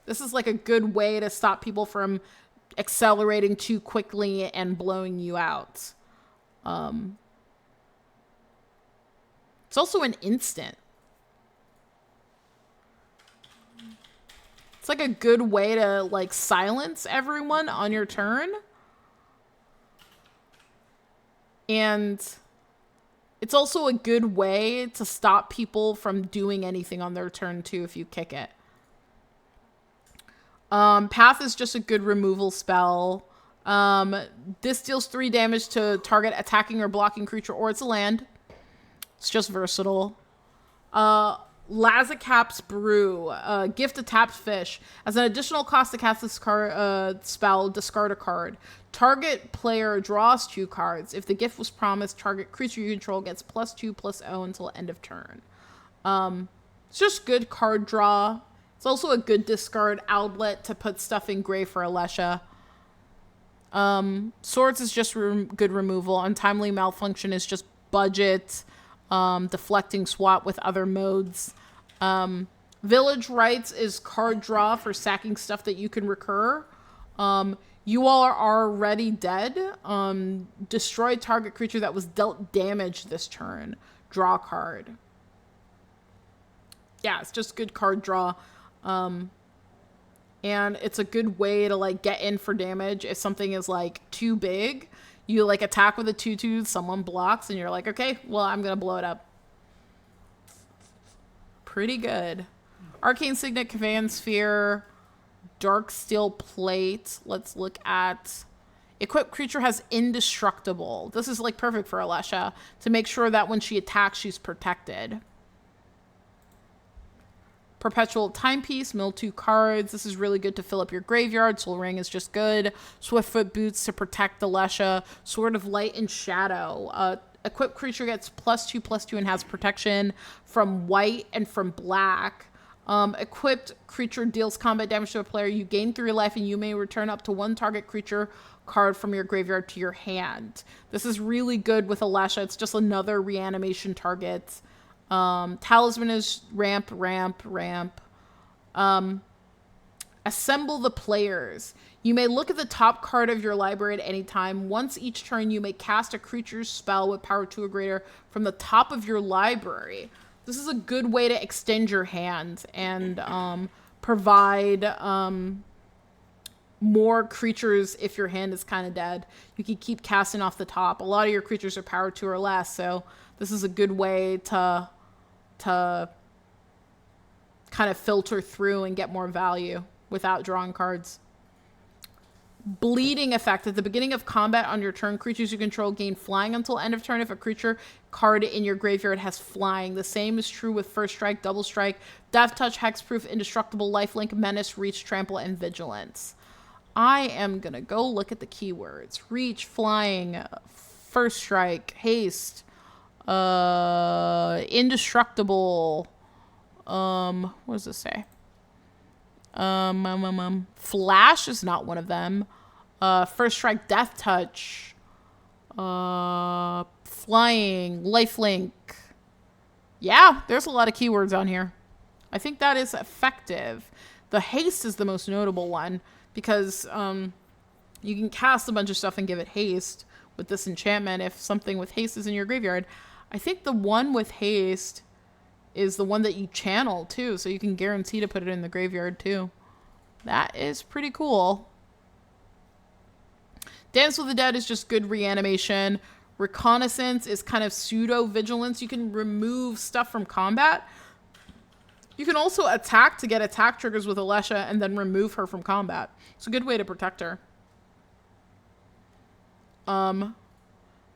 This is like a good way to stop people from accelerating too quickly and blowing you out. It's also an instant. It's like a good way to like silence everyone on your turn. And it's also a good way to stop people from doing anything on their turn too if you kick it. Path is just a good removal spell. This deals 3 damage to target attacking or blocking creature, or it's a land. It's just versatile. Lazicap's Brew. Gift a tapped fish. As an additional cost to cast this spell, discard a card. Target player draws 2 cards. If the gift was promised, target creature you control gets +2/+0 until end of turn. It's just good card draw. It's also a good discard outlet to put stuff in gray for Alesha. Swords is just good removal. Untimely Malfunction is just budget. Deflecting swap with other modes. Village Rites is card draw for sacking stuff that you can recur. You all are already dead. Destroy target creature that was dealt damage this turn. Draw a card. Yeah, it's just good card draw. And it's a good way to like get in for damage if something is like too big. You like attack with a 2/2, someone blocks, and you're like, okay, well, I'm gonna blow it up. Pretty good. Arcane Signet, Command Sphere, Dark Steel Plate. Let's look at equipped creature has indestructible. This is like perfect for Alesha to make sure that when she attacks, she's protected. Perpetual Timepiece, mill 2 cards. This is really good to fill up your graveyard. Soul Ring is just good. Swiftfoot Boots to protect Alesha. Sword of Light and Shadow. Equipped creature gets +2/+2 and has protection from white and from black. Equipped creature deals combat damage to a player. You gain 3 life and you may return up to 1 target creature card from your graveyard to your hand. This is really good with Alesha. It's just another reanimation target. Talisman is ramp. Assemble the players. You may look at the top card of your library at any time. Once each turn, you may cast a creature's spell with power 2 or greater from the top of your library. This is a good way to extend your hand and provide more creatures if your hand is kind of dead. You can keep casting off the top. A lot of your creatures are power 2 or less, so this is a good way to kind of filter through and get more value without drawing cards. Bleeding effect. At the beginning of combat on your turn, creatures you control gain flying until end of turn if a creature card in your graveyard has flying. The same is true with First Strike, Double Strike, Death Touch, Hexproof, Indestructible, Lifelink, Menace, Reach, Trample, and Vigilance. I am going to go look at the keywords. Reach, Flying, First Strike, Haste, Indestructible. What does this say? Flash is not one of them. First Strike, Death Touch, Flying, Lifelink. Yeah, there's a lot of keywords on here. I think that is effective. The Haste is the most notable one because you can cast a bunch of stuff and give it haste with this enchantment if something with haste is in your graveyard. I think the one with haste is the one that you channel too, so you can guarantee to put it in the graveyard too. That is pretty cool. Dance with the Dead is just good reanimation. Reconnaissance is kind of pseudo vigilance. You can remove stuff from combat. You can also attack to get attack triggers with Alesha and then remove her from combat. It's a good way to protect her.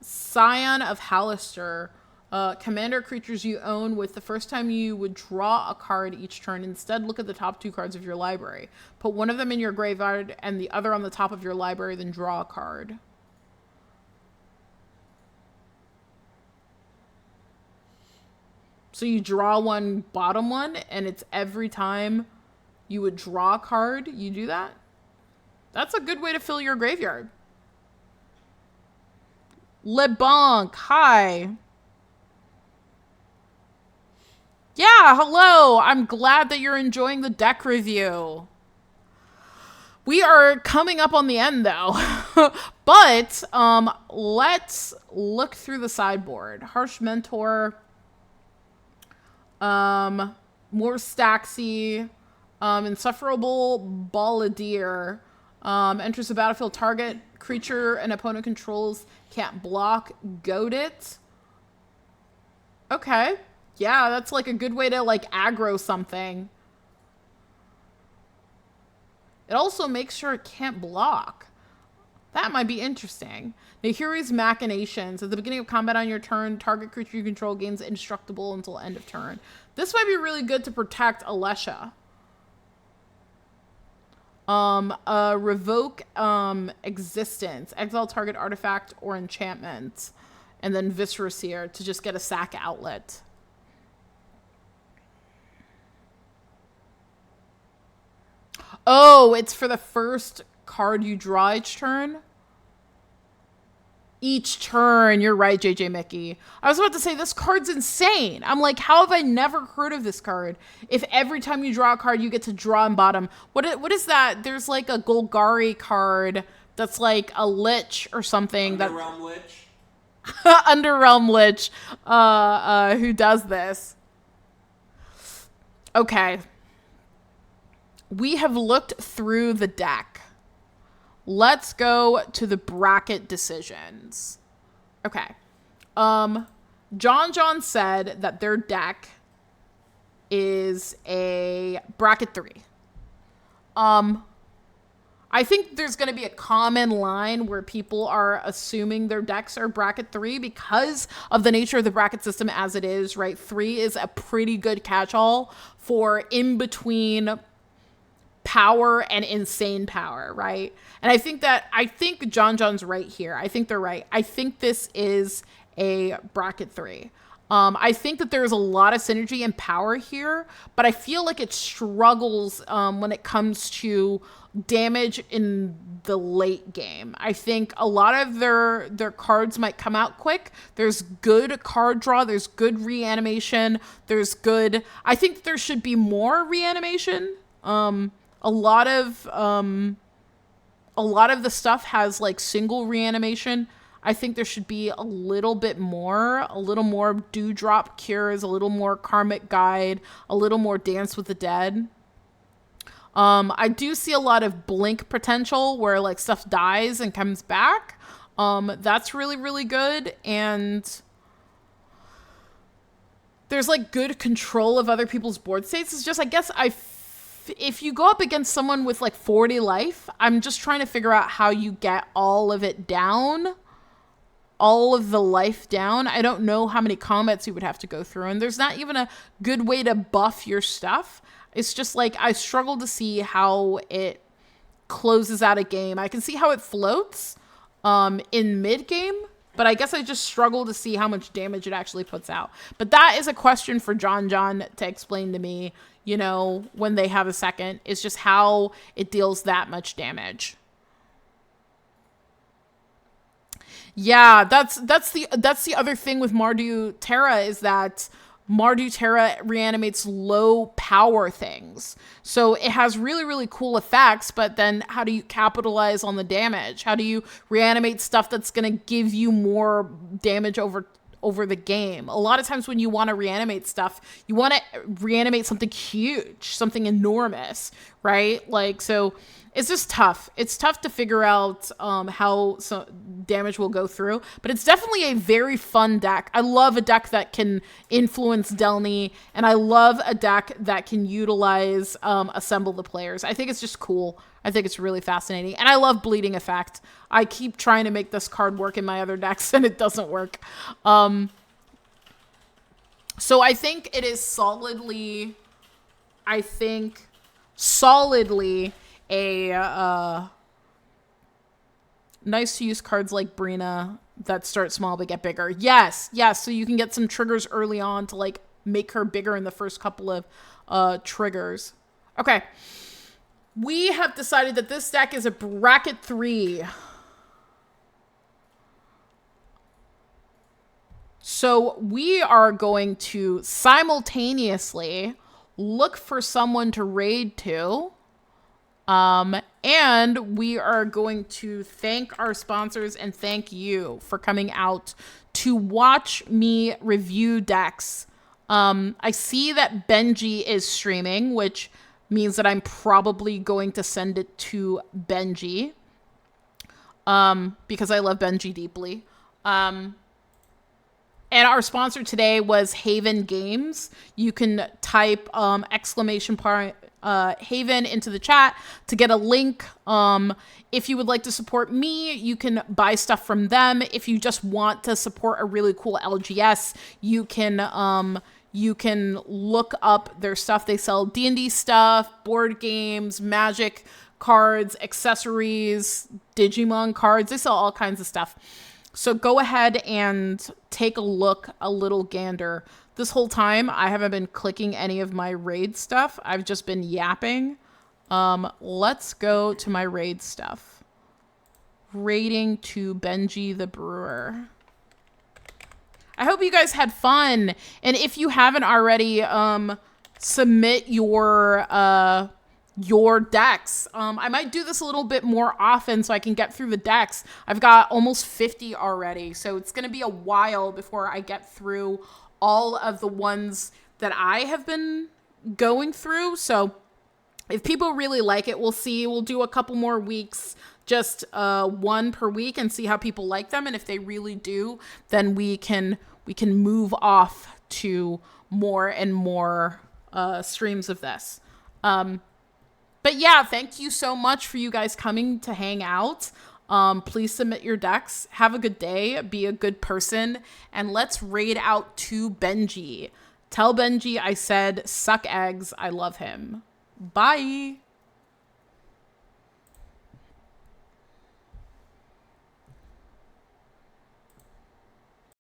Scion of Halaster. Commander creatures you own with the first time you would draw a card each turn. Instead, look at the top 2 cards of your library. Put one of them in your graveyard and the other on the top of your library, then draw a card. So you draw one, bottom one, and it's every time you would draw a card, you do that? That's a good way to fill your graveyard. LeBlanc, hi. Yeah, hello. I'm glad that you're enjoying the deck review. We are coming up on the end though. But let's look through the sideboard. Harsh Mentor, more Staxy, Insufferable Balladeer, enters the battlefield, target creature an opponent controls can't block, goad it. Okay. Yeah, that's like a good way to like aggro something. It also makes sure it can't block. That might be interesting. Nahiri's Machinations. At the beginning of combat on your turn, target creature you control gains indestructible until end of turn. This might be really good to protect Alesha. Revoke existence. Exile target artifact or enchantment. And then Viscera Seer to just get a sack outlet. Oh, it's for the first card you draw each turn? Each turn. You're right, JJ Mickey. I was about to say, this card's insane. I'm like, how have I never heard of this card? If every time you draw a card, you get to draw in bottom. What is that? There's like a Golgari card that's like a Lich or something. Underrealm Lich. Underrealm Lich, who does this. Okay. We have looked through the deck. Let's go to the bracket decisions. Okay. John said that their deck is a bracket 3. I think there's going to be a common line where people are assuming their decks are bracket 3 because of the nature of the bracket system as it is, right? 3 is a pretty good catch-all for in-between power and insane power, right? And I think John's right here. I think they're right. I think this is a bracket 3. I think that there's a lot of synergy and power here, but I feel like it struggles when it comes to damage in the late game. I think a lot of their cards might come out quick. There's good card draw. There's good reanimation. I think there should be more reanimation. A lot of the stuff has like single reanimation. I think there should be a little more Dewdrop Cures, a little more Karmic Guide, a little more Dance with the Dead. I do see a lot of blink potential where like stuff dies and comes back. That's really, really good. And there's like good control of other people's board states. It's just, I guess if you go up against someone with like 40 life, I'm just trying to figure out how you get all of it down. All of the life down. I don't know how many combats you would have to go through. And there's not even a good way to buff your stuff. It's just like, I struggle to see how it closes out a game. I can see how it floats in mid game, but I guess I just struggle to see how much damage it actually puts out. But that is a question for John to explain to me, you know, when they have a second. It's just how it deals that much damage. Yeah, that's the other thing with Mardu Terra is that Mardu Terra reanimates low power things. So it has really, really cool effects, but then how do you capitalize on the damage? How do you reanimate stuff that's going to give you more damage over the game? A lot of times when you want to reanimate stuff, you want to reanimate something huge, something enormous, right? Like, so it's just tough. It's tough to figure out how damage will go through, but it's definitely a very fun deck. I love a deck that can influence Delny, and I love a deck that can utilize Assemble the Players. I think it's just cool. I think it's really fascinating, and I love Bleeding Effect. I keep trying to make this card work in my other decks, and it doesn't work. So I think it is solidly a nice to use cards like Brina that start small but get bigger. Yes, so you can get some triggers early on to like make her bigger in the first couple of triggers. Okay. We have decided that this deck is a bracket 3. So we are going to simultaneously look for someone to raid to. And we are going to thank our sponsors and thank you for coming out to watch me review decks. I see that Benji is streaming, which means that I'm probably going to send it to Benji. Because I love Benji deeply. And our sponsor today was Haven Games. You can type exclamation point Haven into the chat to get a link. If you would like to support me, you can buy stuff from them. If you just want to support a really cool LGS, you can look up their stuff. They sell D&D stuff, board games, Magic cards, accessories, Digimon cards. They sell all kinds of stuff. So go ahead and take a look, a little gander. This whole time, I haven't been clicking any of my raid stuff. I've just been yapping. Let's go to my raid stuff. Raiding to Benji the Brewer. I hope you guys had fun. And if you haven't already, submit your decks. I might do this a little bit more often so I can get through the decks. I've got almost 50 already, so it's going to be a while before I get through all of the ones that I have been going through. So if people really like it, we'll see. We'll do a couple more weeks, just one per week, and see how people like them. And if they really do, then we can move off to more and more streams of this. But yeah, thank you so much for you guys coming to hang out. Please submit your decks. Have a good day. Be a good person. And let's raid out to Benji. Tell Benji I said, suck eggs. I love him. Bye.